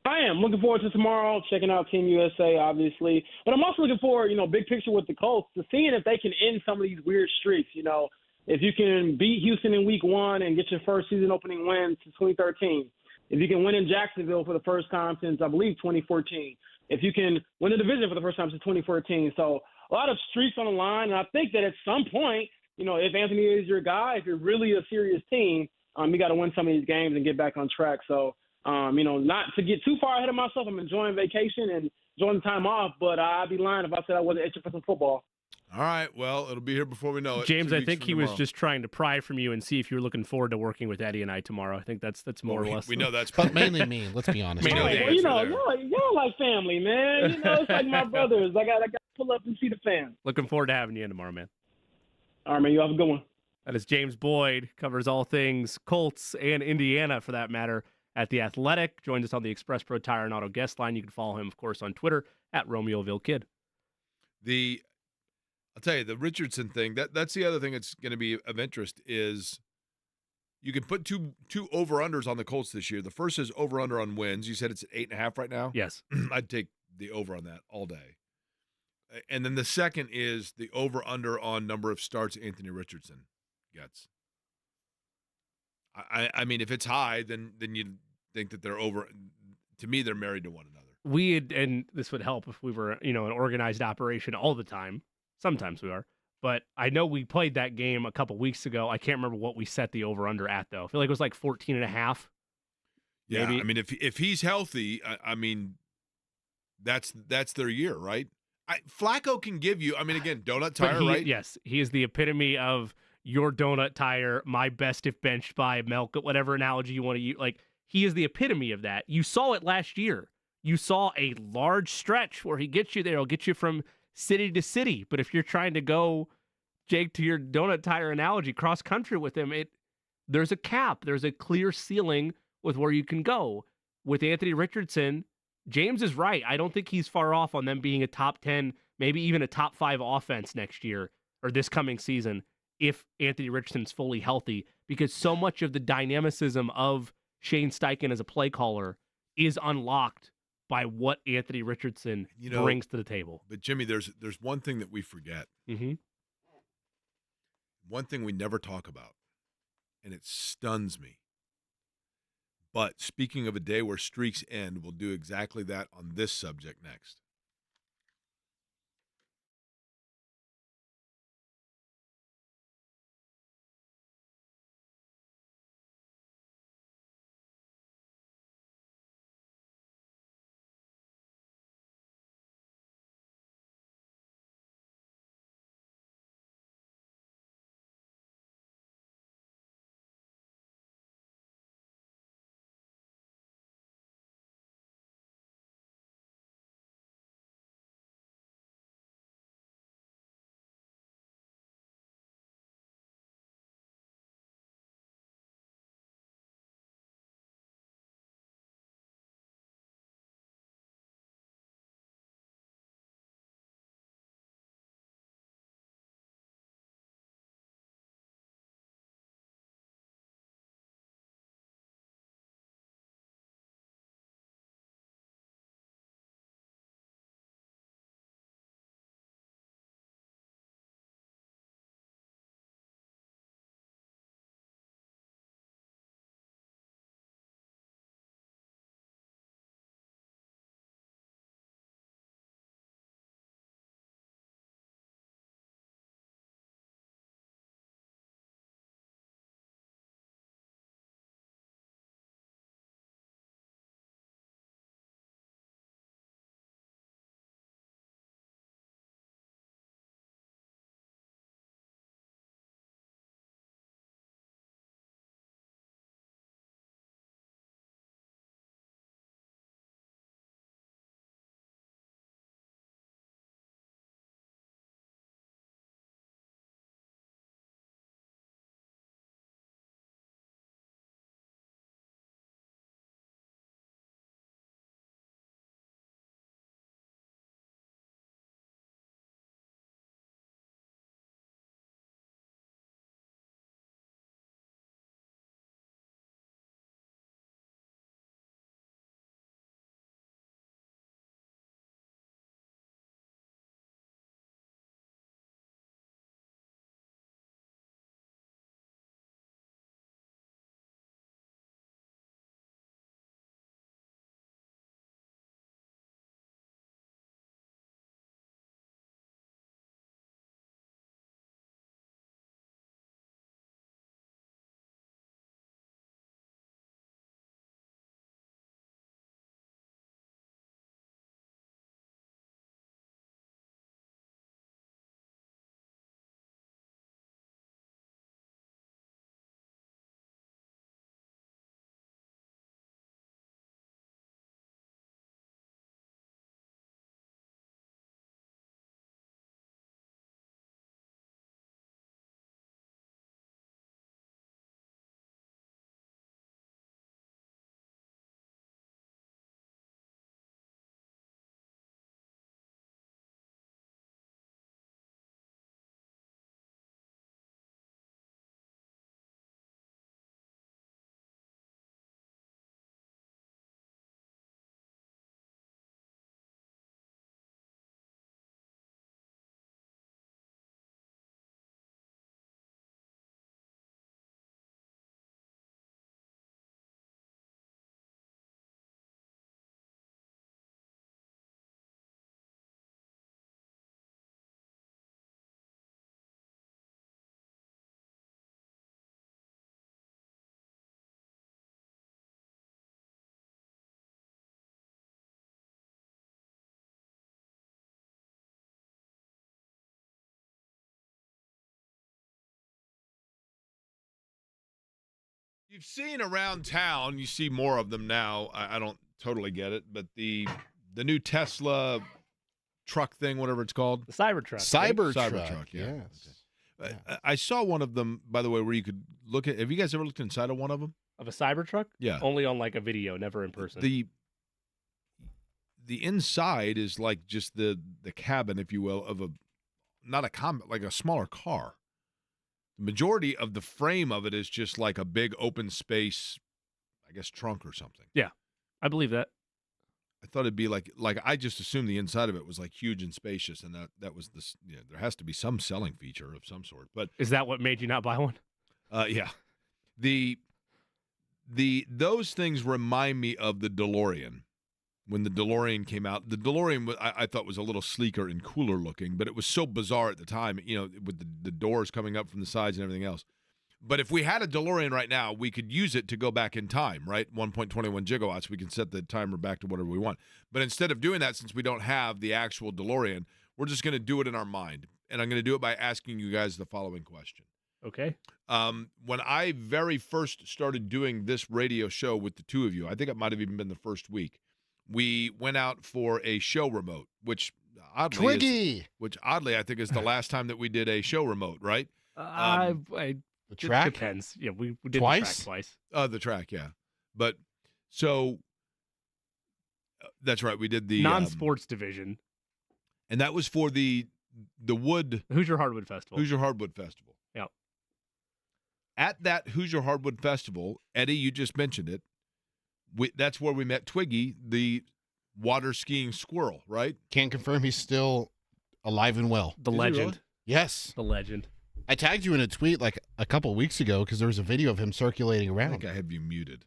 Speaker 6: I am looking forward to tomorrow, checking out Team USA, obviously. But I'm also looking forward, big picture with the Colts, to seeing if they can end some of these weird streaks. If you can beat Houston in week 1 and get your first season opening win since 2013, if you can win in Jacksonville for the first time since, I believe, 2014, if you can win the division for the first time since 2014. So a lot of streaks on the line. And I think that at some point, if Anthony is your guy, if you're really a serious team, you got to win some of these games and get back on track. So, not to get too far ahead of myself. I'm enjoying vacation and enjoying the time off, but I'd be lying if I said I wasn't itching for some football.
Speaker 1: All right. Well, it'll be here before we know it.
Speaker 2: James, I think he was just trying to pry from you and see if you were looking forward to working with Eddie and I tomorrow. I think that's more or less.
Speaker 1: We know that's
Speaker 3: but mainly me. Let's be honest.
Speaker 6: Y'all like family, man. It's like my brothers. I got to pull up and see the fam.
Speaker 2: Looking forward to having you in tomorrow, man.
Speaker 6: All right, man. You have a good one.
Speaker 2: That is James Boyd, covers all things Colts and Indiana for that matter at The Athletic. Joined us on the Express Pro Tire and Auto guest line. You can follow him, of course, on Twitter at RomeoVilleKid.
Speaker 1: I'll tell you, the Richardson thing, that's the other thing that's going to be of interest is you can put two over-unders on the Colts this year. The first is over-under on wins. You said it's at 8.5 right now?
Speaker 2: Yes.
Speaker 1: I'd take the over on that all day. And then the second is the over-under on number of starts Anthony Richardson gets. I mean, if it's high, then you think that they're over. To me, they're married to one another.
Speaker 2: And this would help if we were, an organized operation all the time. Sometimes we are. But I know we played that game a couple weeks ago. I can't remember what we set the over-under at, though. I feel like it was 14.5.
Speaker 1: Yeah,
Speaker 2: maybe.
Speaker 1: I mean, if he's healthy, I mean, that's their year, right? Flacco can give you, I mean, again, donut tire, right?
Speaker 2: Yes, he is the epitome of your donut tire, my best if benched by milk, whatever analogy you want to use. He is the epitome of that. You saw it last year. You saw a large stretch where he gets you there. He'll get you from city to city. But if you're trying to go, Jake, to your donut tire analogy, cross country with him, there's a cap. There's a clear ceiling with where you can go. With Anthony Richardson, James is right. I don't think he's far off on them being a top 10, maybe even a top 5 offense next year or this coming season if Anthony Richardson's fully healthy, because so much of the dynamicism of Shane Steichen as a play caller is unlocked by what Anthony Richardson brings to the table.
Speaker 1: But Jimmy, there's one thing that we forget.
Speaker 2: Mm-hmm.
Speaker 1: One thing we never talk about, and it stuns me. But speaking of a day where streaks end, we'll do exactly that on this subject next. You've seen around town, you see more of them now. I don't totally get it, but the new Tesla truck thing, whatever it's called.
Speaker 2: The Cybertruck.
Speaker 1: Cybertruck, yeah.
Speaker 3: Yes.
Speaker 1: I saw one of them, by the way, where you could look at. Have you guys ever looked inside of one of them?
Speaker 2: Of a Cybertruck?
Speaker 1: Yeah.
Speaker 2: Only on like a video, never in person.
Speaker 1: The inside is like just the cabin, if you will, of like a smaller car. The majority of the frame of it is just like a big open space, I guess, trunk or something.
Speaker 2: Yeah, I believe that.
Speaker 1: I thought it'd be like I just assumed the inside of it was like huge and spacious, and that was this. Yeah, there has to be some selling feature of some sort. But
Speaker 2: Is that what made you not buy one?
Speaker 1: yeah, those things remind me of the DeLorean. When the DeLorean came out, the DeLorean I thought was a little sleeker and cooler looking, but it was so bizarre at the time, with the doors coming up from the sides and everything else. But if we had a DeLorean right now, we could use it to go back in time, right? 1.21 gigawatts. We can set the timer back to whatever we want. But instead of doing that, since we don't have the actual DeLorean, we're just going to do it in our mind. And I'm going to do it by asking you guys the following question.
Speaker 2: Okay.
Speaker 1: When I very first started doing this radio show with the two of you, I think it might have even been the first week, we went out for a show remote, which oddly I think is the last time that we did a show remote, right?
Speaker 3: The track?
Speaker 2: It depends. Yeah, we did
Speaker 3: Twice?
Speaker 2: the track twice.
Speaker 1: The track, yeah. But so that's right. We did the
Speaker 2: Non-sports division.
Speaker 1: and that was for the Wood
Speaker 2: Hoosier Hardwood Festival.
Speaker 1: Hoosier Hardwood Festival.
Speaker 2: Yep.
Speaker 1: At that Hoosier Hardwood Festival, Eddie, you just mentioned it. That's where we met Twiggy, the water skiing squirrel, right?
Speaker 3: Can't confirm he's still alive and well.
Speaker 2: The
Speaker 1: Is he
Speaker 2: legend.
Speaker 1: really?
Speaker 3: Yes.
Speaker 2: The legend.
Speaker 3: I tagged you in a tweet like a couple of weeks ago because there was a video of him circulating
Speaker 1: I
Speaker 3: around.
Speaker 1: think I have you muted.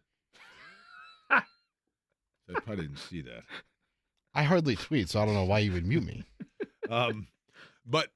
Speaker 1: I probably didn't see that.
Speaker 3: I hardly tweet, so I don't know why you would mute me.
Speaker 1: But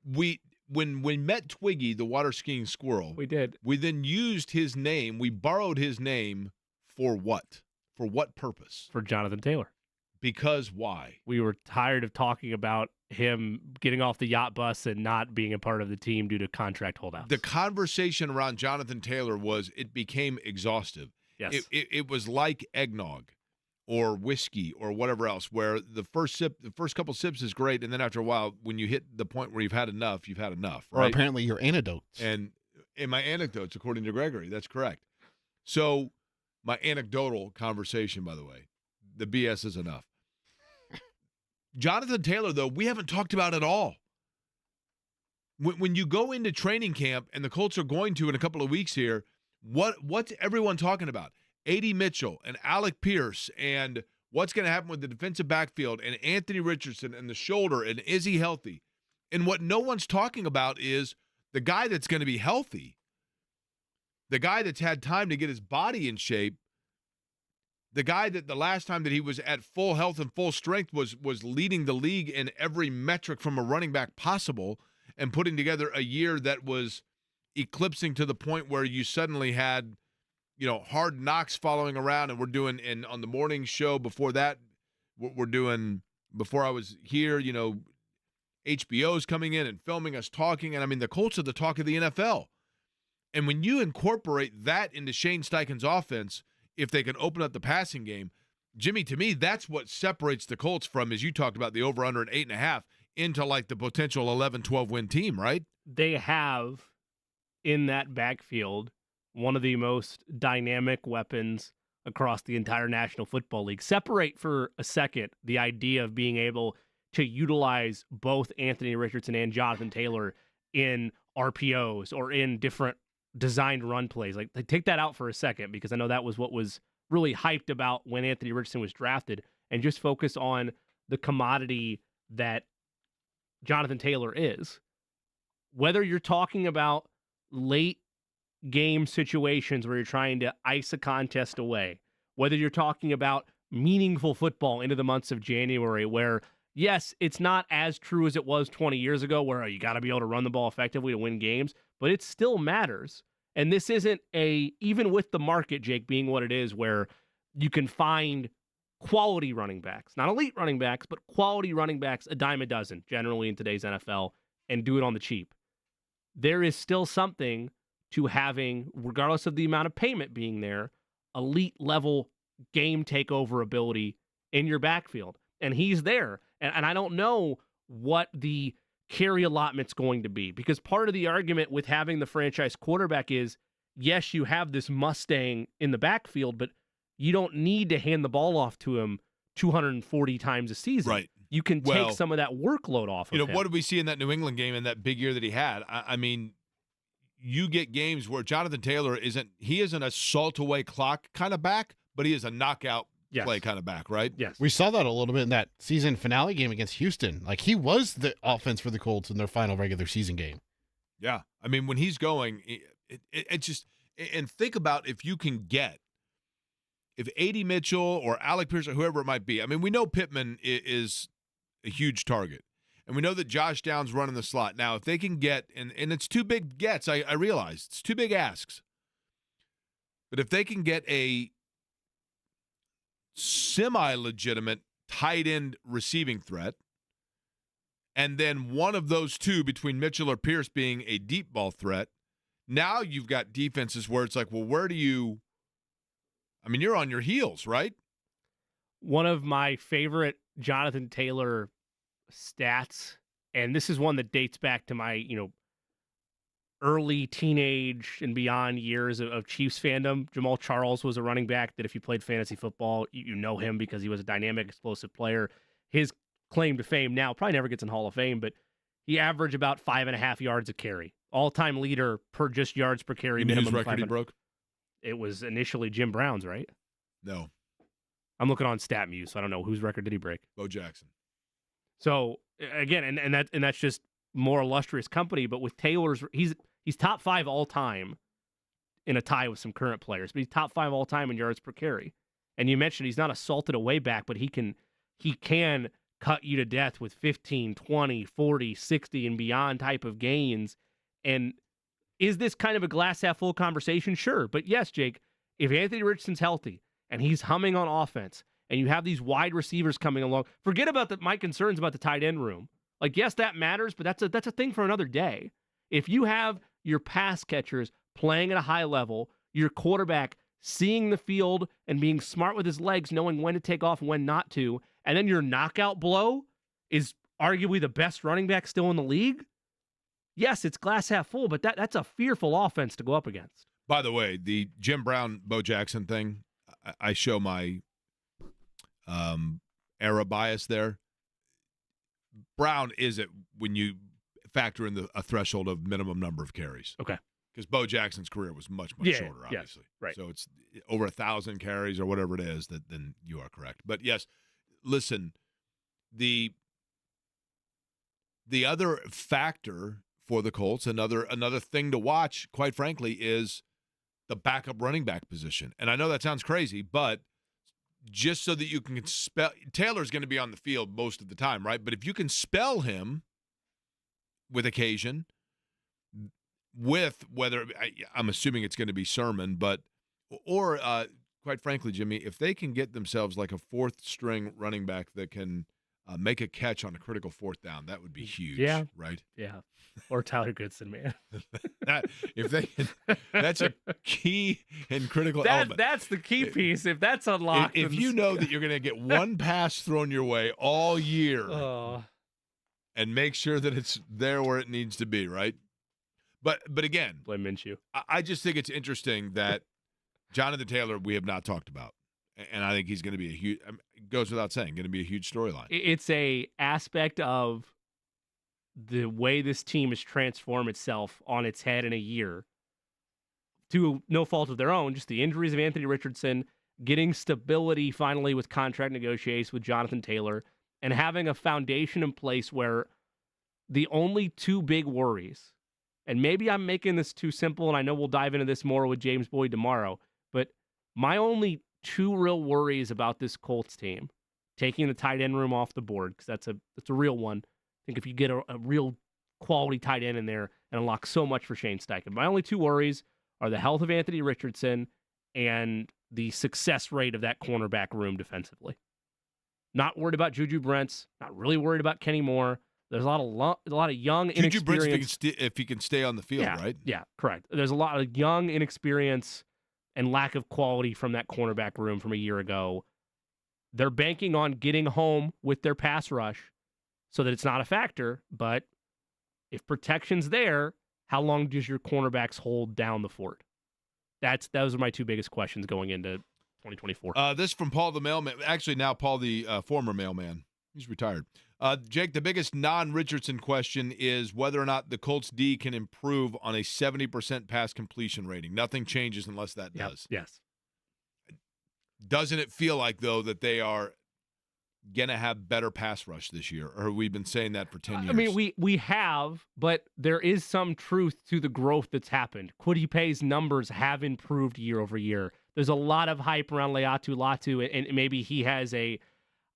Speaker 1: when we met Twiggy, the water skiing squirrel,
Speaker 2: We did.
Speaker 1: we then used his name. We borrowed his name for what? For what purpose?
Speaker 2: For Jonathan Taylor.
Speaker 1: Because why?
Speaker 2: We were tired of talking about him getting off the yacht bus and not being a part of the team due to contract holdouts.
Speaker 1: The conversation around Jonathan Taylor it became exhaustive.
Speaker 2: Yes.
Speaker 1: It was like eggnog or whiskey or whatever else, where the first couple sips is great, and then after a while, when you hit the point where you've had enough, right?
Speaker 3: Or apparently your antidotes.
Speaker 1: And in my anecdotes, according to Gregory, that's correct. So my anecdotal conversation, by the way, the BS is enough. Jonathan Taylor, though, we haven't talked about at all. When you go into training camp, and the Colts are going to in a couple of weeks here, what's everyone talking about? A.D. Mitchell and Alec Pierce and what's going to happen with the defensive backfield and Anthony Richardson and the shoulder and is he healthy? And what no one's talking about is the guy that's going to be healthy, the guy that's had time to get his body in shape, the guy that the last time that he was at full health and full strength was leading the league in every metric from a running back possible and putting together a year that was eclipsing to the point where you suddenly had, Hard Knocks following around, and we're doing, and on the morning show before that, we're doing, before I was here, HBO's coming in and filming us talking, and I mean, the Colts are the talk of the NFL. And when you incorporate that into Shane Steichen's offense, if they can open up the passing game, Jimmy, to me, that's what separates the Colts from, as you talked about, the over-under at 8.5 into like the potential 11-12 win team, right?
Speaker 2: They have in that backfield one of the most dynamic weapons across the entire National Football League. Separate for a second the idea of being able to utilize both Anthony Richardson and Jonathan Taylor in RPOs or in different designed run plays. Like, take that out for a second, because I know that was what was really hyped about when Anthony Richardson was drafted, and just focus on the commodity that Jonathan Taylor is. Whether you're talking about late game situations where you're trying to ice a contest away, whether you're talking about meaningful football into the months of January where, yes, it's not as true as it was 20 years ago where you got to be able to run the ball effectively to win games, but it still matters. And this isn't even with the market, Jake, being what it is, where you can find quality running backs, not elite running backs, but quality running backs, a dime a dozen, generally in today's NFL, and do it on the cheap. There is still something to having, regardless of the amount of payment being there, elite level game takeover ability in your backfield. And he's there. And I don't know what the carry allotment's going to be, because part of the argument with having the franchise quarterback is, yes, you have this Mustang in the backfield, but you don't need to hand the ball off to him 240 times a season.
Speaker 1: Right.
Speaker 2: You can take some of that workload off of him.
Speaker 1: What did we see in that New England game in that big year that he had? I mean, you get games where Jonathan Taylor isn't a salt away clock kind of back, but he is a knockout play kind of back, right?
Speaker 2: Yes.
Speaker 3: We saw that a little bit in that season finale game against Houston. Like, he was the offense for the Colts in their final regular season game.
Speaker 1: Yeah. I mean, when he's going, it just – and think about if you can get – if A.D. Mitchell or Alec Pierce or whoever it might be. I mean, we know Pittman is a huge target. And we know that Josh Downs running the slot. Now, if they can get – and it's two big gets, I realize. It's two big asks. But if they can get a semi-legitimate tight end receiving threat, and then one of those two between Mitchell or Pierce being a deep ball threat, now you've got defenses where it's like, well, where do you – I mean, you're on your heels, right?
Speaker 2: One of my favorite Jonathan Taylor stats, and this is one that dates back to my, early teenage and beyond years of Chiefs fandom. Jamal Charles was a running back that if you played fantasy football, you know him because he was a dynamic, explosive player. His claim to fame now probably never gets in Hall of Fame, but he averaged about 5.5 yards a carry. All-time leader per just yards per carry.
Speaker 1: You know whose record he broke?
Speaker 2: It was initially Jim Brown's, right?
Speaker 1: No. I'm
Speaker 2: looking on StatMuse, so I don't know. Whose record did he break?
Speaker 1: Bo Jackson.
Speaker 2: So, again, and that's just more illustrious company, but with Taylor's, he's top 5 all-time in a tie with some current players, but he's top 5 all-time in yards per carry. And you mentioned he's not a salted away back, but he can cut you to death with 15, 20, 40, 60, and beyond type of gains. And is this kind of a glass half full conversation? Sure. But yes, Jake, if Anthony Richardson's healthy and he's humming on offense and you have these wide receivers coming along, forget about my concerns about the tight end room. Like, yes, that matters, but that's a thing for another day. If you have your pass catchers playing at a high level, your quarterback seeing the field and being smart with his legs, knowing when to take off and when not to, and then your knockout blow is arguably the best running back still in the league, yes, it's glass half full, but that's a fearful offense to go up against.
Speaker 1: By the way, the Jim Brown, Bo Jackson thing, I show my era bias there. Brown is it when you factor in a threshold of minimum number of carries.
Speaker 2: Okay.
Speaker 1: Because Bo Jackson's career was much shorter, obviously.
Speaker 2: Yes, right.
Speaker 1: So it's over 1,000 carries or whatever it is, then you are correct. But yes, listen, the other factor for the Colts, another thing to watch, quite frankly, is the backup running back position. And I know that sounds crazy, but just so that you can spell – Taylor's going to be on the field most of the time, right? But if you can spell him with occasion, with whether – I'm assuming it's going to be Sermon, but – or quite frankly, Jimmy, if they can get themselves like a fourth-string running back that can make a catch on a critical fourth down, that would be huge, right?
Speaker 2: Yeah. Or Tyler Goodson, man.
Speaker 1: That's a key and critical element.
Speaker 2: That's the key piece. If that's unlocked,
Speaker 1: if you know that you're going to get one pass thrown your way all year, and make sure that it's there where it needs to be, right? But again,
Speaker 2: blame Minshew.
Speaker 1: I just think it's interesting that Jonathan Taylor we have not talked about, and I think he's going to be a huge. It goes without saying, going to be a huge storyline.
Speaker 2: It's a aspect of the way this team has transformed itself on its head in a year, to no fault of their own, just the injuries of Anthony Richardson, getting stability finally with contract negotiations with Jonathan Taylor, and having a foundation in place where the only two big worries, and maybe I'm making this too simple, and I know we'll dive into this more with James Boyd tomorrow, but my only two real worries about this Colts team, taking the tight end room off the board, because that's a real one. I think if you get a real quality tight end in there and unlock so much for Shane Steichen. My only two worries are the health of Anthony Richardson and the success rate of that cornerback room defensively. Not worried about Juju Brents, not really worried about Kenny Moore, There's a lot of young,
Speaker 1: Juju Brents
Speaker 2: inexperienced.
Speaker 1: if he can stay on the field, right?
Speaker 2: Yeah, correct. There's a lot of young inexperience and lack of quality from that cornerback room from a year ago. They're banking on getting home with their pass rush so that it's not a factor. But if protection's there, how long does your cornerbacks hold down the fort? Those are my two biggest questions going into 2024.
Speaker 1: This from Paul the mailman. Actually, now Paul the former mailman. He's retired. Jake, the biggest non-Richardson question is whether or not the Colts D can improve on a 70% pass completion rating. Nothing changes unless that does.
Speaker 2: Yes.
Speaker 1: Doesn't it feel like, though, that they are going to have better pass rush this year? Or we've been saying that for 10 years?
Speaker 2: I mean, we have, but there is some truth to the growth that's happened. Kwity Paye's numbers have improved year over year. There's a lot of hype around Leatu Latu, and maybe he has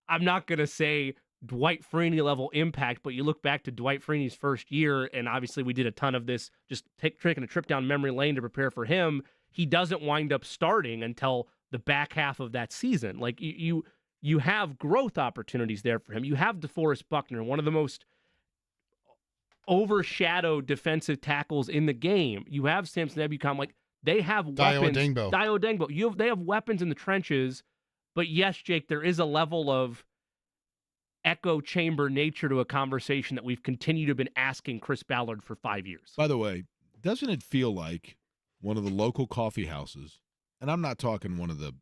Speaker 2: I'm not going to say Dwight Freeney level impact, but you look back to Dwight Freeney's first year, and obviously we did a ton of this, just taking a trip down memory lane to prepare for him. He doesn't wind up starting until the back half of that season. Like you have growth opportunities there for him. You have DeForest Buckner, one of the most overshadowed defensive tackles in the game. You have Samson Ebukam. Like they have weapons. Dio Dengbo. They have weapons in the trenches. But yes, Jake, there is a level of echo chamber nature to a conversation that we've continued to have been asking Chris Ballard for 5 years.
Speaker 1: By the way, doesn't it feel like one of the local coffee houses, and I'm not talking one of the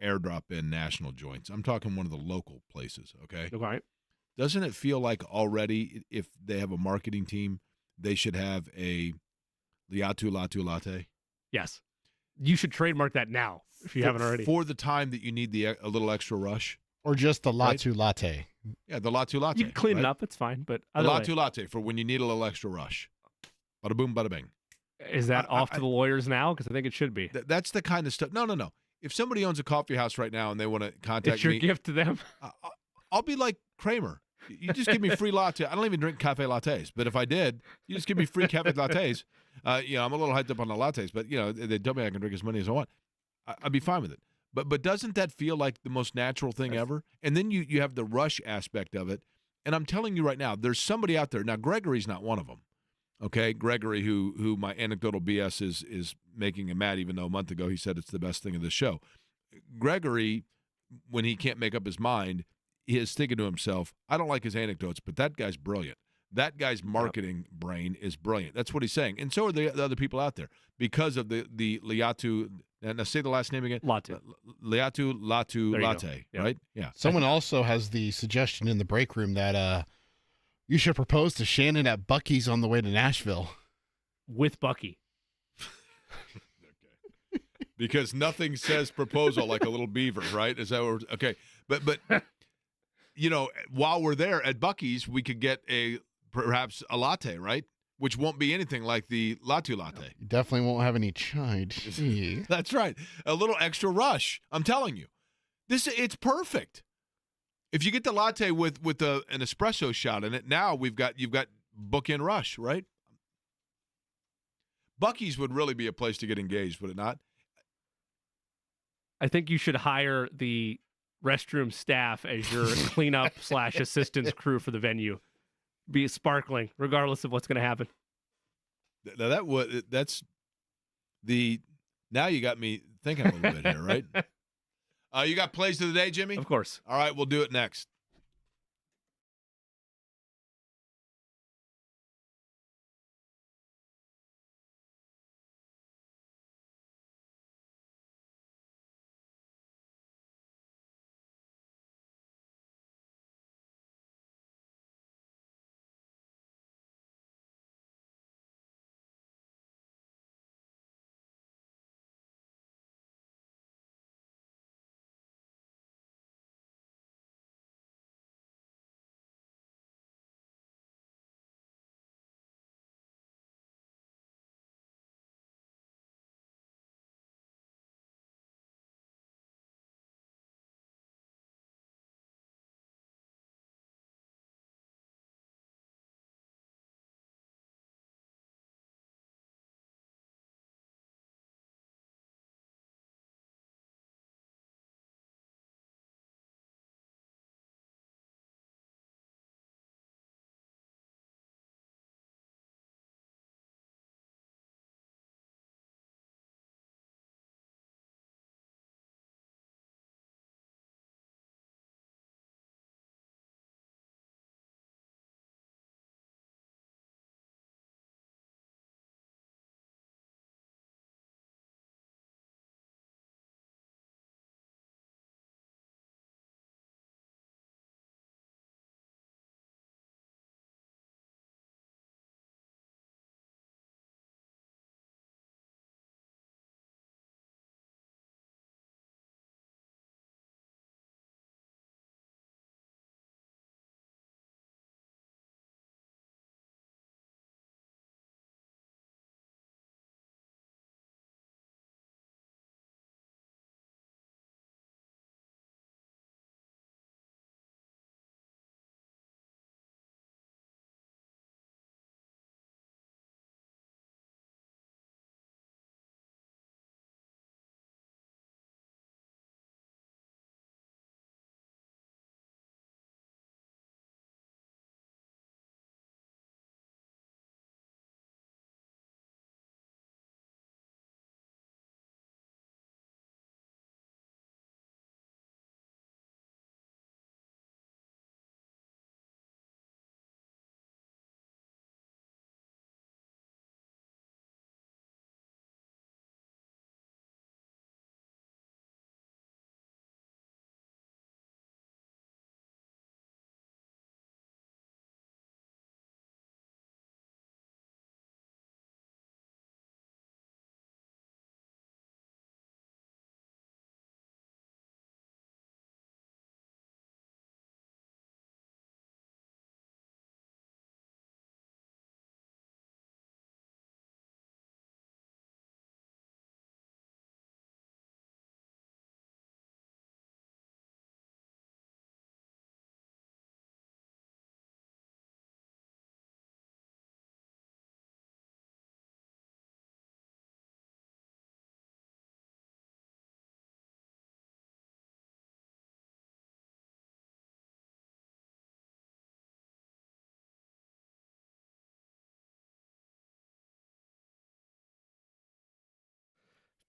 Speaker 1: airdrop-in national joints, I'm talking one of the local places, okay?
Speaker 2: Okay.
Speaker 1: Doesn't it feel like already, if they have a marketing team, they should have a Leatu Latu Latte?
Speaker 2: Yes. You should trademark that now if you haven't already.
Speaker 1: For the time that you need a little extra rush.
Speaker 3: Or just the Latu Latte.
Speaker 1: Yeah, the Latu Latte.
Speaker 2: You can clean it up. It's fine. But
Speaker 1: the Latu Latte for when you need a little extra rush. Bada boom, bada bing.
Speaker 2: Is that off to the lawyers now? Because I think it should be.
Speaker 1: That's the kind of stuff. No. If somebody owns a coffee house right now and they want to contact
Speaker 2: it's your
Speaker 1: me.
Speaker 2: gift to them.
Speaker 1: I'll be like Kramer. You just give me free latte. I don't even drink cafe lattes, but if I did, you just give me free cafe lattes. I'm a little hyped up on the lattes, but they tell me I can drink as many as I want. I'd be fine with it. But doesn't that feel like the most natural thing ever? And then you have the rush aspect of it. And I'm telling you right now, there's somebody out there. Now, Gregory's not one of them. Okay, Gregory, who my anecdotal BS is making him mad, even though a month ago he said it's the best thing of the show. Gregory, when he can't make up his mind, he is thinking to himself, I don't like his anecdotes, but that guy's brilliant. That guy's marketing brain is brilliant. That's what he's saying. And so are the other people out there because of the Leatu. Now say the last name again.
Speaker 2: Latu.
Speaker 1: Leatu Latu Latte,
Speaker 2: yeah.
Speaker 1: right? Yeah.
Speaker 3: Someone also has the suggestion in the break room that you should propose to Shannon at Buc-ee's on the way to Nashville.
Speaker 2: With Bucky.
Speaker 1: Okay. Because nothing says proposal like a little beaver, right? Is that what we're, okay? But while we're there at Buc-ee's, we could get perhaps a latte, right? Which won't be anything like the Latu Latte.
Speaker 3: You definitely won't have any chai tea.
Speaker 1: That's right. A little extra rush. I'm telling you. It's perfect. If you get the latte with an espresso shot in it, now you've got bookend rush, right? Buc-ee's would really be a place to get engaged, would it not?
Speaker 2: I think you should hire the restroom staff as your cleanup / assistance crew for the venue. Be sparkling, regardless of what's going to happen.
Speaker 1: Now now you got me thinking a little bit here, right? You got plays of the day, Jimmy?
Speaker 2: Of course.
Speaker 1: All right, we'll do it next.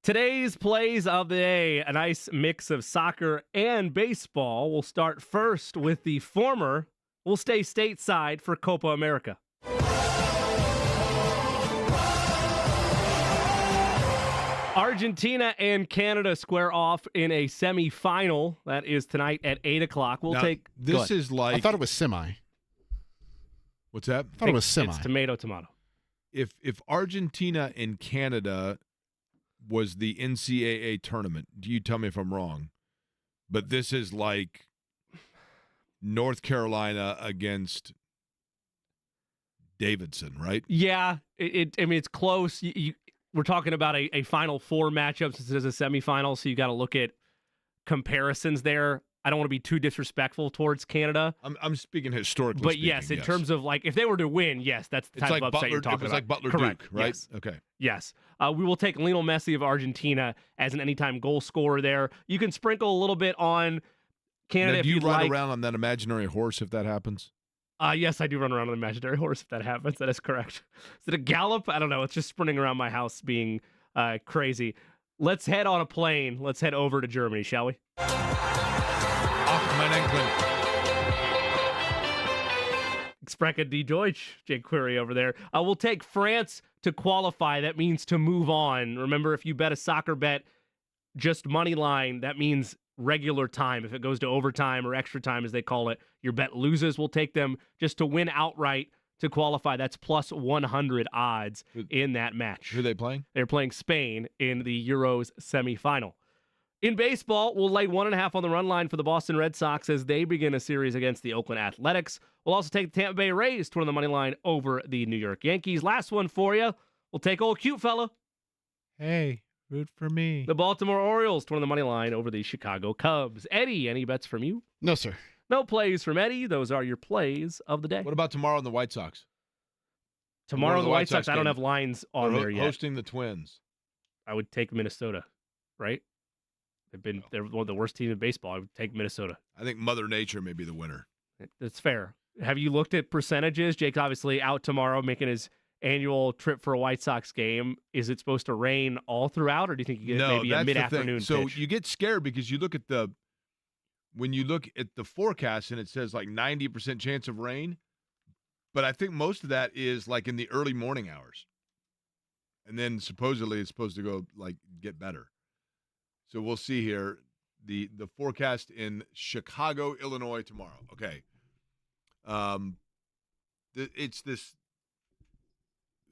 Speaker 2: Today's plays of the day, a nice mix of soccer and baseball. We'll start first with the former. We'll stay stateside for Copa America. Argentina and Canada square off in a semifinal. That is tonight at 8 o'clock. We'll
Speaker 1: Now,
Speaker 2: take
Speaker 1: this is like.
Speaker 3: I thought it was semi.
Speaker 1: What's that?
Speaker 3: I thought it was semi.
Speaker 2: It's tomato.
Speaker 1: If Argentina and Canada was the NCAA tournament, you tell me if I'm wrong, but this is like North Carolina against Davidson, right?
Speaker 2: Yeah, it's close. We're talking about a Final Four matchup since it is a semifinal, so you got to look at comparisons there. I don't want to be too disrespectful towards Canada.
Speaker 1: I'm speaking historically.
Speaker 2: But yes, in terms of like if they were to win, yes, that's the type of upset you're talking about.
Speaker 1: It's like Butler
Speaker 2: Correct.
Speaker 1: Duke, right?
Speaker 2: Yes.
Speaker 1: Okay.
Speaker 2: Yes. We will take Lionel Messi of Argentina as an anytime goal scorer there. You can sprinkle a little bit on Canada
Speaker 1: Now,
Speaker 2: if
Speaker 1: do you
Speaker 2: you'd
Speaker 1: ride
Speaker 2: like.
Speaker 1: around on that imaginary horse if that happens?
Speaker 2: Yes, I do run around on an imaginary horse if that happens. That is correct. Is it a gallop? I don't know. It's just sprinting around my house being crazy. Let's head on a plane. Let's head over to Germany, shall we?
Speaker 1: Ach, mein England.
Speaker 2: Sprechen die Deutsch, Jake Query over there. We'll take France to qualify. That means to move on. Remember, if you bet a soccer bet, just money line, that means regular time. If it goes to overtime or extra time, as they call it, your bet loses. We'll take them just to win outright to qualify. That's plus 100 odds in that match.
Speaker 1: Who are they playing?
Speaker 2: They're playing Spain in the Euros semifinal. In baseball, we'll lay 1.5 on the run line for the Boston Red Sox as they begin a series against the Oakland Athletics. We'll also take the Tampa Bay Rays to win the money line over the New York Yankees. Last one for you. We'll take old cute fella.
Speaker 1: Hey, root for me.
Speaker 2: The Baltimore Orioles to win the money line over the Chicago Cubs. Eddie, any bets from you?
Speaker 3: No, sir.
Speaker 2: No plays from Eddie. Those are your plays of the day.
Speaker 1: What about tomorrow in the White Sox?
Speaker 2: Tomorrow, the White Sox, I don't
Speaker 1: game.
Speaker 2: have lines on
Speaker 1: They're
Speaker 2: there yet.
Speaker 1: hosting the Twins.
Speaker 2: I would take Minnesota, right? They're one of the worst teams in baseball. I would take Minnesota.
Speaker 1: I think Mother Nature may be the winner.
Speaker 2: That's fair. Have you looked at percentages? Jake's obviously out tomorrow making his annual trip for a White Sox game. Is it supposed to rain all throughout, or do you think you get maybe a mid-afternoon
Speaker 1: So
Speaker 2: pitch?
Speaker 1: you get scared because you look at the forecast and it says like 90% chance of rain, but I think most of that is like in the early morning hours, and then supposedly it's supposed to go like get better. So we'll see here the forecast in Chicago, Illinois tomorrow. Okay. It's this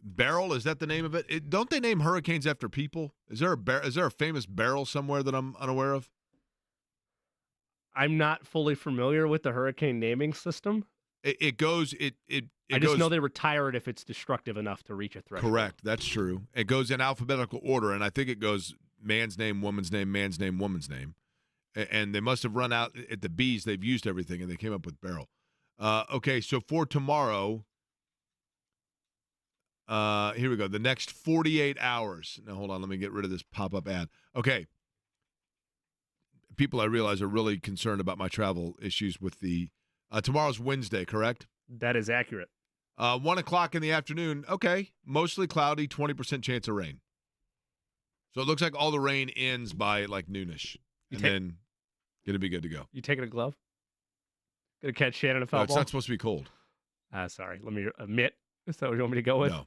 Speaker 1: Beryl. Is that the name of it? Don't they name hurricanes after people? Is there a famous Beryl somewhere that I'm unaware of?
Speaker 2: I'm not fully familiar with the hurricane naming system.
Speaker 1: I
Speaker 2: just know they retire it if it's destructive enough to reach a threshold.
Speaker 1: Correct. That's true. It goes in alphabetical order, and I think it goes man's name, woman's name, man's name, woman's name. And they must have run out at the B's. They've used everything, and they came up with Beryl. Okay, so for tomorrow, here we go. The next 48 hours. Now, hold on. Let me get rid of this pop-up ad. Okay. People I realize are really concerned about my travel issues with the tomorrow's Wednesday, correct?
Speaker 2: That is accurate.
Speaker 1: 1 o'clock in the afternoon. Okay. Mostly cloudy, 20% chance of rain. So it looks like all the rain ends by like noonish. Then going to be good to go.
Speaker 2: You taking a glove? Gonna catch Shannon a foul
Speaker 1: No, it's
Speaker 2: ball?
Speaker 1: not supposed to be cold.
Speaker 2: Sorry. Let me admit. Is that what you want me to go with?
Speaker 1: No.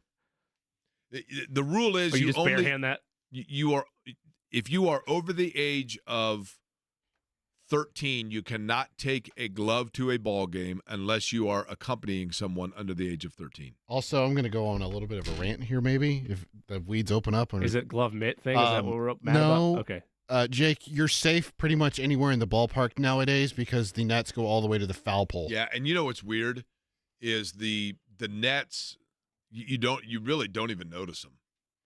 Speaker 1: The rule is
Speaker 2: Or you just
Speaker 1: only
Speaker 2: barehand that?
Speaker 1: you are if you are over the age of 13, you cannot take a glove to a ball game unless you are accompanying someone under the age of 13.
Speaker 3: Also, I'm going to go on a little bit of a rant here, maybe, if the weeds open up.
Speaker 2: Is it glove mitt thing? Is that what we're mad
Speaker 3: no.
Speaker 2: about? Okay.
Speaker 3: Jake, you're safe pretty much anywhere in the ballpark nowadays because the nets go all the way to the foul pole.
Speaker 1: Yeah, and you know what's weird is the nets. You really don't even notice them.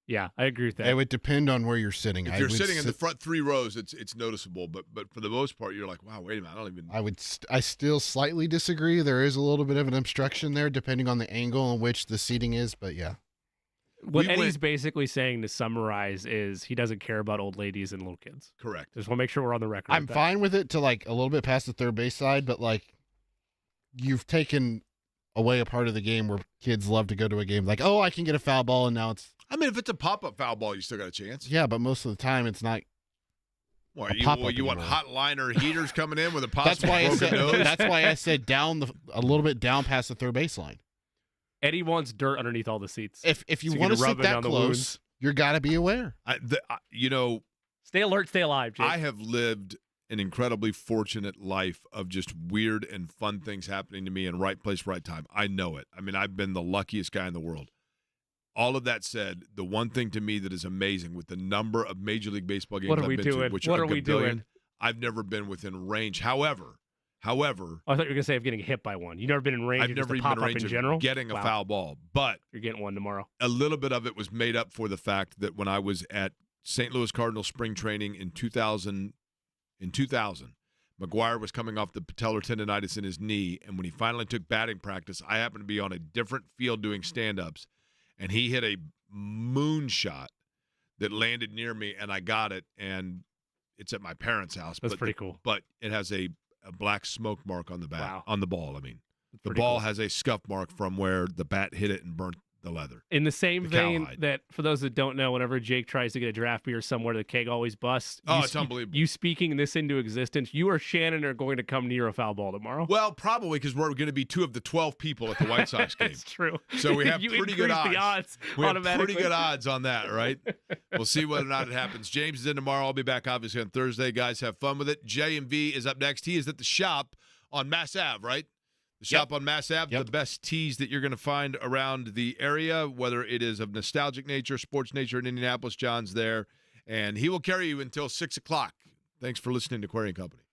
Speaker 2: Yeah, I agree with that.
Speaker 3: It would depend on where you're sitting.
Speaker 1: If you're sitting in the front three rows, it's noticeable. But for the most part, you're like, wow, wait a minute, I don't even.
Speaker 3: I still slightly disagree. There is a little bit of an obstruction there, depending on the angle in which the seating is. But yeah,
Speaker 2: what Eddie's basically saying, to summarize, is he doesn't care about old ladies and little kids.
Speaker 1: Correct.
Speaker 2: Just want to make sure we're on the record.
Speaker 3: I'm fine with it to like a little bit past the third base side, but like you've taken away a part of the game where kids love to go to a game like, oh, I can get a foul ball, and now it's
Speaker 1: I mean, if it's a pop-up foul ball, you still got a chance.
Speaker 3: Yeah, but most of the time it's not.
Speaker 1: What,
Speaker 3: A pop-up
Speaker 1: you want
Speaker 3: anymore.
Speaker 1: hot liner heaters coming in with a
Speaker 3: That's
Speaker 1: possible
Speaker 3: why I
Speaker 1: broken
Speaker 3: said.
Speaker 1: nose?
Speaker 3: That's why I said a little bit down past the third baseline.
Speaker 2: Eddie wants dirt underneath all the seats.
Speaker 3: If you
Speaker 2: So you
Speaker 3: want to
Speaker 2: can rub
Speaker 3: sit
Speaker 2: it
Speaker 3: that
Speaker 2: on the
Speaker 3: close,
Speaker 2: wounds.
Speaker 3: you got to be aware.
Speaker 2: Stay alert, stay alive, Jake.
Speaker 1: I have lived an incredibly fortunate life of just weird and fun things happening to me in right place, right time. I know it. I mean, I've been the luckiest guy in the world. All of that said, the one thing to me that is amazing with the number of Major League Baseball games
Speaker 2: What are
Speaker 1: I've
Speaker 2: we
Speaker 1: been
Speaker 2: doing?
Speaker 1: to, which
Speaker 2: What
Speaker 1: are
Speaker 2: are we
Speaker 1: gabillion,
Speaker 2: doing?
Speaker 1: I've never been within range. However,
Speaker 2: I thought you were going to say of getting hit by one. You've never been in range
Speaker 1: I've
Speaker 2: of just
Speaker 1: never
Speaker 2: a
Speaker 1: even been in
Speaker 2: pop-up
Speaker 1: range
Speaker 2: in
Speaker 1: of
Speaker 2: general?
Speaker 1: getting a
Speaker 2: Wow.
Speaker 1: foul ball. But
Speaker 2: You're getting one tomorrow.
Speaker 1: a little bit of it was made up for the fact that when I was at St. Louis Cardinals spring training in 2000, McGuire was coming off the patellar tendonitis in his knee, and when he finally took batting practice, I happened to be on a different field doing stand-ups, and he hit a moonshot that landed near me, and I got it, and it's at my parents' house.
Speaker 2: That's pretty cool.
Speaker 1: But it has a black smoke mark on the bat,
Speaker 2: Wow.
Speaker 1: on the ball, I mean.
Speaker 2: That's
Speaker 1: The
Speaker 2: pretty
Speaker 1: ball
Speaker 2: cool.
Speaker 1: has a scuff mark from where the bat hit it and burnt the leather.
Speaker 2: In the same
Speaker 1: the
Speaker 2: vein
Speaker 1: cowhide.
Speaker 2: that, for those that don't know, whenever Jake tries to get a draft beer somewhere, the keg always busts.
Speaker 1: Oh,
Speaker 2: You
Speaker 1: it's unbelievable.
Speaker 2: You speaking this into existence, you or Shannon are going to come near a foul ball tomorrow.
Speaker 1: Well, probably because we're going to be 2 of the 12 people at the White Sox game.
Speaker 2: That's true.
Speaker 1: So we have
Speaker 2: You
Speaker 1: pretty good
Speaker 2: increase the odds
Speaker 1: We have
Speaker 2: automatically.
Speaker 1: pretty good odds on that, right? We'll see whether or not it happens. James is in tomorrow. I'll be back, obviously, on Thursday. Guys, have fun with it. J&V is up next. He is at the shop on Mass Ave, right? The shop on Mass Ave,
Speaker 3: Yep.
Speaker 1: the best teas that you're going to find around the area, whether it is of nostalgic nature, sports nature in Indianapolis. John's there, and he will carry you until 6 o'clock. Thanks for listening to Query & Company.